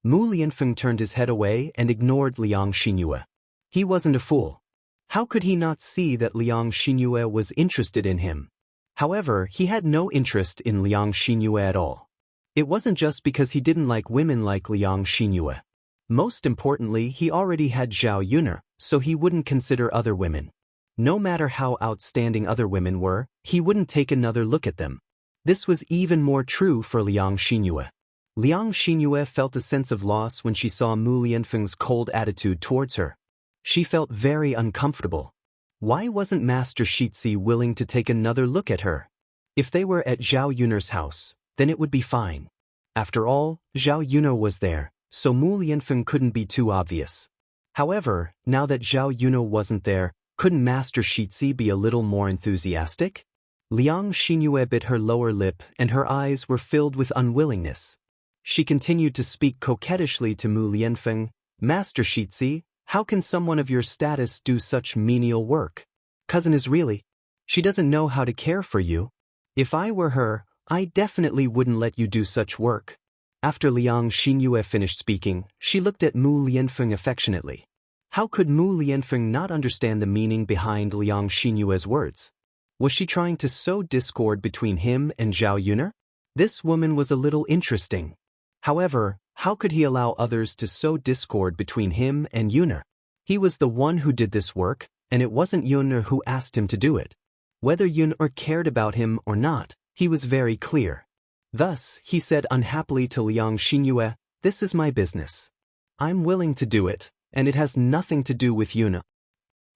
Mu Lianfeng turned his head away and ignored Liang Xinyue. He wasn't a fool. How could he not see that Liang Xinyue was interested in him? However, he had no interest in Liang Xinyue at all. It wasn't just because he didn't like women like Liang Xinyue. Most importantly, he already had Zhao Yun'er, so he wouldn't consider other women. No matter how outstanding other women were, he wouldn't take another look at them. This was even more true for Liang Xinyue. Liang Xinyue felt a sense of loss when she saw Mu Lianfeng's cold attitude towards her. She felt very uncomfortable. Why wasn't Master Shitzi willing to take another look at her? If they were at Zhao Yun'er's house, then it would be fine. After all, Zhao Yun'er was there, so Mu Lianfeng couldn't be too obvious. However, now that Zhao Yun'er wasn't there, couldn't Master Shitzi be a little more enthusiastic? Liang Xinyue bit her lower lip and her eyes were filled with unwillingness. She continued to speak coquettishly to Mu Lianfeng. "Master Shitzi, how can someone of your status do such menial work? Cousin is really. She doesn't know how to care for you. If I were her, I definitely wouldn't let you do such work." After Liang Xinyue finished speaking, she looked at Mu Lianfeng affectionately. How could Mu Lianfeng not understand the meaning behind Liang Xinyue's words? Was she trying to sow discord between him and Zhao Yun'er? This woman was a little interesting. However, how could he allow others to sow discord between him and Yun'er? He was the one who did this work, and it wasn't Yun'er who asked him to do it. Whether Yun'er cared about him or not, he was very clear. Thus, he said unhappily to Liang Xinyue, "This is my business. I'm willing to do it, and it has nothing to do with Yun'er.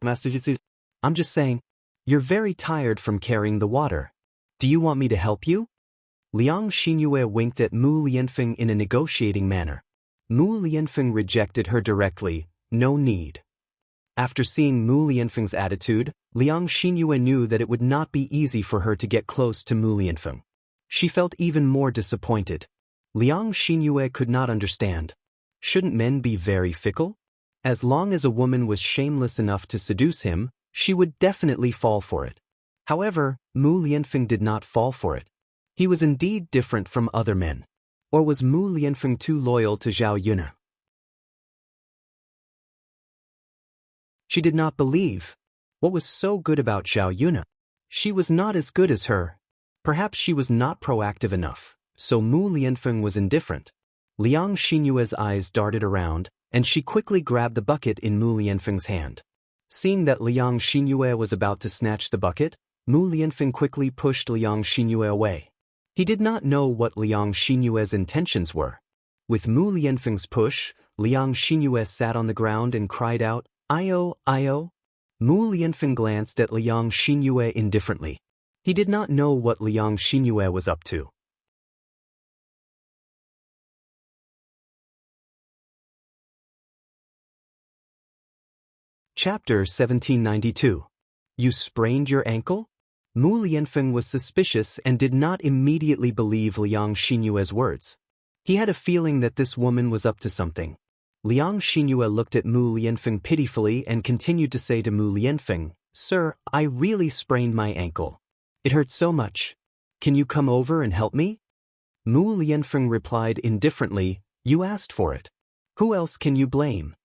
Master Jitsu, I'm just saying, you're very tired from carrying the water. Do you want me to help you?" Liang Xinyue winked at Mu Lianfeng in a negotiating manner. Mu Lianfeng rejected her directly, "No need." After seeing Mu Lianfeng's attitude, Liang Xinyue knew that it would not be easy for her to get close to Mu Lianfeng. She felt even more disappointed. Liang Xinyue could not understand. Shouldn't men be very fickle? As long as a woman was shameless enough to seduce him, she would definitely fall for it. However, Mu Lianfeng did not fall for it. He was indeed different from other men. Or was Mu Lianfeng too loyal to Zhao Yuna? She did not believe. What was so good about Zhao Yuna? She was not as good as her. Perhaps she was not proactive enough, so Mu Lianfeng was indifferent. Liang Xinyue's eyes darted around, and she quickly grabbed the bucket in Mu Lianfeng's hand. Seeing that Liang Xinyue was about to snatch the bucket, Mu Lianfeng quickly pushed Liang Xinyue away. He did not know what Liang Xinyue's intentions were. With Mu Lianfeng's push, Liang Xinyue sat on the ground and cried out, "Io, Io." Mu Lianfeng glanced at Liang Xinyue indifferently. He did not know what Liang Xinyue was up to. Chapter 1792. You sprained your ankle? Mu Lianfeng was suspicious and did not immediately believe Liang Xinyue's words. He had a feeling that this woman was up to something. Liang Xinyue looked at Mu Lianfeng pitifully and continued to say to Mu Lianfeng, "Sir, I really sprained my ankle. It hurt so much. Can you come over and help me?" Mu Lianfeng replied indifferently, "You asked for it. Who else can you blame?"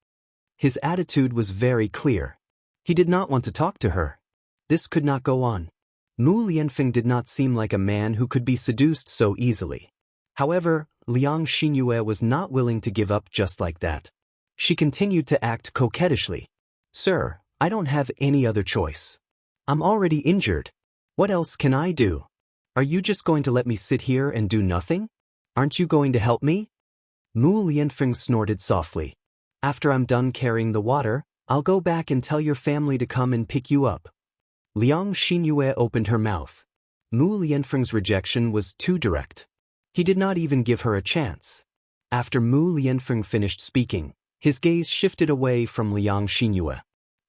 His attitude was very clear. He did not want to talk to her. This could not go on. Mu Lianfeng did not seem like a man who could be seduced so easily. However, Liang Xinyue was not willing to give up just like that. She continued to act coquettishly. "Sir, I don't have any other choice. I'm already injured. What else can I do? Are you just going to let me sit here and do nothing? Aren't you going to help me?" Mu Lianfeng snorted softly. "After I'm done carrying the water, I'll go back and tell your family to come and pick you up." Liang Xinyue opened her mouth. Mu Lianfeng's rejection was too direct. He did not even give her a chance. After Mu Lianfeng finished speaking, his gaze shifted away from Liang Xinyue.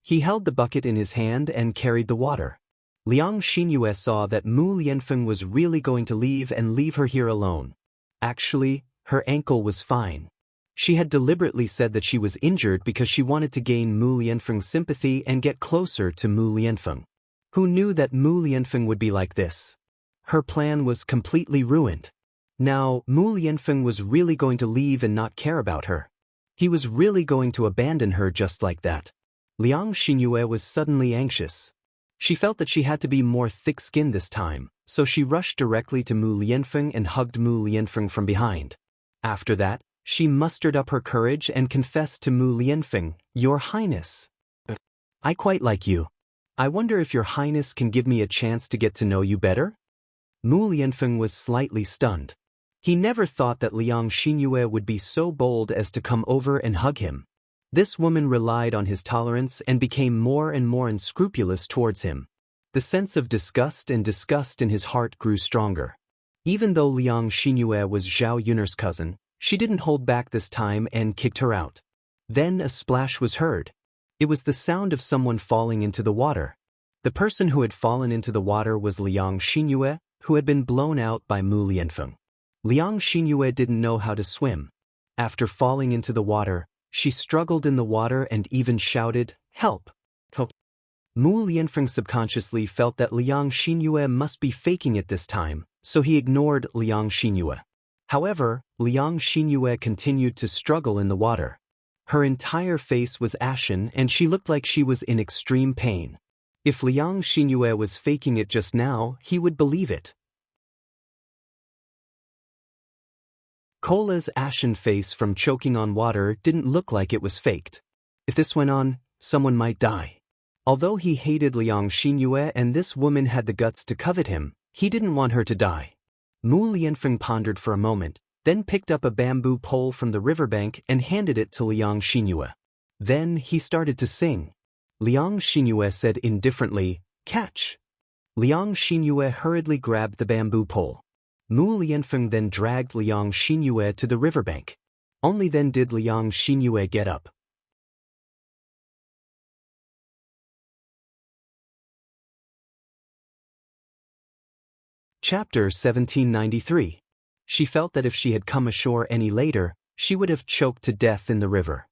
He held the bucket in his hand and carried the water. Liang Xinyue saw that Mu Lianfeng was really going to leave her here alone. Actually, her ankle was fine. She had deliberately said that she was injured because she wanted to gain Mu Lianfeng's sympathy and get closer to Mu Lianfeng. Who knew that Mu Lianfeng would be like this? Her plan was completely ruined. Now, Mu Lianfeng was really going to leave and not care about her. He was really going to abandon her just like that. Liang Xinyue was suddenly anxious. She felt that she had to be more thick-skinned this time, so she rushed directly to Mu Lianfeng and hugged Mu Lianfeng from behind. After that, she mustered up her courage and confessed to Mu Lianfeng, "Your Highness, I quite like you. I wonder if Your Highness can give me a chance to get to know you better?" Mu Lianfeng was slightly stunned. He never thought that Liang Xinyue would be so bold as to come over and hug him. This woman relied on his tolerance and became more and more unscrupulous towards him. The sense of disgust in his heart grew stronger. Even though Liang Xinyue was Zhao Yun'er's cousin, she didn't hold back this time and kicked her out. Then a splash was heard. It was the sound of someone falling into the water. The person who had fallen into the water was Liang Xinyue, who had been blown out by Mu Lianfeng. Liang Xinyue didn't know how to swim. After falling into the water, she struggled in the water and even shouted, "Help! Help!" Mu Lianfeng subconsciously felt that Liang Xinyue must be faking it this time, so he ignored Liang Xinyue. However, Liang Xinyue continued to struggle in the water. Her entire face was ashen and she looked like she was in extreme pain. If Liang Xinyue was faking it just now, he would believe it. Cola's ashen face from choking on water didn't look like it was faked. If this went on, someone might die. Although he hated Liang Xinyue and this woman had the guts to covet him, he didn't want her to die. Mu Lianfeng pondered for a moment, then picked up a bamboo pole from the riverbank and handed it to Liang Xinyue. Then he started to sing. Liang Xinyue said indifferently, "Catch!" Liang Xinyue hurriedly grabbed the bamboo pole. Mu Lianfeng then dragged Liang Xinyue to the riverbank. Only then did Liang Xinyue get up. Chapter 1793. She felt that if she had come ashore any later, she would have choked to death in the river.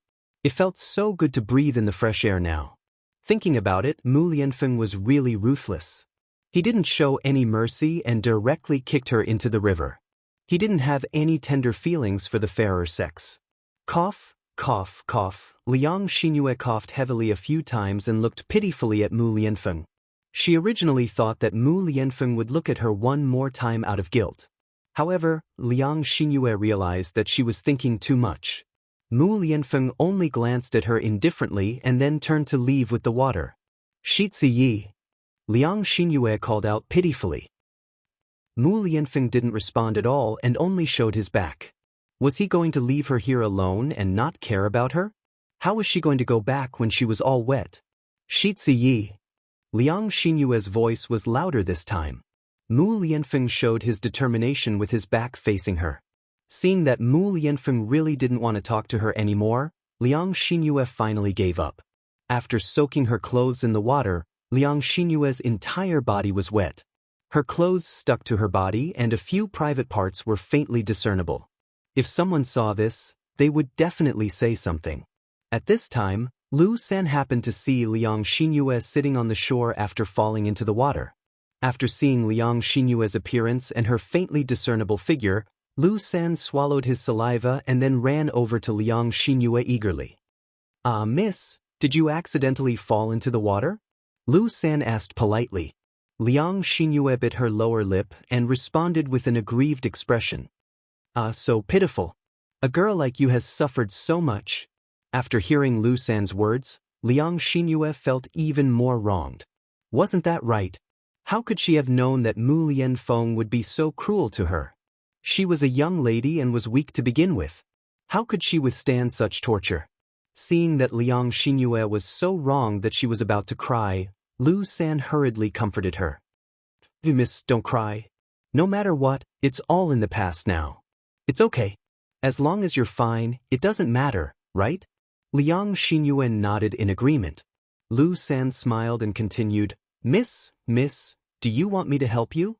It felt so good to breathe in the fresh air now. Thinking about it, Mu Lianfeng was really ruthless. He didn't show any mercy and directly kicked her into the river. He didn't have any tender feelings for the fairer sex. Cough, cough, cough. Liang Xinyue coughed heavily a few times and looked pitifully at Mu Lianfeng. She originally thought that Mu Lianfeng would look at her one more time out of guilt. However, Liang Xinyue realized that she was thinking too much. Mu Lianfeng only glanced at her indifferently and then turned to leave with the water. Shitzi Yi. Liang Xinyue called out pitifully. Mu Lianfeng didn't respond at all and only showed his back. Was he going to leave her here alone and not care about her? How was she going to go back when she was all wet? Shitzi Yi. Liang Xinyue's voice was louder this time. Mu Lianfeng showed his determination with his back facing her. Seeing that Mu Lianfeng really didn't want to talk to her anymore, Liang Xinyue finally gave up. After soaking her clothes in the water, Liang Xinyue's entire body was wet. Her clothes stuck to her body and a few private parts were faintly discernible. If someone saw this, they would definitely say something. At this time, Lu San happened to see Liang Xinyue sitting on the shore after falling into the water. After seeing Liang Xinyue's appearance and her faintly discernible figure, Lu San swallowed his saliva and then ran over to Liang Xinyue eagerly. Miss, did you accidentally fall into the water? Lu San asked politely. Liang Xinyue bit her lower lip and responded with an aggrieved expression. So pitiful. A girl like you has suffered so much. After hearing Lu San's words, Liang Xinyue felt even more wronged. Wasn't that right? How could she have known that Mu Lianfeng would be so cruel to her? She was a young lady and was weak to begin with. How could she withstand such torture? Seeing that Liang Xinyue was so wrong that she was about to cry, Lu San hurriedly comforted her. Miss, don't cry. No matter what, it's all in the past now. It's okay. As long as you're fine, it doesn't matter, right? Liang Xinyue nodded in agreement. Lu San smiled and continued, Miss, do you want me to help you?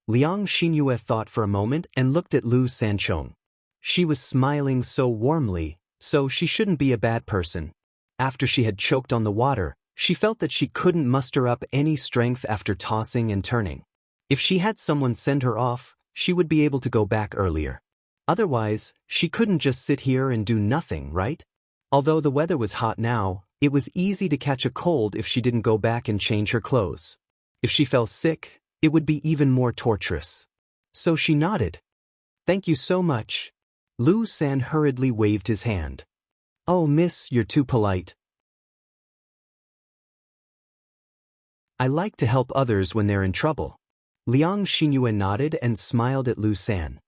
Liang Xinyue thought for a moment and looked at Lu Sanchong. She was smiling so warmly, so she shouldn't be a bad person. After she had choked on the water, she felt that she couldn't muster up any strength after tossing and turning. If she had someone send her off, she would be able to go back earlier. Otherwise, she couldn't just sit here and do nothing, right? Although the weather was hot now, it was easy to catch a cold if she didn't go back and change her clothes. If she fell sick, it would be even more torturous. So she nodded. Thank you so much. Lu San hurriedly waved his hand. Oh, miss, you're too polite. I like to help others when they're in trouble. Liang Xinyue nodded and smiled at Lu San.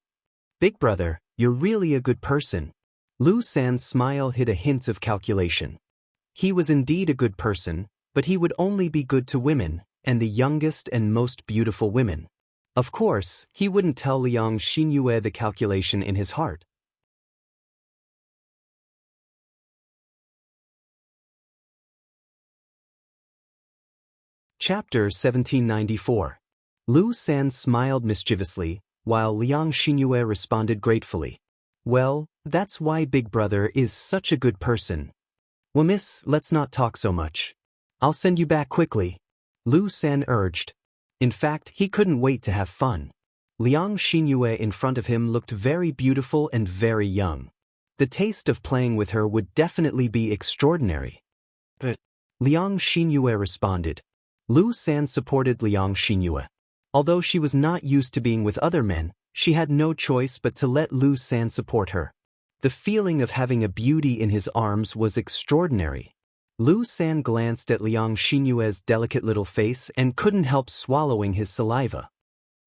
Big brother, you're really a good person. Lu San's smile hid a hint of calculation. He was indeed a good person, but he would only be good to women, and the youngest and most beautiful women. Of course, he wouldn't tell Liang Xinyue the calculation in his heart. Chapter 1794. Lu San smiled mischievously, while Liang Xinyue responded gratefully. Well, that's why Big Brother is such a good person. Well, miss, let's not talk so much. I'll send you back quickly. Lu San urged. In fact, he couldn't wait to have fun. Liang Xinyue in front of him looked very beautiful and very young. The taste of playing with her would definitely be extraordinary. But Liang Xinyue responded. Lu San supported Liang Xinyue. Although she was not used to being with other men, she had no choice but to let Lu San support her. The feeling of having a beauty in his arms was extraordinary. Lu San glanced at Liang Xinyue's delicate little face and couldn't help swallowing his saliva.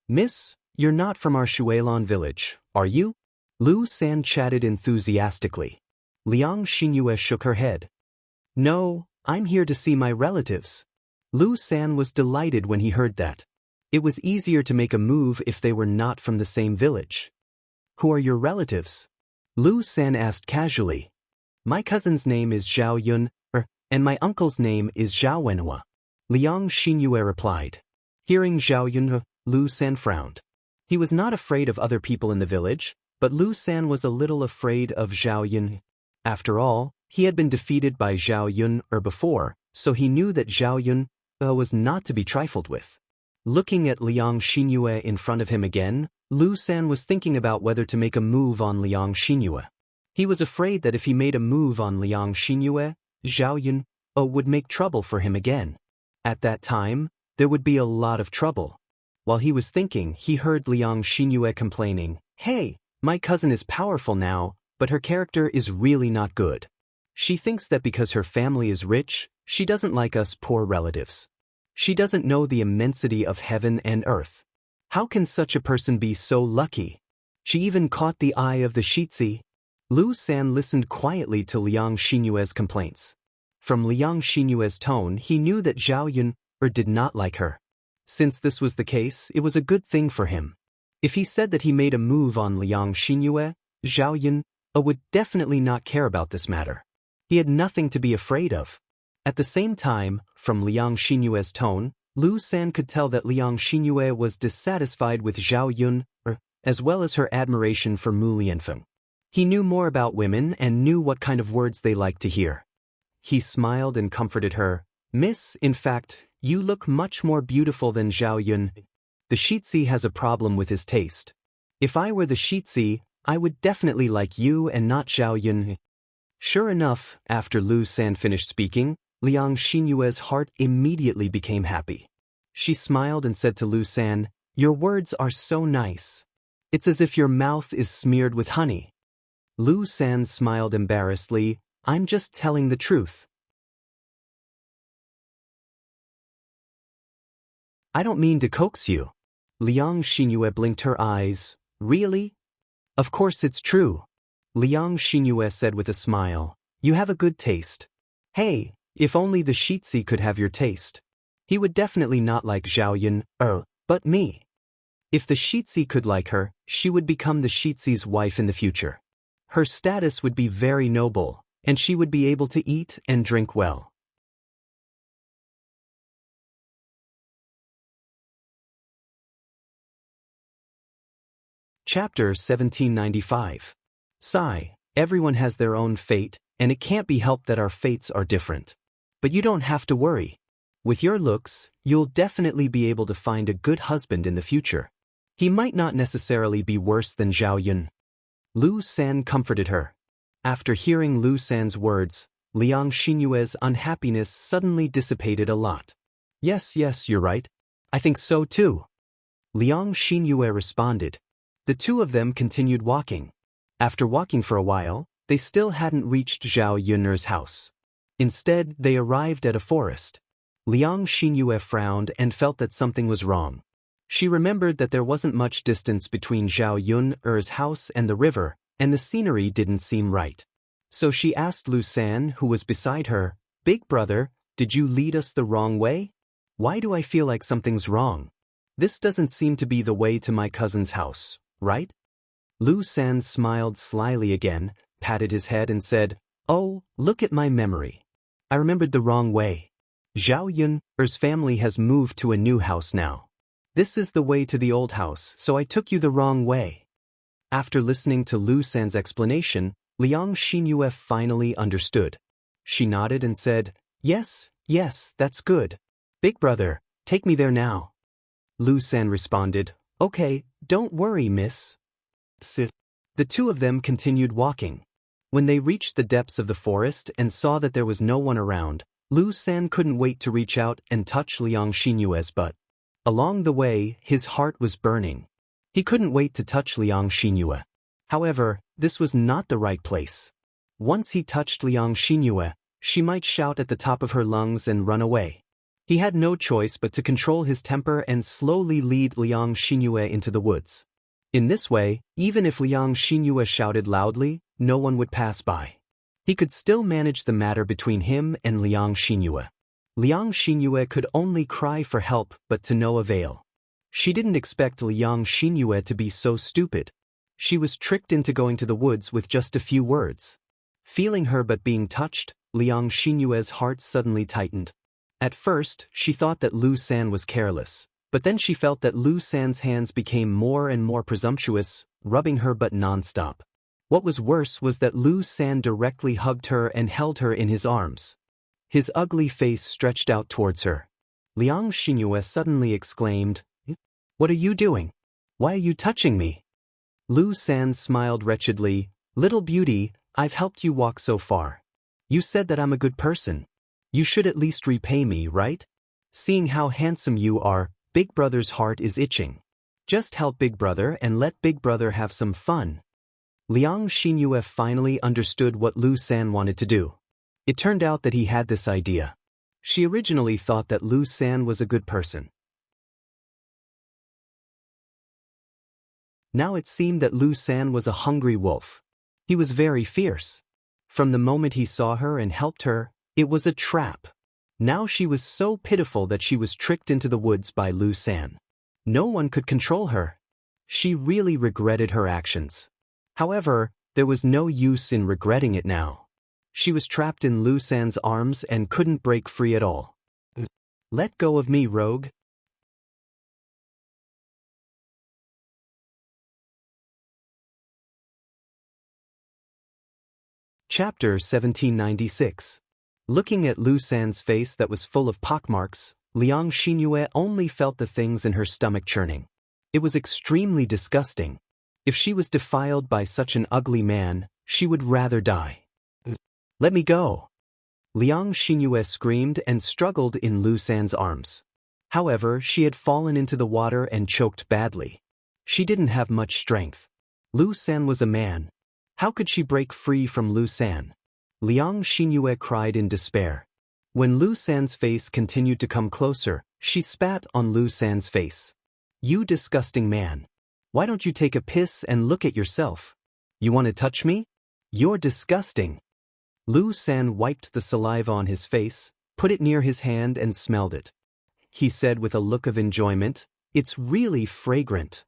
Miss, you're not from our Shuilan village, are you? Lu San chatted enthusiastically. Liang Xinyue shook her head. No, I'm here to see my relatives. Lu San was delighted when he heard that. It was easier to make a move if they were not from the same village. Who are your relatives? Lu San asked casually. My cousin's name is Zhao Yun, and my uncle's name is Zhao Wenhua. Liang Xinyue replied. Hearing Zhao Yun, Lu San frowned. He was not afraid of other people in the village, but Lu San was a little afraid of Zhao Yun. After all, He had been defeated by Zhao Yun before, so he knew that Zhao Yun was not to be trifled with. Looking at Liang Xinyue in front of him again, Lu San was thinking about whether to make a move on Liang Xinyue. He was afraid that if he made a move on Liang Xinyue, Zhao Yun would make trouble for him again. At that time, there would be a lot of trouble. While he was thinking, he heard Liang Xinyue complaining, "Hey, my cousin is powerful now, but her character is really not good. She thinks that because her family is rich, she doesn't like us poor relatives. She doesn't know the immensity of heaven and earth. How can such a person be so lucky? She even caught the eye of the Shitzi." Lu San listened quietly to Liang Xinyue's complaints. From Liang Xinyue's tone, he knew that Zhao Yun did not like her. Since this was the case, it was a good thing for him. If he said that he made a move on Liang Xinyue, Zhao Yun would definitely not care about this matter. He had nothing to be afraid of. At the same time, from Liang Xinyue's tone, Lu San could tell that Liang Xinyue was dissatisfied with Zhao Yun, as well as her admiration for Mu Lianfeng. He knew more about women and knew what kind of words they liked to hear. He smiled and comforted her. "Miss, in fact, you look much more beautiful than Zhao Yun. The Shitzi has a problem with his taste. If I were the Shitzi, I would definitely like you and not Zhao Yun." Sure enough, after Lu San finished speaking, Liang Xinyue's heart immediately became happy. She smiled and said to Lu San, "Your words are so nice. It's as if your mouth is smeared with honey." Lu San smiled embarrassedly. "I'm just telling the truth. I don't mean to coax you." Liang Xinyue blinked her eyes. "Really?" "Of course it's true." Liang Xinyue said with a smile, "You have a good taste. Hey, if only the Shitzi could have your taste. He would definitely not like Zhao Yun, but me. If the Shitzi could like her, she would become the Shitzi's wife in the future. Her status would be very noble, and she would be able to eat and drink well." Chapter 1795. Sigh, everyone has their own fate, and it can't be helped that our fates are different. But you don't have to worry. With your looks, you'll definitely be able to find a good husband in the future. He might not necessarily be worse than Zhao Yun. Lu San comforted her. After hearing Lu San's words, Liang Xinyue's unhappiness suddenly dissipated a lot. Yes, you're right. I think so too." Liang Xinyue responded. The two of them continued walking. After walking for a while, they still hadn't reached Zhao Yun's house. Instead, they arrived at a forest. Liang Xinyue frowned and felt that something was wrong. She remembered that there wasn't much distance between Zhao Yun's house and the river, and the scenery didn't seem right. So she asked Lu San, who was beside her, "Big brother, did you lead us the wrong way? Why do I feel like something's wrong? This doesn't seem to be the way to my cousin's house, right?" Lu San smiled slyly again, patted his head and said, "Oh, look at my memory. I remembered the wrong way. Zhao Yun's family has moved to a new house now. This is the way to the old house, so I took you the wrong way." After listening to Lu San's explanation, Liang Xinyue finally understood. She nodded and said, Yes, that's good. Big brother, take me there now." Lu San responded, "Okay, don't worry, miss." The two of them continued walking. When they reached the depths of the forest and saw that there was no one around, Lu San couldn't wait to reach out and touch Liang Xinyue's butt. Along the way, his heart was burning. He couldn't wait to touch Liang Xinyue. However, this was not the right place. Once he touched Liang Xinyue, she might shout at the top of her lungs and run away. He had no choice but to control his temper and slowly lead Liang Xinyue into the woods. In this way, even if Liang Xinyue shouted loudly, no one would pass by. He could still manage the matter between him and Liang Xinyue. Liang Xinyue could only cry for help, but to no avail. She didn't expect Liang Xinyue to be so stupid. She was tricked into going to the woods with just a few words. Feeling her but being touched, Liang Xinyue's heart suddenly tightened. At first, she thought that Lu San was careless, but then she felt that Lu San's hands became more and more presumptuous, rubbing her butt non-stop. What was worse was that Lu San directly hugged her and held her in his arms. His ugly face stretched out towards her. Liang Xinyue suddenly exclaimed, "What are you doing? Why are you touching me?" Lu San smiled wretchedly, "Little beauty, I've helped you walk so far. You said that I'm a good person. You should at least repay me, right? Seeing how handsome you are, Big Brother's heart is itching. Just help Big Brother and let Big Brother have some fun." Liang Xinyue finally understood what Lu San wanted to do. It turned out that he had this idea. She originally thought that Lu San was a good person. Now it seemed that Lu San was a hungry wolf. He was very fierce. From the moment he saw her and helped her, it was a trap. Now she was so pitiful that she was tricked into the woods by Lu San. No one could control her. She really regretted her actions. However, there was no use in regretting it now. She was trapped in Lu San's arms and couldn't break free at all. "Let go of me, rogue." Chapter 1796. Looking at Lu San's face that was full of pockmarks, Liang Xinyue only felt the things in her stomach churning. It was extremely disgusting. If she was defiled by such an ugly man, she would rather die. "Let me go!" Liang Xinyue screamed and struggled in Lu San's arms. However, she had fallen into the water and choked badly. She didn't have much strength. Lu San was a man. How could she break free from Lu San? Liang Xinyue cried in despair. When Lu San's face continued to come closer, she spat on Lu San's face. "You disgusting man. Why don't you take a piss and look at yourself? You want to touch me? You're disgusting." Lu San wiped the saliva on his face, put it near his hand and smelled it. He said with a look of enjoyment, "It's really fragrant."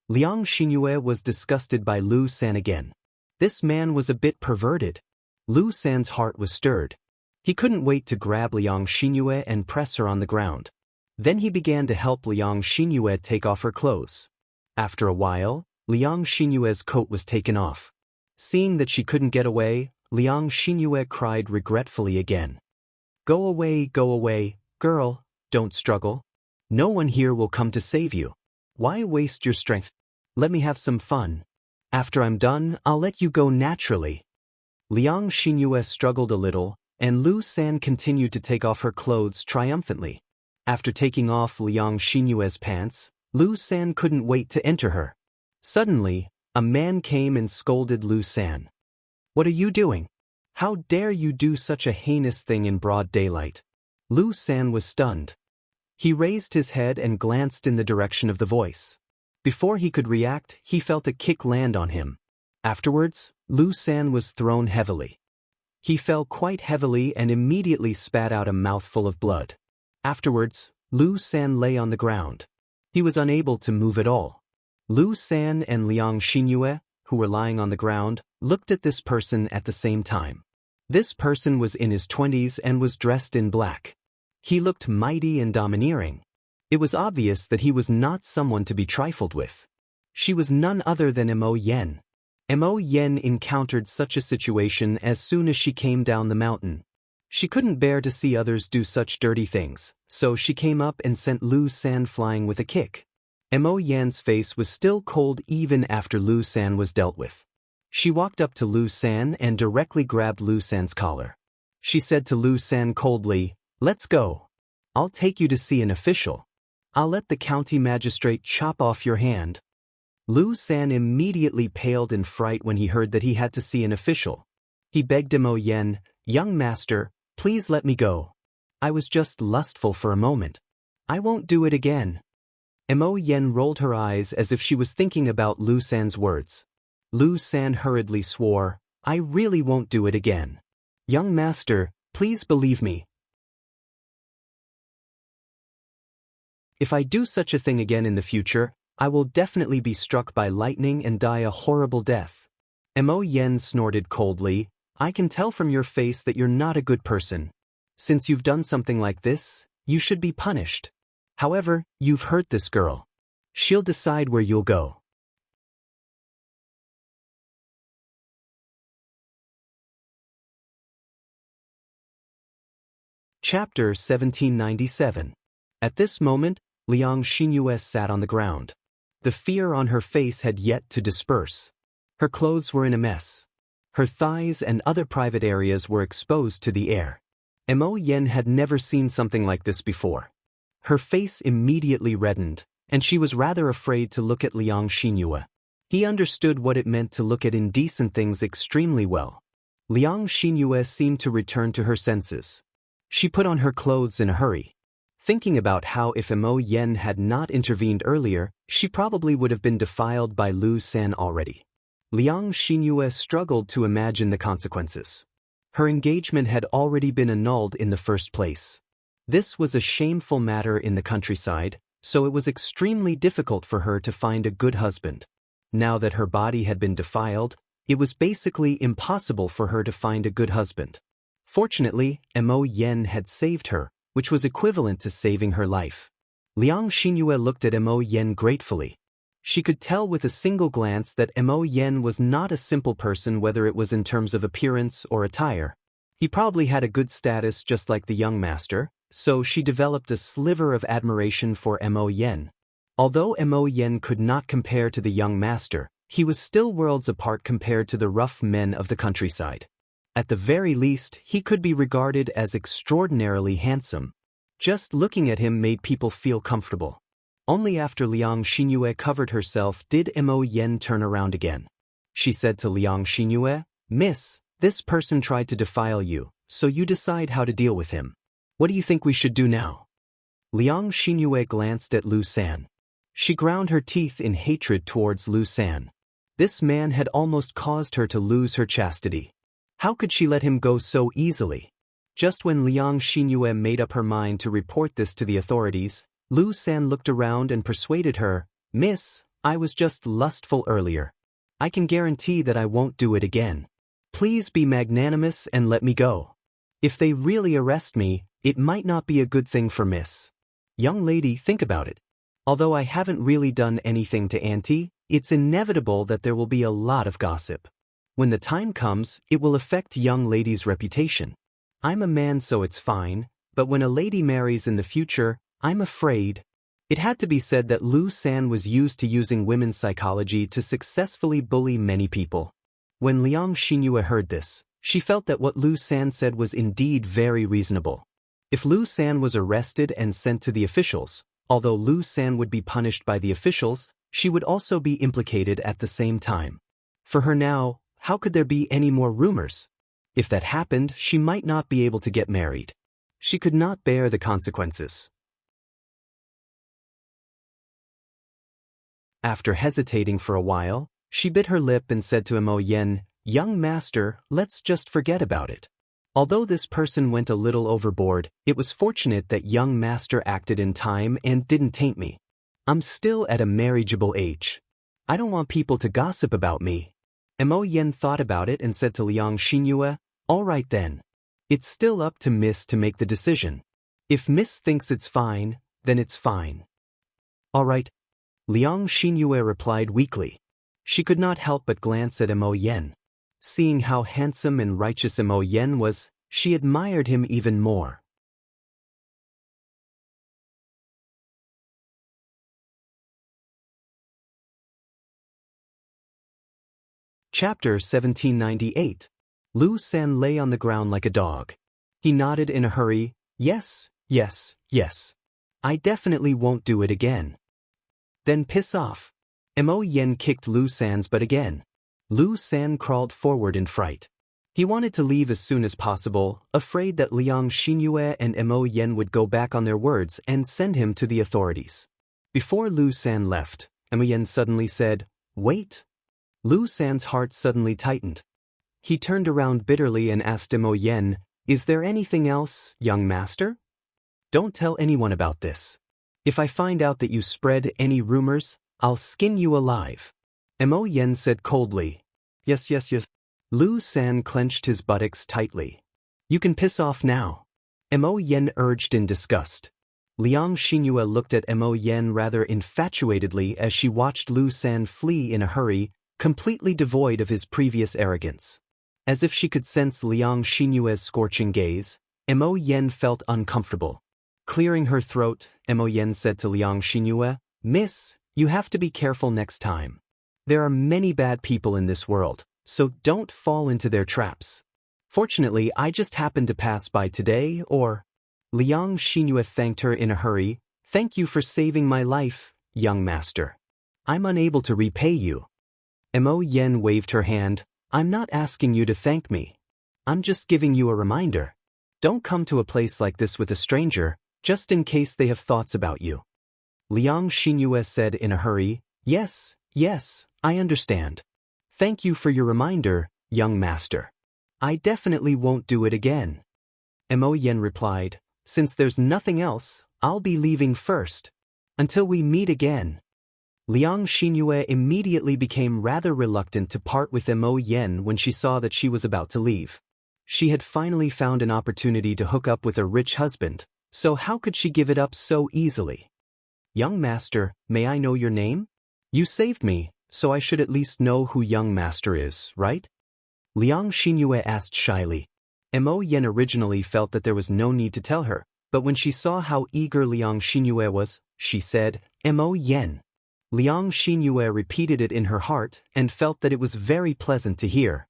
Liang Xinyue was disgusted by Lu San again. This man was a bit perverted. Lu San's heart was stirred. He couldn't wait to grab Liang Xinyue and press her on the ground. Then he began to help Liang Xinyue take off her clothes. After a while, Liang Xinyue's coat was taken off. Seeing that she couldn't get away, Liang Xinyue cried regretfully again. Go away, girl, don't struggle. No one here will come to save you. Why waste your strength? Let me have some fun. After I'm done, I'll let you go naturally." Liang Xinyue struggled a little, and Lu San continued to take off her clothes triumphantly. After taking off Liang Xinyue's pants, Lu San couldn't wait to enter her. Suddenly, a man came and scolded Lu San. "What are you doing? How dare you do such a heinous thing in broad daylight?" Lu San was stunned. He raised his head and glanced in the direction of the voice. Before he could react, he felt a kick land on him. Afterwards, Lu San was thrown heavily. He fell quite heavily and immediately spat out a mouthful of blood. Afterwards, Lu San lay on the ground. He was unable to move at all. Lu San and Liang Xinyue, who were lying on the ground, looked at this person at the same time. This person was in his 20s and was dressed in black. He looked mighty and domineering. It was obvious that he was not someone to be trifled with. She was none other than Mo Yen. Mo Yen encountered such a situation as soon as she came down the mountain. She couldn't bear to see others do such dirty things, so she came up and sent Lu San flying with a kick. Mo Yen's face was still cold even after Lu San was dealt with. She walked up to Lu San and directly grabbed Lu San's collar. She said to Lu San coldly, "Let's go. I'll take you to see an official. I'll let the county magistrate chop off your hand." Lu San immediately paled in fright when he heard that he had to see an official. He begged Mo Yen, "Young master, please let me go. I was just lustful for a moment. I won't do it again." Mo Yen rolled her eyes as if she was thinking about Lu San's words. Lu San hurriedly swore, "I really won't do it again. Young master, please believe me. If I do such a thing again in the future, I will definitely be struck by lightning and die a horrible death." Mo Yen snorted coldly, "I can tell from your face that you're not a good person. Since you've done something like this, you should be punished. However, you've hurt this girl. She'll decide where you'll go." Chapter 1797. At this moment, Liang Xinyue sat on the ground. The fear on her face had yet to disperse. Her clothes were in a mess. Her thighs and other private areas were exposed to the air. Mo Yen had never seen something like this before. Her face immediately reddened, and she was rather afraid to look at Liang Xinyue. He understood what it meant to look at indecent things extremely well. Liang Xinyue seemed to return to her senses. She put on her clothes in a hurry. Thinking about how if Mo Yen had not intervened earlier, she probably would have been defiled by Lu San already. Liang Xinyue struggled to imagine the consequences. Her engagement had already been annulled in the first place. This was a shameful matter in the countryside, so it was extremely difficult for her to find a good husband. Now that her body had been defiled, it was basically impossible for her to find a good husband. Fortunately, Mo Yen had saved her, which was equivalent to saving her life. Liang Xinyue looked at Mo Yen gratefully. She could tell with a single glance that Mo Yen was not a simple person, whether it was in terms of appearance or attire. He probably had a good status just like the young master, so she developed a sliver of admiration for Mo Yen. Although Mo Yen could not compare to the young master, he was still worlds apart compared to the rough men of the countryside. At the very least, he could be regarded as extraordinarily handsome. Just looking at him made people feel comfortable. Only after Liang Xinyue covered herself did Mo Yen turn around again. She said to Liang Xinyue, "Miss, this person tried to defile you, so you decide how to deal with him. What do you think we should do now?" Liang Xinyue glanced at Lu San. She ground her teeth in hatred towards Lu San. This man had almost caused her to lose her chastity. How could she let him go so easily? Just when Liang Xinyue made up her mind to report this to the authorities, Lu San looked around and persuaded her, "Miss, I was just lustful earlier. I can guarantee that I won't do it again. Please be magnanimous and let me go. If they really arrest me, it might not be a good thing for Miss. Young lady, think about it. Although I haven't really done anything to Auntie, it's inevitable that there will be a lot of gossip. When the time comes, it will affect young lady's reputation. I'm a man, so it's fine, but when a lady marries in the future, I'm afraid." It had to be said that Lu San was used to using women's psychology to successfully bully many people. When Liang Xinyue heard this, she felt that what Lu San said was indeed very reasonable. If Lu San was arrested and sent to the officials, although Lu San would be punished by the officials, she would also be implicated at the same time. For her now, how could there be any more rumors? If that happened, she might not be able to get married. She could not bear the consequences. After hesitating for a while, she bit her lip and said to Mo Yen, "Young master, let's just forget about it." Although this person went a little overboard, it was fortunate that young master acted in time and didn't taint me. I'm still at a marriageable age. I don't want people to gossip about me. Mo Yen thought about it and said to Liang Xinyue, "All right then. It's still up to Miss to make the decision. If Miss thinks it's fine, then it's fine." "All right," Liang Xinyue replied weakly. She could not help but glance at Mo Yen. Seeing how handsome and righteous Mo Yen was, she admired him even more. Chapter 1798. Lu San lay on the ground like a dog. He nodded in a hurry, "Yes, yes, yes. I definitely won't do it again." "Then piss off." Mo Yen kicked Lu San's butt again. Lu San crawled forward in fright. He wanted to leave as soon as possible, afraid that Liang Xinyue and Mo Yen would go back on their words and send him to the authorities. Before Lu San left, Mo Yen suddenly said, "Wait." Lu San's heart suddenly tightened. He turned around bitterly and asked Mo Yen, "Is there anything else, young master? Don't tell anyone about this. If I find out that you spread any rumors, I'll skin you alive." Mo Yen said coldly, "Yes, yes, yes." Lu San clenched his buttocks tightly. "You can piss off now." Mo Yen urged in disgust. Liang Xinyue looked at Mo Yen rather infatuatedly as she watched Lu San flee in a hurry, completely devoid of his previous arrogance. As if she could sense Liang Xinyue's scorching gaze, Mo Yen felt uncomfortable. Clearing her throat, Mo Yen said to Liang Xinyue, "Miss, you have to be careful next time. There are many bad people in this world, so don't fall into their traps. Fortunately, I just happened to pass by today, or—" Liang Xinyue thanked her in a hurry. "Thank you for saving my life, young master. I'm unable to repay you." Mo Yen waved her hand. "I'm not asking you to thank me. I'm just giving you a reminder. Don't come to a place like this with a stranger, just in case they have thoughts about you." Liang Xinyue said in a hurry, Yes, I understand. Thank you for your reminder, young master. I definitely won't do it again." Mo Yen replied, "Since there's nothing else, I'll be leaving first. Until we meet again." Liang Xinyue immediately became rather reluctant to part with Mo Yen when she saw that she was about to leave. She had finally found an opportunity to hook up with a rich husband, so how could she give it up so easily? "Young master, may I know your name? You saved me, so I should at least know who young master is, right?" Liang Xinyue asked shyly. Mo Yen originally felt that there was no need to tell her, but when she saw how eager Liang Xinyue was, she said, "Mo Yen." Liang Xinyue repeated it in her heart and felt that it was very pleasant to hear.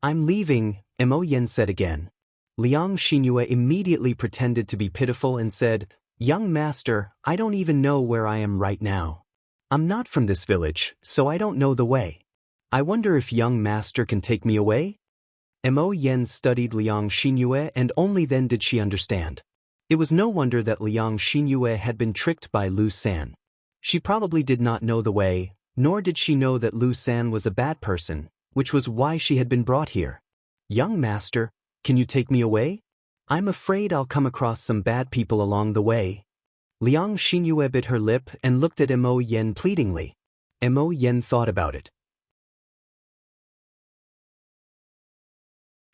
"I'm leaving," Mo Yen said again. Liang Xinyue immediately pretended to be pitiful and said, "Young master, I don't even know where I am right now. I'm not from this village, so I don't know the way. I wonder if young master can take me away?" Mo Yen studied Liang Xinyue and only then did she understand. It was no wonder that Liang Xinyue had been tricked by Lu San. She probably did not know the way, nor did she know that Lu San was a bad person, which was why she had been brought here. "Young master, can you take me away? I'm afraid I'll come across some bad people along the way." Liang Xinyue bit her lip and looked at Mo Yen pleadingly. Mo Yen thought about it.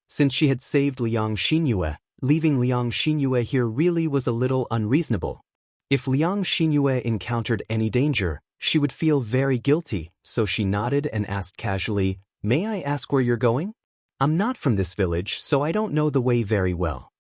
Since she had saved Liang Xinyue, leaving Liang Xinyue here really was a little unreasonable. If Liang Xinyue encountered any danger, she would feel very guilty, so she nodded and asked casually, "May I ask where you're going? I'm not from this village, so I don't know the way very well."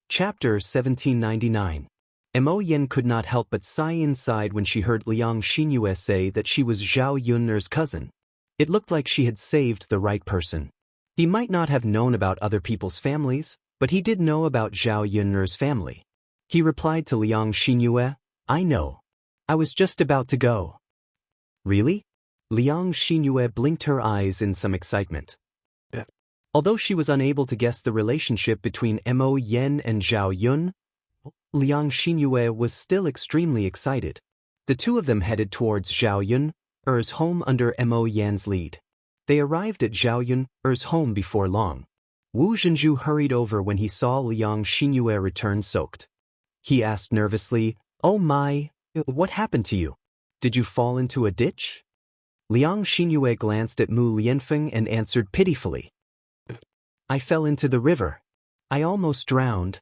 Chapter 1799. Mo Yen could not help but sigh inside when she heard Liang Xinyue say that she was Zhao Yunner's cousin. It looked like she had saved the right person. He might not have known about other people's families, but he did know about Zhao Yunner's family. He replied to Liang Xinyue, "I know. I was just about to go." "Really?" Liang Xinyue blinked her eyes in some excitement. Although she was unable to guess the relationship between Mo Yen and Zhao Yun, Liang Xinyue was still extremely excited. The two of them headed towards Zhao Yun's home under Mo Yan's lead. They arrived at Zhao Yun's home before long. Wu Zhenju hurried over when he saw Liang Xinyue return soaked. He asked nervously, "Oh my, what happened to you? Did you fall into a ditch?" Liang Xinyue glanced at Mu Lianfeng and answered pitifully, "I fell into the river. I almost drowned."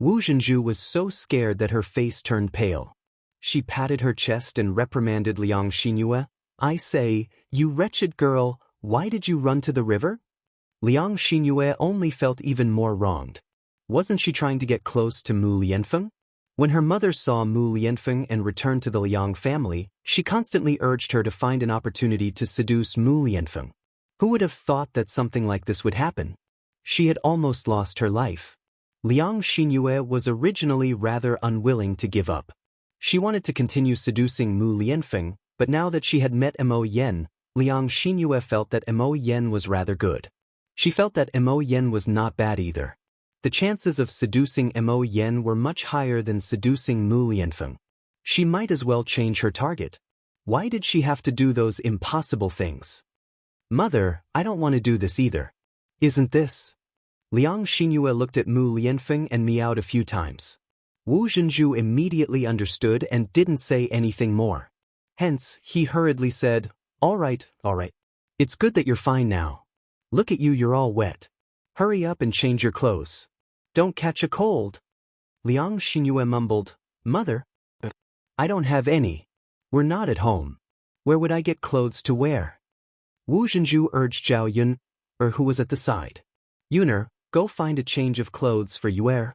Wu Zhenju was so scared that her face turned pale. She patted her chest and reprimanded Liang Xinyue. "I say, you wretched girl, why did you run to the river?" Liang Xinyue only felt even more wronged. Wasn't she trying to get close to Mu Lianfeng? When her mother saw Mu Lianfeng and returned to the Liang family, she constantly urged her to find an opportunity to seduce Mu Lianfeng. Who would have thought that something like this would happen? She had almost lost her life. Liang Xinyue was originally rather unwilling to give up. She wanted to continue seducing Mu Lianfeng, but now that she had met Mo Yen, Liang Xinyue felt that Mo Yen was rather good. She felt that Mo Yen was not bad either. The chances of seducing Mo Yen were much higher than seducing Mu Lianfeng. She might as well change her target. Why did she have to do those impossible things? "Mother, I don't want to do this either. Isn't this?" Liang Xinyue looked at Mu Lianfeng and meowed a few times. Wu Zhenju immediately understood and didn't say anything more. Hence, he hurriedly said, all right. It's good that you're fine now. Look at you, you're all wet. Hurry up and change your clothes. Don't catch a cold." Liang Xinyue mumbled, "Mother, I don't have any. We're not at home." Where would I get clothes to wear? Wu Zhenju urged Zhao Yun, who was at the side. Yuner, go find a change of clothes for Yue.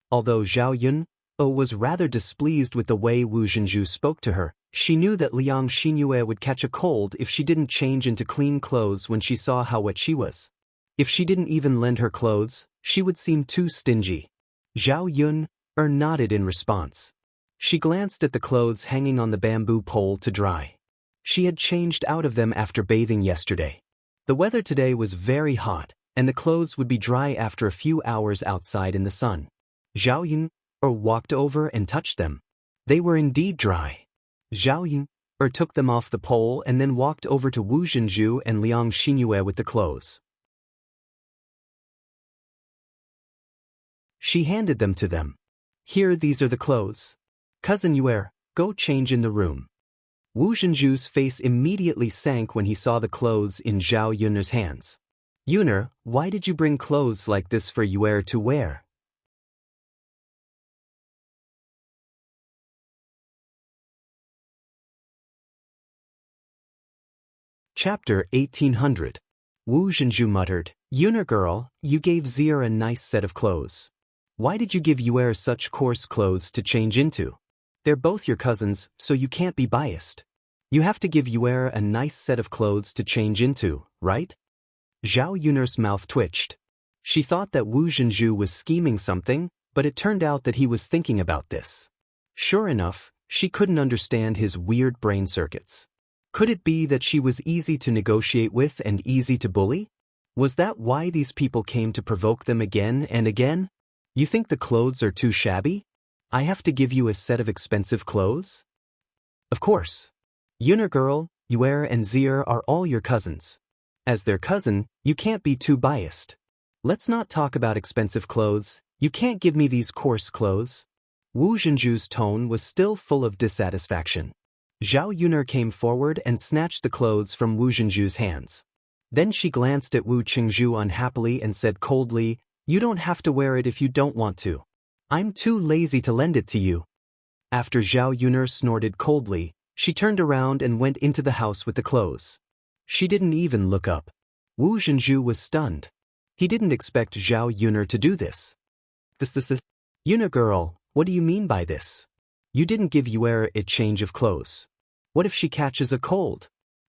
Although Zhao Yun was rather displeased with the way Wu Zhenju spoke to her, she knew that Liang Xinyue would catch a cold if she didn't change into clean clothes when she saw how wet she was. If she didn't even lend her clothes, she would seem too stingy. Zhao Yun nodded in response. She glanced at the clothes hanging on the bamboo pole to dry. She had changed out of them after bathing yesterday. The weather today was very hot, and the clothes would be dry after a few hours outside in the sun. Zhao Yun walked over and touched them. They were indeed dry. Zhao Yun took them off the pole and then walked over to Wu Zhenju and Liang Xinyue with the clothes. She handed them to them. Here, these are the clothes. Cousin Yue, go change in the room. Wu Zhenju's face immediately sank when he saw the clothes in Zhao Yun's hands. Yuner, why did you bring clothes like this for Yue to wear? Chapter 1800. Wu Zhenju muttered, Yuner girl, you gave Zier a nice set of clothes. Why did you give Yue such coarse clothes to change into? They're both your cousins, so you can't be biased. You have to give Yue a nice set of clothes to change into, right? Zhao Yun's mouth twitched. She thought that Wu Zhenju was scheming something, but it turned out that he was thinking about this. Sure enough, she couldn't understand his weird brain circuits. Could it be that she was easy to negotiate with and easy to bully? Was that why these people came to provoke them again and again? You think the clothes are too shabby? I have to give you a set of expensive clothes? Of course. Yuner girl, Yue and Zier are all your cousins. As their cousin, you can't be too biased. Let's not talk about expensive clothes. You can't give me these coarse clothes. Wu Zhenju's tone was still full of dissatisfaction. Zhao Yuner came forward and snatched the clothes from Wu Zhenju's hands. Then she glanced at Wu Qingzhu unhappily and said coldly, You don't have to wear it if you don't want to. I'm too lazy to lend it to you. After Zhao Yuner snorted coldly, she turned around and went into the house with the clothes. She didn't even look up. Wu Zhenju was stunned. He didn't expect Zhao Yuner to do this. Yuner girl, what do you mean by this? You didn't give Yue a change of clothes. What if she catches a cold?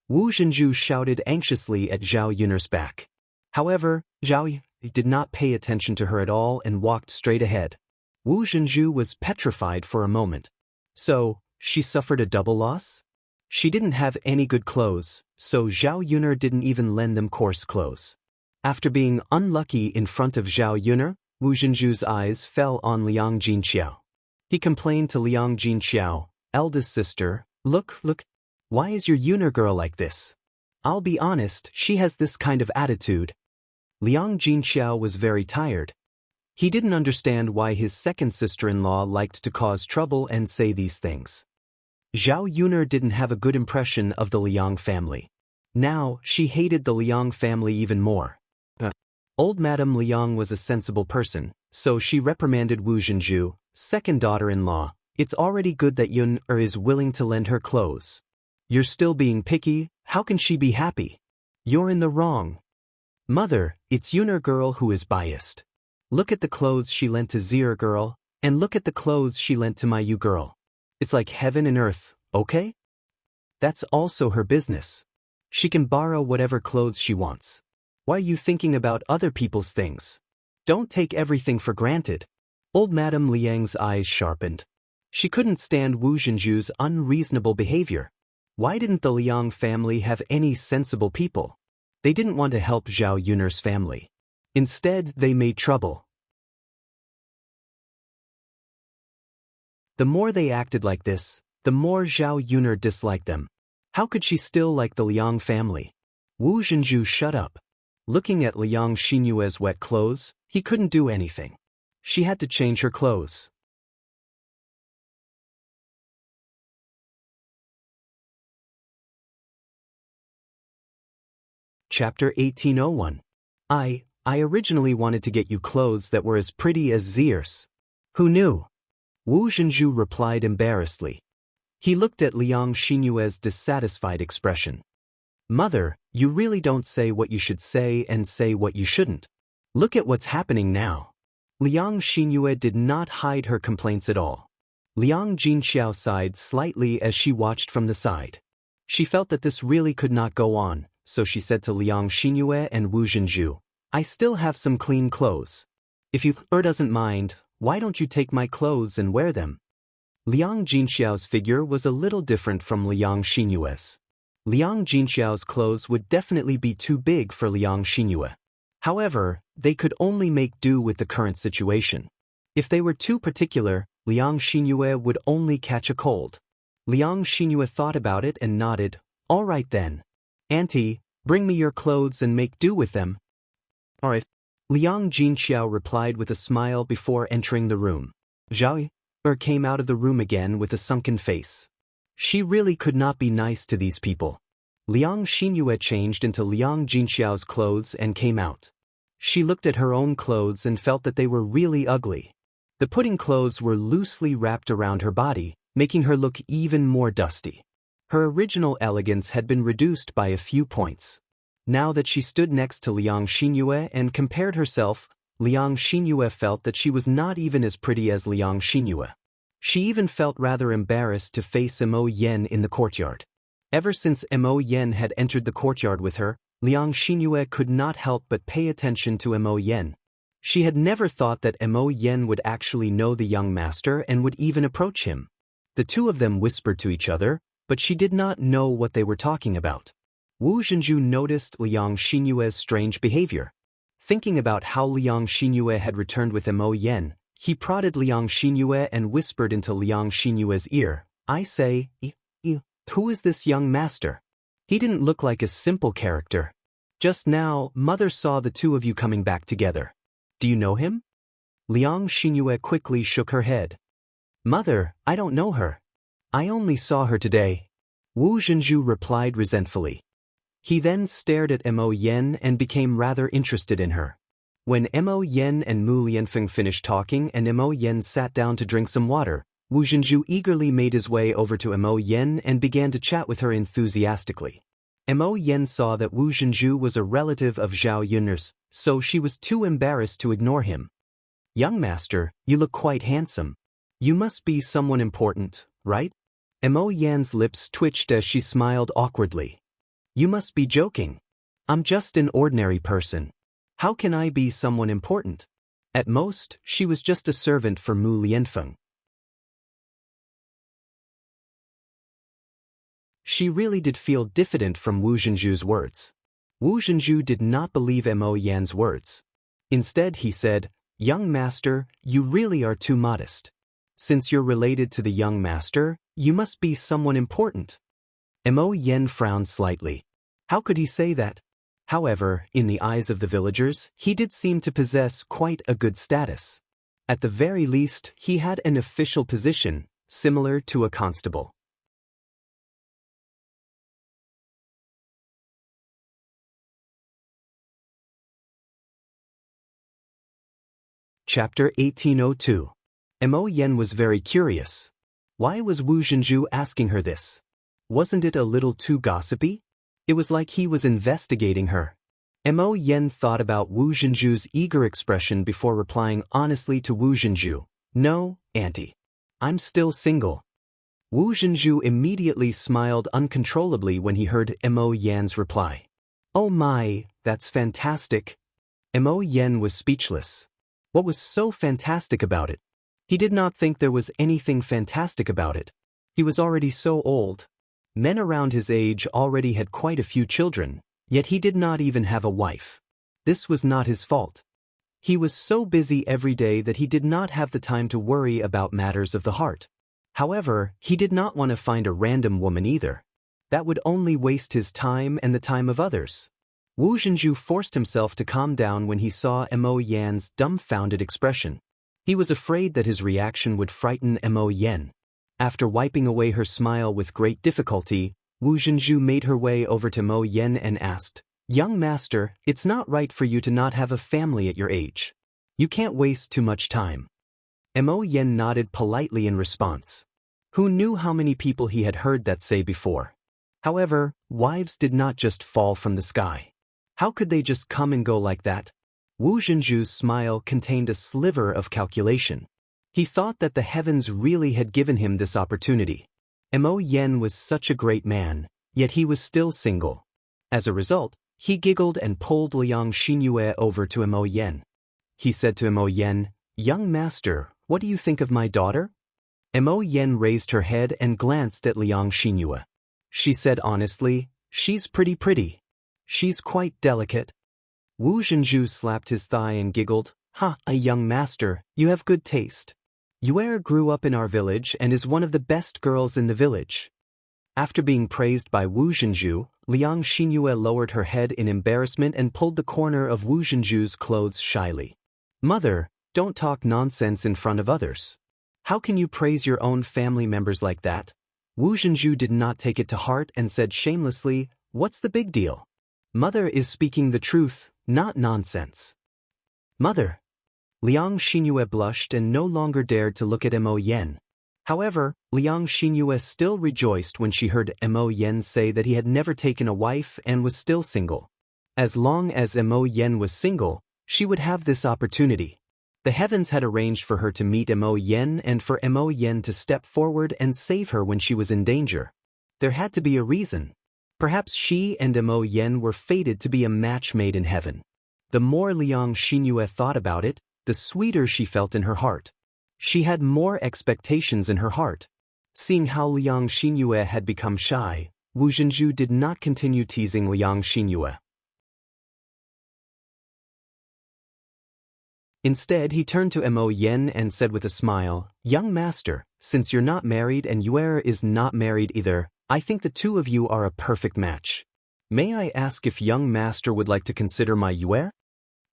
Wu Zhenju shouted anxiously at Zhao Yuner's back. However, Zhao did not pay attention to her at all and walked straight ahead. Wu Zhenju was petrified for a moment. So, she suffered a double loss? She didn't have any good clothes, so Zhao Yuner didn't even lend them coarse clothes. After being unlucky in front of Zhao Yuner, Wu Zhenju's eyes fell on Liang Jinqiao. He complained to Liang Jinqiao, eldest sister, Look, why is your Yuner girl like this? I'll be honest, she has this kind of attitude. Liang Jinqiao was very tired. He didn't understand why his second sister-in-law liked to cause trouble and say these things. Zhao Yuner didn't have a good impression of the Liang family. Now, she hated the Liang family even more. Old Madame Liang was a sensible person, so she reprimanded Wu Zhenju, second daughter-in-law. It's already good that Yun is willing to lend her clothes. You're still being picky, how can she be happy? You're in the wrong. Mother, it's Yuner girl who is biased. Look at the clothes she lent to Zier girl, and look at the clothes she lent to my Yu girl. It's like heaven and earth, okay? That's also her business. She can borrow whatever clothes she wants. Why are you thinking about other people's things? Don't take everything for granted. Old Madame Liang's eyes sharpened. She couldn't stand Wu Zhenju's unreasonable behavior. Why didn't the Liang family have any sensible people? They didn't want to help Zhao Yuner's family. Instead, they made trouble. The more they acted like this, the more Zhao Yuner disliked them. How could she still like the Liang family? Wu Zhenju shut up. Looking at Liang Xinyue's wet clothes, he couldn't do anything. She had to change her clothes. Chapter 1801. I originally wanted to get you clothes that were as pretty as Zier's. Who knew? Wu Zhenju replied embarrassedly. He looked at Liang Xinyue's dissatisfied expression. Mother, you really don't say what you should say and say what you shouldn't. Look at what's happening now. Liang Xinyue did not hide her complaints at all. Liang Jinxiao sighed slightly as she watched from the side. She felt that this really could not go on, so she said to Liang Xinyue and Wu Zhenju, I still have some clean clothes. If you doesn't mind, why don't you take my clothes and wear them? Liang Jinxiao's figure was a little different from Liang Xinyue's. Liang Jinxiao's clothes would definitely be too big for Liang Xinyue. However, they could only make do with the current situation. If they were too particular, Liang Xinyue would only catch a cold. Liang Xinyue thought about it and nodded. All right then. Auntie, bring me your clothes and make do with them. All right. Liang Jinxiao replied with a smile before entering the room. Zhao came out of the room again with a sunken face. She really could not be nice to these people. Liang Xinyue changed into Liang Jinxiao's clothes and came out. She looked at her own clothes and felt that they were really ugly. The pudding clothes were loosely wrapped around her body, making her look even more dusty. Her original elegance had been reduced by a few points. Now that she stood next to Liang Xinyue and compared herself, Liang Xinyue felt that she was not even as pretty as Liang Xinyue. She even felt rather embarrassed to face Mo Yen in the courtyard. Ever since Mo Yen had entered the courtyard with her, Liang Xinyue could not help but pay attention to Mo Yen. She had never thought that Mo Yen would actually know the young master and would even approach him. The two of them whispered to each other, but she did not know what they were talking about. Wu Zhenju noticed Liang Xinyue's strange behavior. Thinking about how Liang Xinyue had returned with Mo Yen, he prodded Liang Xinyue and whispered into Liang Xinyue's ear, I say, who is this young master? He didn't look like a simple character. Just now, Mother saw the two of you coming back together. Do you know him? Liang Xinyue quickly shook her head. Mother, I don't know her. I only saw her today. Wu Zhenju replied resentfully. He then stared at Mo Yen and became rather interested in her. When Mo Yen and Mu Lianfeng finished talking and Mo Yen sat down to drink some water, Wu Zhenju eagerly made his way over to Mo Yen and began to chat with her enthusiastically. Mo Yen saw that Wu Zhenju was a relative of Zhao Yunner's, so she was too embarrassed to ignore him. Young master, you look quite handsome. You must be someone important, right? Mo Yan's lips twitched as she smiled awkwardly. You must be joking. I'm just an ordinary person. How can I be someone important? At most, she was just a servant for Mu Lianfeng. She really did feel diffident from Wu Zhenju's words. Wu Zhenju did not believe Mo Yan's words. Instead, he said, Young master, you really are too modest. Since you're related to the young master, you must be someone important. Mo Yen frowned slightly. How could he say that? However, in the eyes of the villagers, he did seem to possess quite a good status. At the very least, he had an official position, similar to a constable. Chapter 1802. Mo Yen was very curious. Why was Wu Zhenju asking her this? Wasn't it a little too gossipy? It was like he was investigating her. Mo Yen thought about Wu Zhenju's eager expression before replying honestly to Wu Zhenju. No, auntie. I'm still single. Wu Zhenju immediately smiled uncontrollably when he heard Mo Yan's reply. Oh my, that's fantastic. Mo Yen was speechless. What was so fantastic about it? He did not think there was anything fantastic about it. He was already so old. Men around his age already had quite a few children, yet he did not even have a wife. This was not his fault. He was so busy every day that he did not have the time to worry about matters of the heart. However, he did not want to find a random woman either. That would only waste his time and the time of others. Wu Zhenju forced himself to calm down when he saw Mo Yan's dumbfounded expression. He was afraid that his reaction would frighten Mo Yen. After wiping away her smile with great difficulty, Wu Zhenju made her way over to Mo Yen and asked, Young master, it's not right for you to not have a family at your age. You can't waste too much time. Mo Yen nodded politely in response. Who knew how many people he had heard that say before? However, wives did not just fall from the sky. How could they just come and go like that? Wu Zhenju's smile contained a sliver of calculation. He thought that the heavens really had given him this opportunity. Mo Yen was such a great man, yet he was still single. As a result, he giggled and pulled Liang Xinyue over to Mo Yen. He said to Mo Yen, "Young master, what do you think of my daughter?" Mo Yen raised her head and glanced at Liang Xinyue. She said honestly, "She's pretty. She's quite delicate." Wu Zhenju slapped his thigh and giggled, "Ha, a young master, you have good taste. Yue grew up in our village and is one of the best girls in the village." After being praised by Wu Zhenju, Liang Xinyue lowered her head in embarrassment and pulled the corner of Wu Zhenju's clothes shyly. "Mother, don't talk nonsense in front of others. How can you praise your own family members like that?" Wu Zhenju did not take it to heart and said shamelessly, "What's the big deal? Mother is speaking the truth, not nonsense." "Mother." Liang Xinyue blushed and no longer dared to look at Mo Yen. However, Liang Xinyue still rejoiced when she heard Mo Yen say that he had never taken a wife and was still single. As long as Mo Yen was single, she would have this opportunity. The heavens had arranged for her to meet Mo Yen and for Mo Yen to step forward and save her when she was in danger. There had to be a reason. Perhaps she and Mo Yen were fated to be a match made in heaven. The more Liang Xinyue thought about it, the sweeter she felt in her heart. She had more expectations in her heart. Seeing how Liang Xinyue had become shy, Wu Zhenju did not continue teasing Liang Xinyue. Instead, he turned to Mo Yen and said with a smile, "Young master, since you're not married and Yue is not married either, I think the two of you are a perfect match. May I ask if young master would like to consider my Yue?"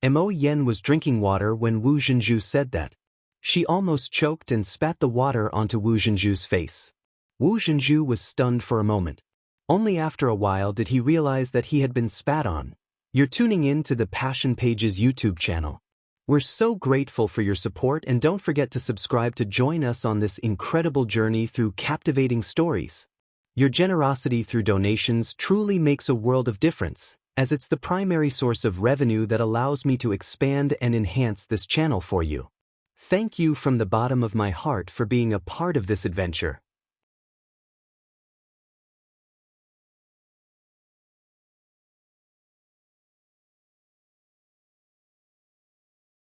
Mo Yen was drinking water when Wu Zhenju said that. She almost choked and spat the water onto Wu Zhenju's face. Wu Zhenju was stunned for a moment. Only after a while did he realize that he had been spat on. You're tuning in to the Passion Pages YouTube channel. We're so grateful for your support, and don't forget to subscribe to join us on this incredible journey through captivating stories. Your generosity through donations truly makes a world of difference, as it's the primary source of revenue that allows me to expand and enhance this channel for you. Thank you from the bottom of my heart for being a part of this adventure.